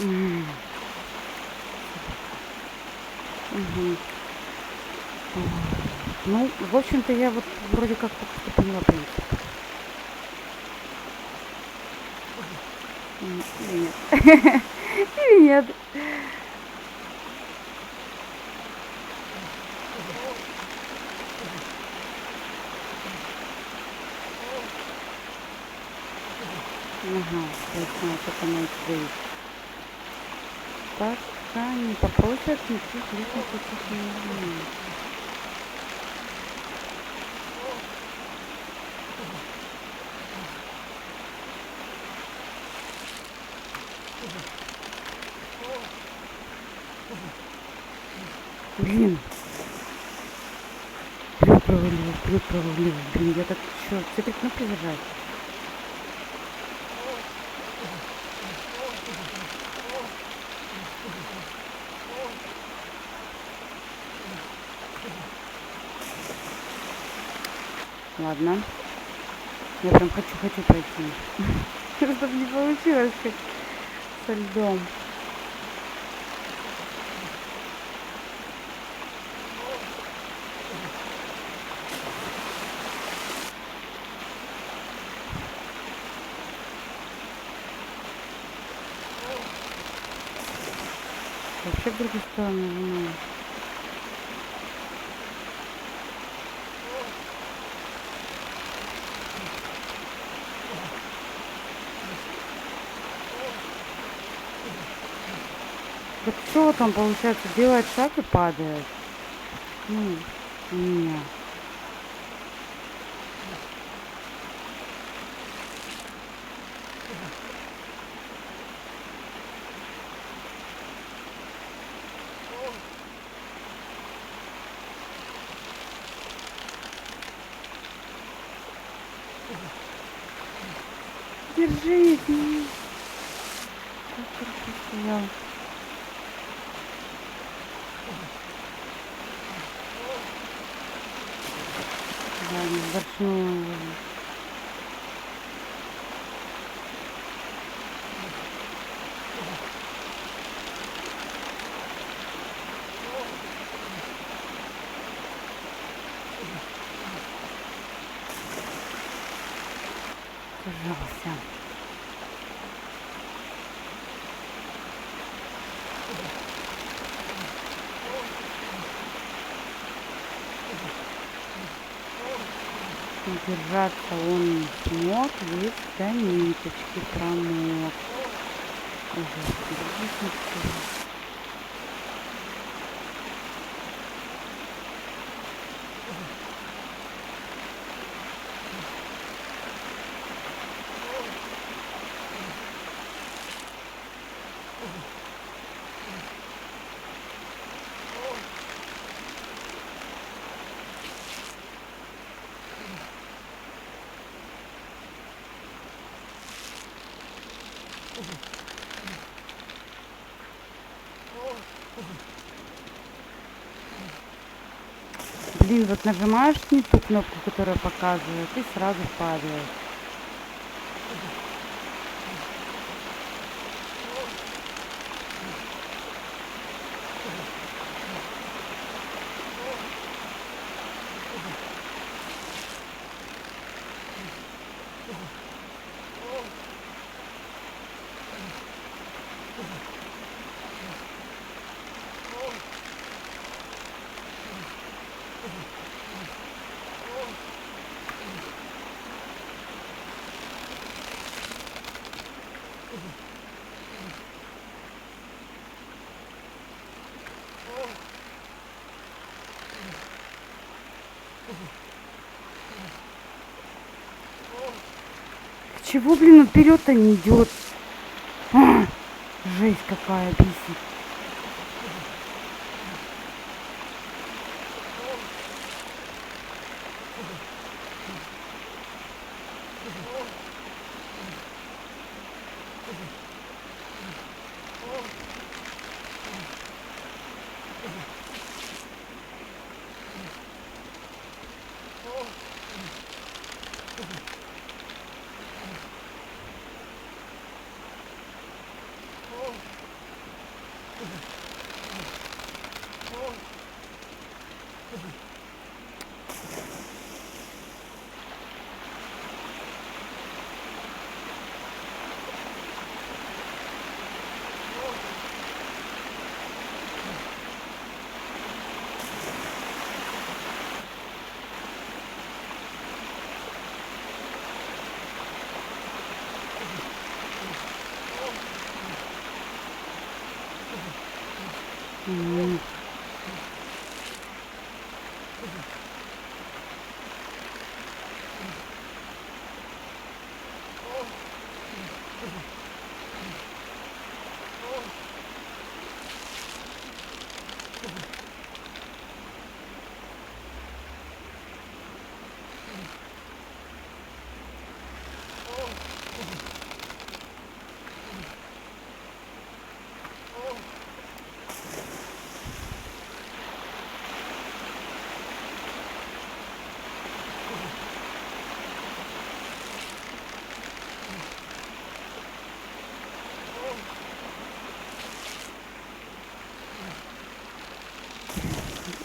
Угу. Ну, в общем-то, я вот вроде как только что поняла принцип. Или нет? Или нет? Ага, точно, это она стоит. Пока не попросят никаких лишних уточнений. Блин. Вперед провалилась. Блин, я так что, все так кнопки зажать. Ладно. Я прям хочу пройти. Чтобы не получилось, как со льдом. Вообще в другую сторону нажимаю. Вот что там получается? Делает шаг и падает. Ну, у меня. Держись. Как хорошо стоял. Ладно, вздохнула. Держался. Держаться он не смог, весь до ниточки промок. Ужас, держись на всё. Блин, вот нажимаешь не ту кнопку, которая показывает, и сразу падает. Чего, блин, он вперед-то не идет? А, жесть какая, бесит.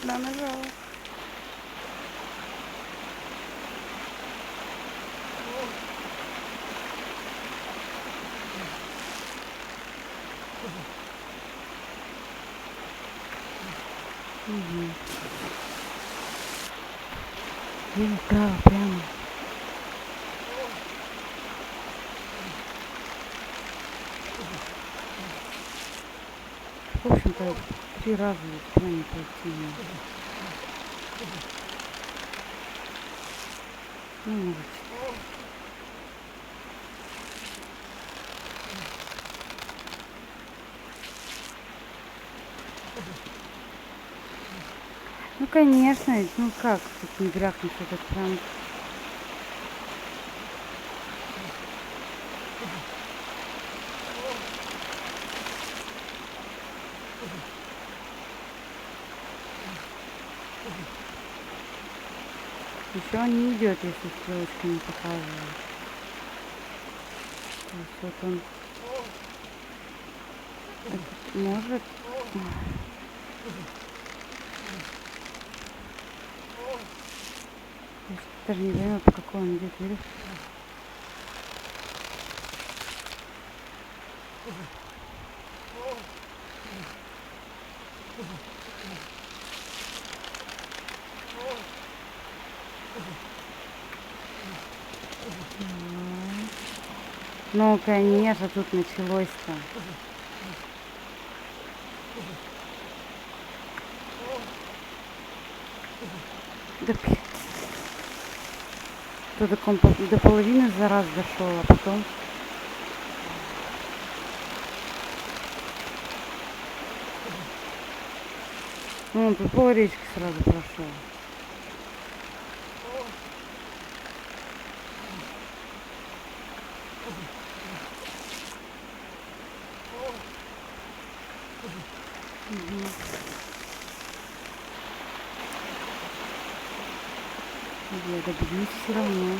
Да, нажала. Угу. Лево, право, прямо. В общем-то, 3 раза прямо пойти. Ну, может. Ну, конечно, ну как тут не брякнуть этот прям. Еще он не идет, если стрелочка не показывает. То есть вот он может. Даже не пойму, по какой он идет, видишь? Ну, конечно, тут началось-то. До половины за раз дошел, а потом. Ну, он тут пол речки сразу прошел. Угу. Я добьюсь все равно.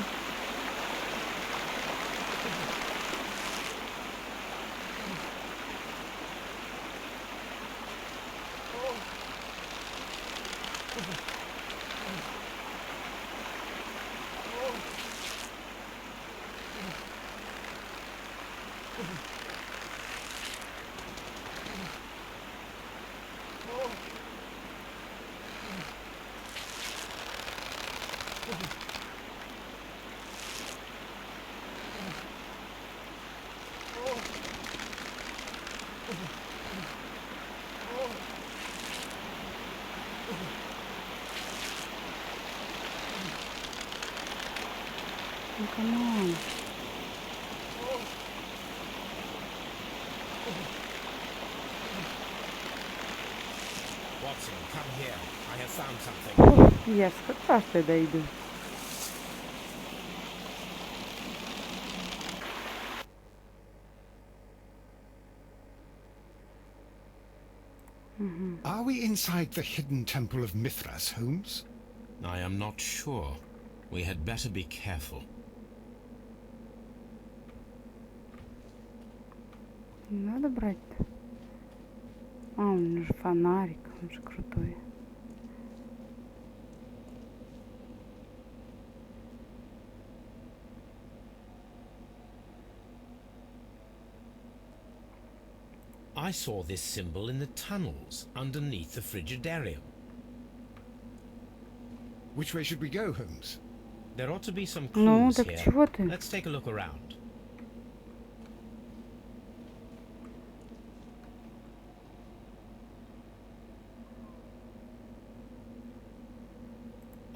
Ну, камон. Watson, come here. I have found something. Я сказала, что я дойду. Are we inside the hidden temple of Mithras, Holmes? I am not sure. We had better be careful. Не надо брать-то. А, он же фонарик, он же крутой. I saw this symbol in the tunnels underneath the Frigidarium. Which way should we go, Holmes? There ought to be some Ну, clues так here. чего ты? Let's take a look around.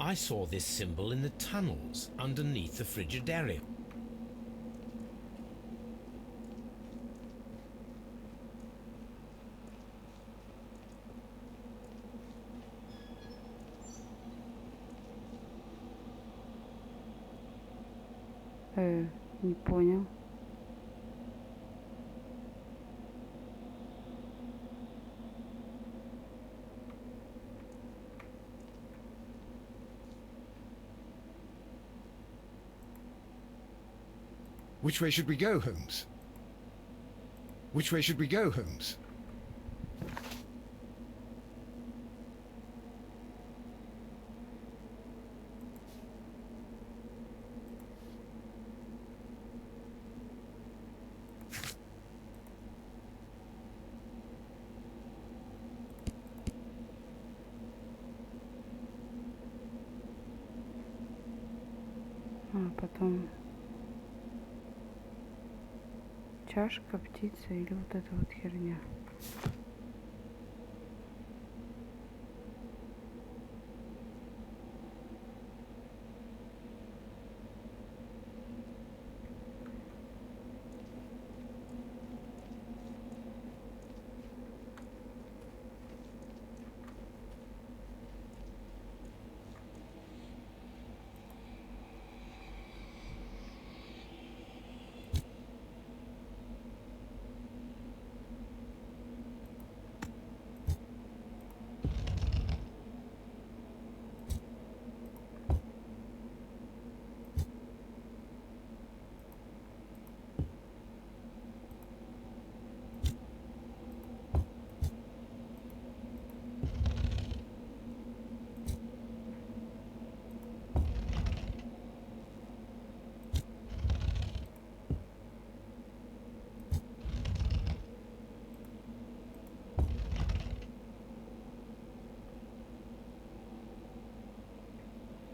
I saw this symbol in the tunnels underneath the Frigidarium. Не понял. Which way should we go, Holmes? Which way should we go, Holmes? А потом чашка, птица или вот эта вот херня.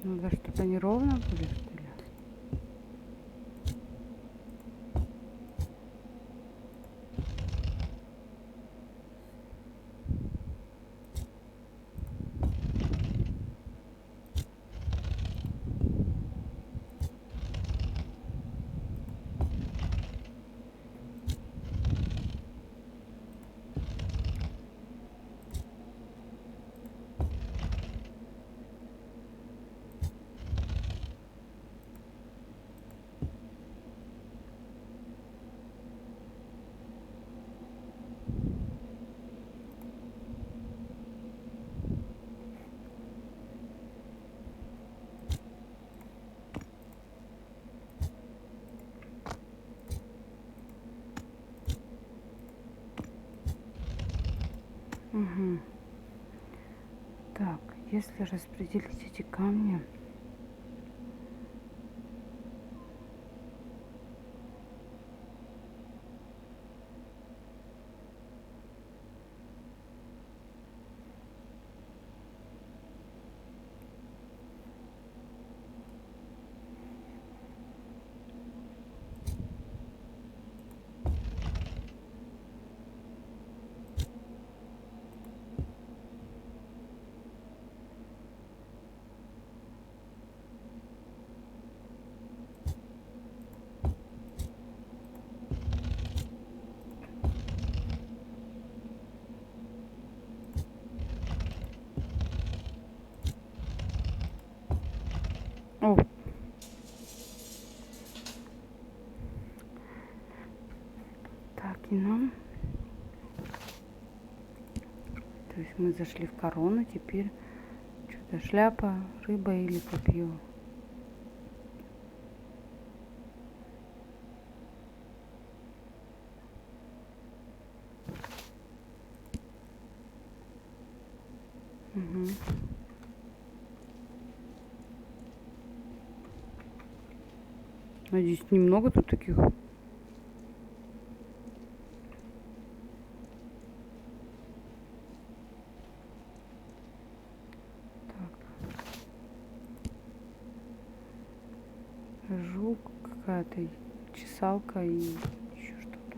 Надо, чтобы они ровно были, что ли? Угу. Так, если распределить эти камни, о, так и нам, то есть мы зашли в корону, теперь что-то шляпа, рыба или копье. Угу. Надеюсь, немного тут таких. Так. Жук, какая-то чесалка и еще что-то.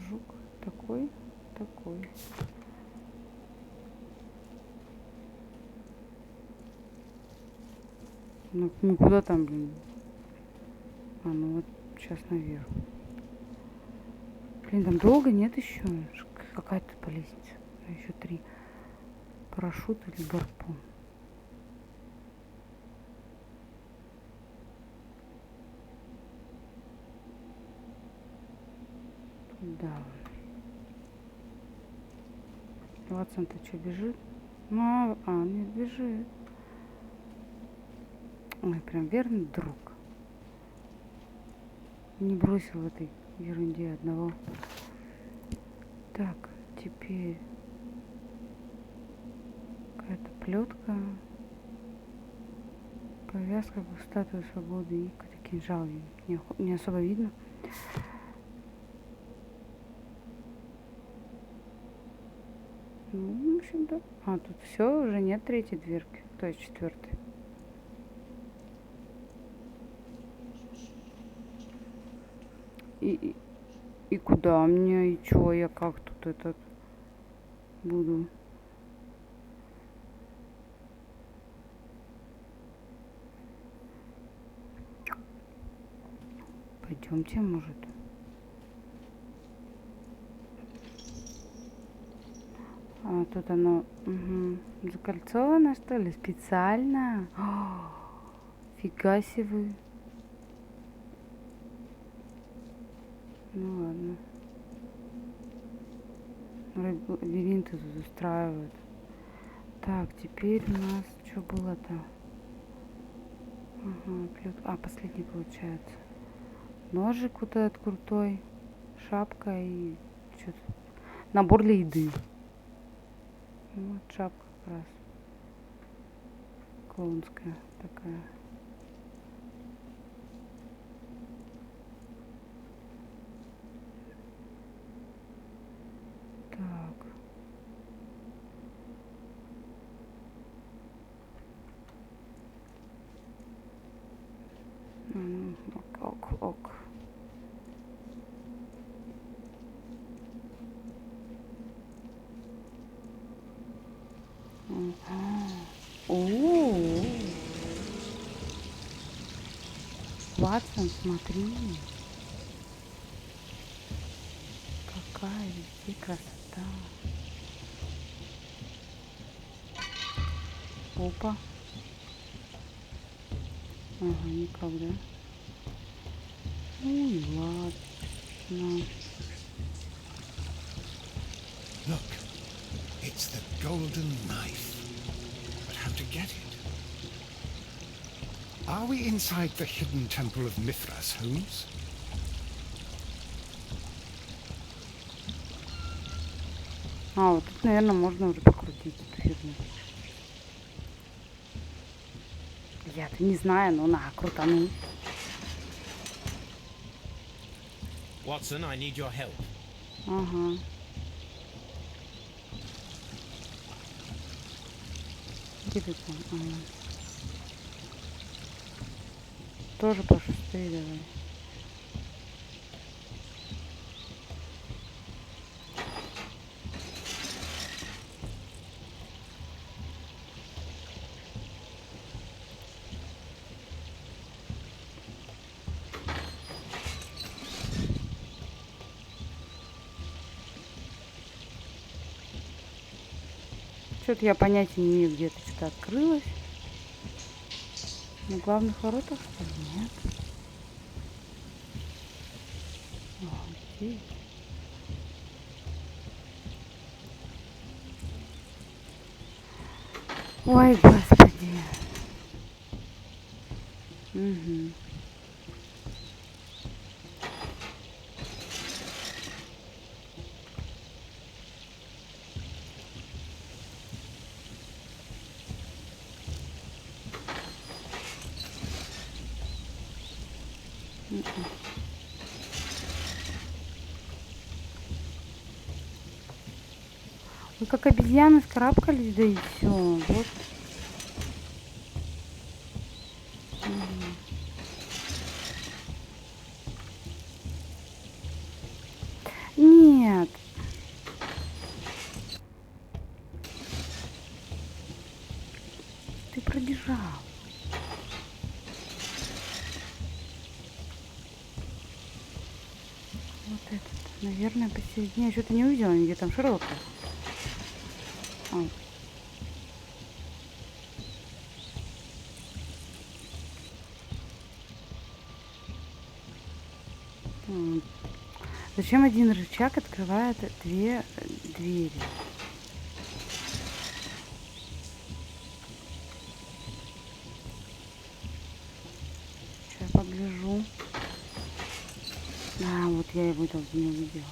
Жук такой. такой. Ну куда там, блин? А, ну вот сейчас наверх. Блин, там долго нет еще? Какая тут по лестнице? Еще 3. Парашют или гарпун? Да. Ватсон-то что, бежит? Ну, нет, бежит. Ой, прям верный друг. Не бросил в этой ерунде одного. Так, теперь какая-то плетка. Повязка, как статуя свободы и какой-то кинжал. Не особо видно. Ну, в общем-то. А, тут все, уже нет 3-й дверки. То есть 4-й. И куда мне, и чё, я как тут этот буду? Пойдемте, может. А тут оно закольцовано, что ли, специально? Фига себе вы. Ну ладно. Лабиринты тут устраивают. Так, теперь у нас что было-то? Ага, последний получается. Ножик вот этот крутой. Шапка и что-то. Набор для еды. Вот шапка как раз. Клоунская такая. Так. Ок. Ватсон, смотри. Какая везде красота. Опа. Ага, никак, да? Ой, ладно. Look, it's the golden knife. But how to get it? Are we inside the hidden temple of Mithras, Holmes? А, вот тут, наверное, можно уже покрутить эту фирму. Я-то не знаю, но на, крутану. Watson, I need your help. Ага. Где ты там? Ага. Тоже по 6-й давай. Что-то я понятия не имею, где это что-то открылось. На главных воротах, что ли? Нет. Здесь. Ой, господи. Угу. Мы как обезьяны скарабкались, да и все. Вот. Нет. Наверное, посередине. Я что-то не увидела нигде там Шерлока. А. Зачем один рычаг открывает две двери? Сейчас погляжу. А, вот я его даже не увидела.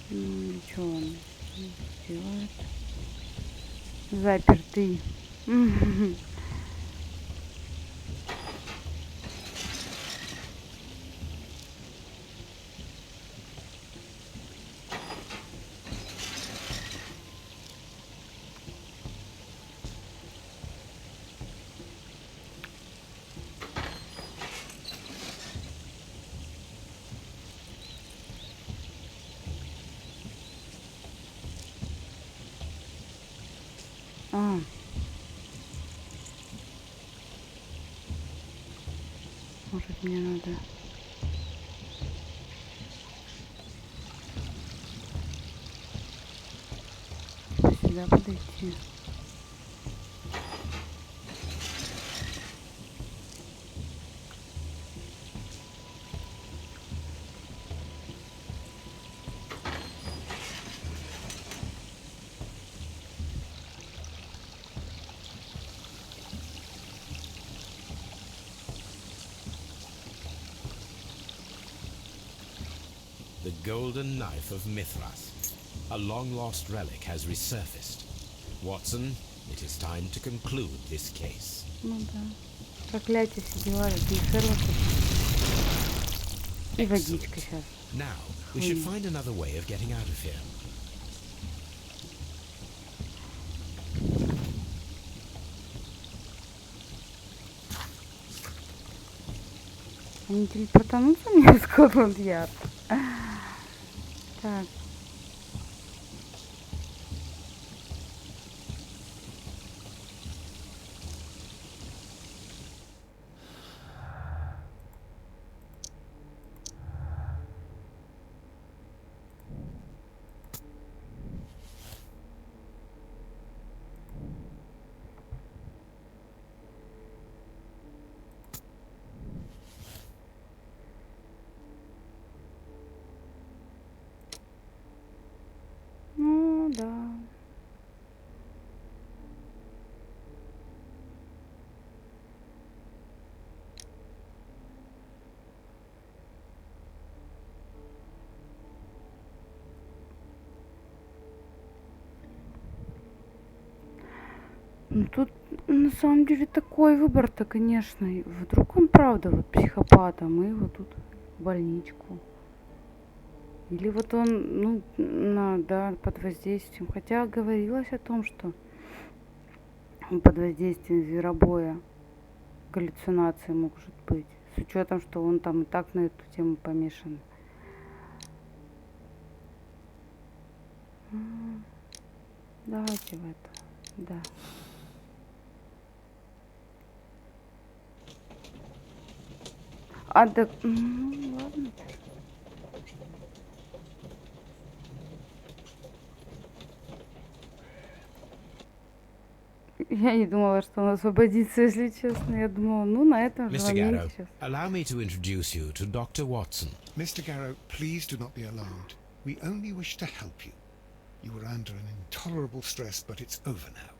Ничего он не делает. Запертый. А. Может, мне надо... сюда подойти. The golden knife of Mithras. A long-lost relic has resurfaced. Watson, it is time to conclude this case. Ну да. Проклятие, все дела, такие Шерлоки. И водичка сейчас. Now, we should find another way of getting out of here. Они телепортанутся мне в Скотланд-Ярд? Так. Ну да. Ну тут на самом деле такой выбор-то, конечно. И вдруг он правда вот психопат, а мы его тут в больничку. Или вот он, ну, да, под воздействием. Хотя говорилось о том, что под воздействием зверобоя галлюцинации может быть. С учетом, что он там и так на эту тему помешан. Давайте в это. Да. А да, ну ладно. Я не думала, что он освободится, если честно. Я думала, ну на этом же Mr. моменте Garrow, сейчас. allow me to introduce you to Dr. Watson. Mr. Garrow, please do not be alarmed. We only wish to help you. You were under an intolerable stress, but it's over now.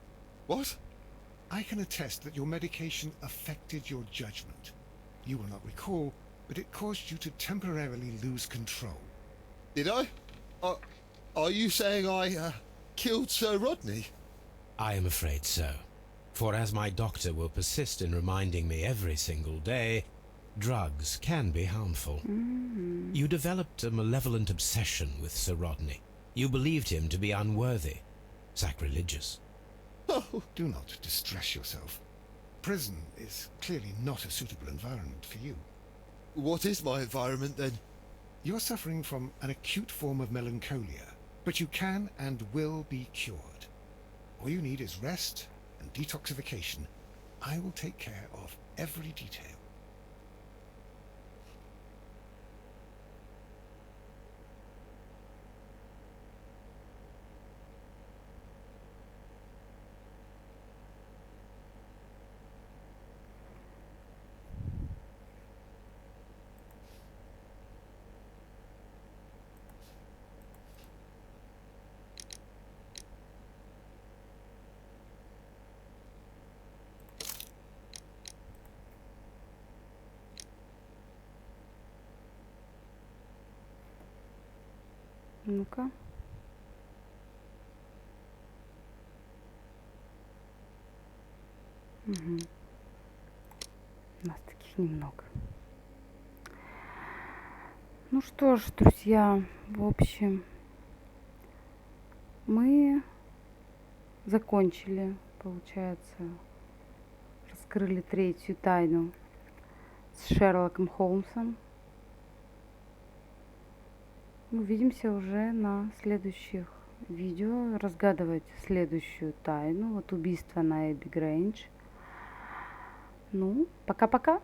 What? I can attest that your medication affected your judgment. You will not recall, but it caused you to temporarily lose control. Did I? Are you saying I killed Sir Rodney? I am afraid so. For as my doctor will persist in reminding me every single day, drugs can be harmful. You developed a malevolent obsession with Sir Rodney. You believed him to be unworthy, sacrilegious. Oh, Do not distress yourself. prison is clearly not a suitable environment for you. What is my environment then? You're suffering from an acute form of melancholia, but you can and will be cured. All you need is rest and detoxification. I will take care of every detail. Ну-ка. Угу. У нас таких немного. Ну что ж, друзья, в общем, мы закончили, получается, раскрыли третью тайну с Шерлоком Холмсом. Увидимся уже на следующих видео, разгадывать следующую тайну, вот убийство на Эбби Грэндж. Ну, пока-пока.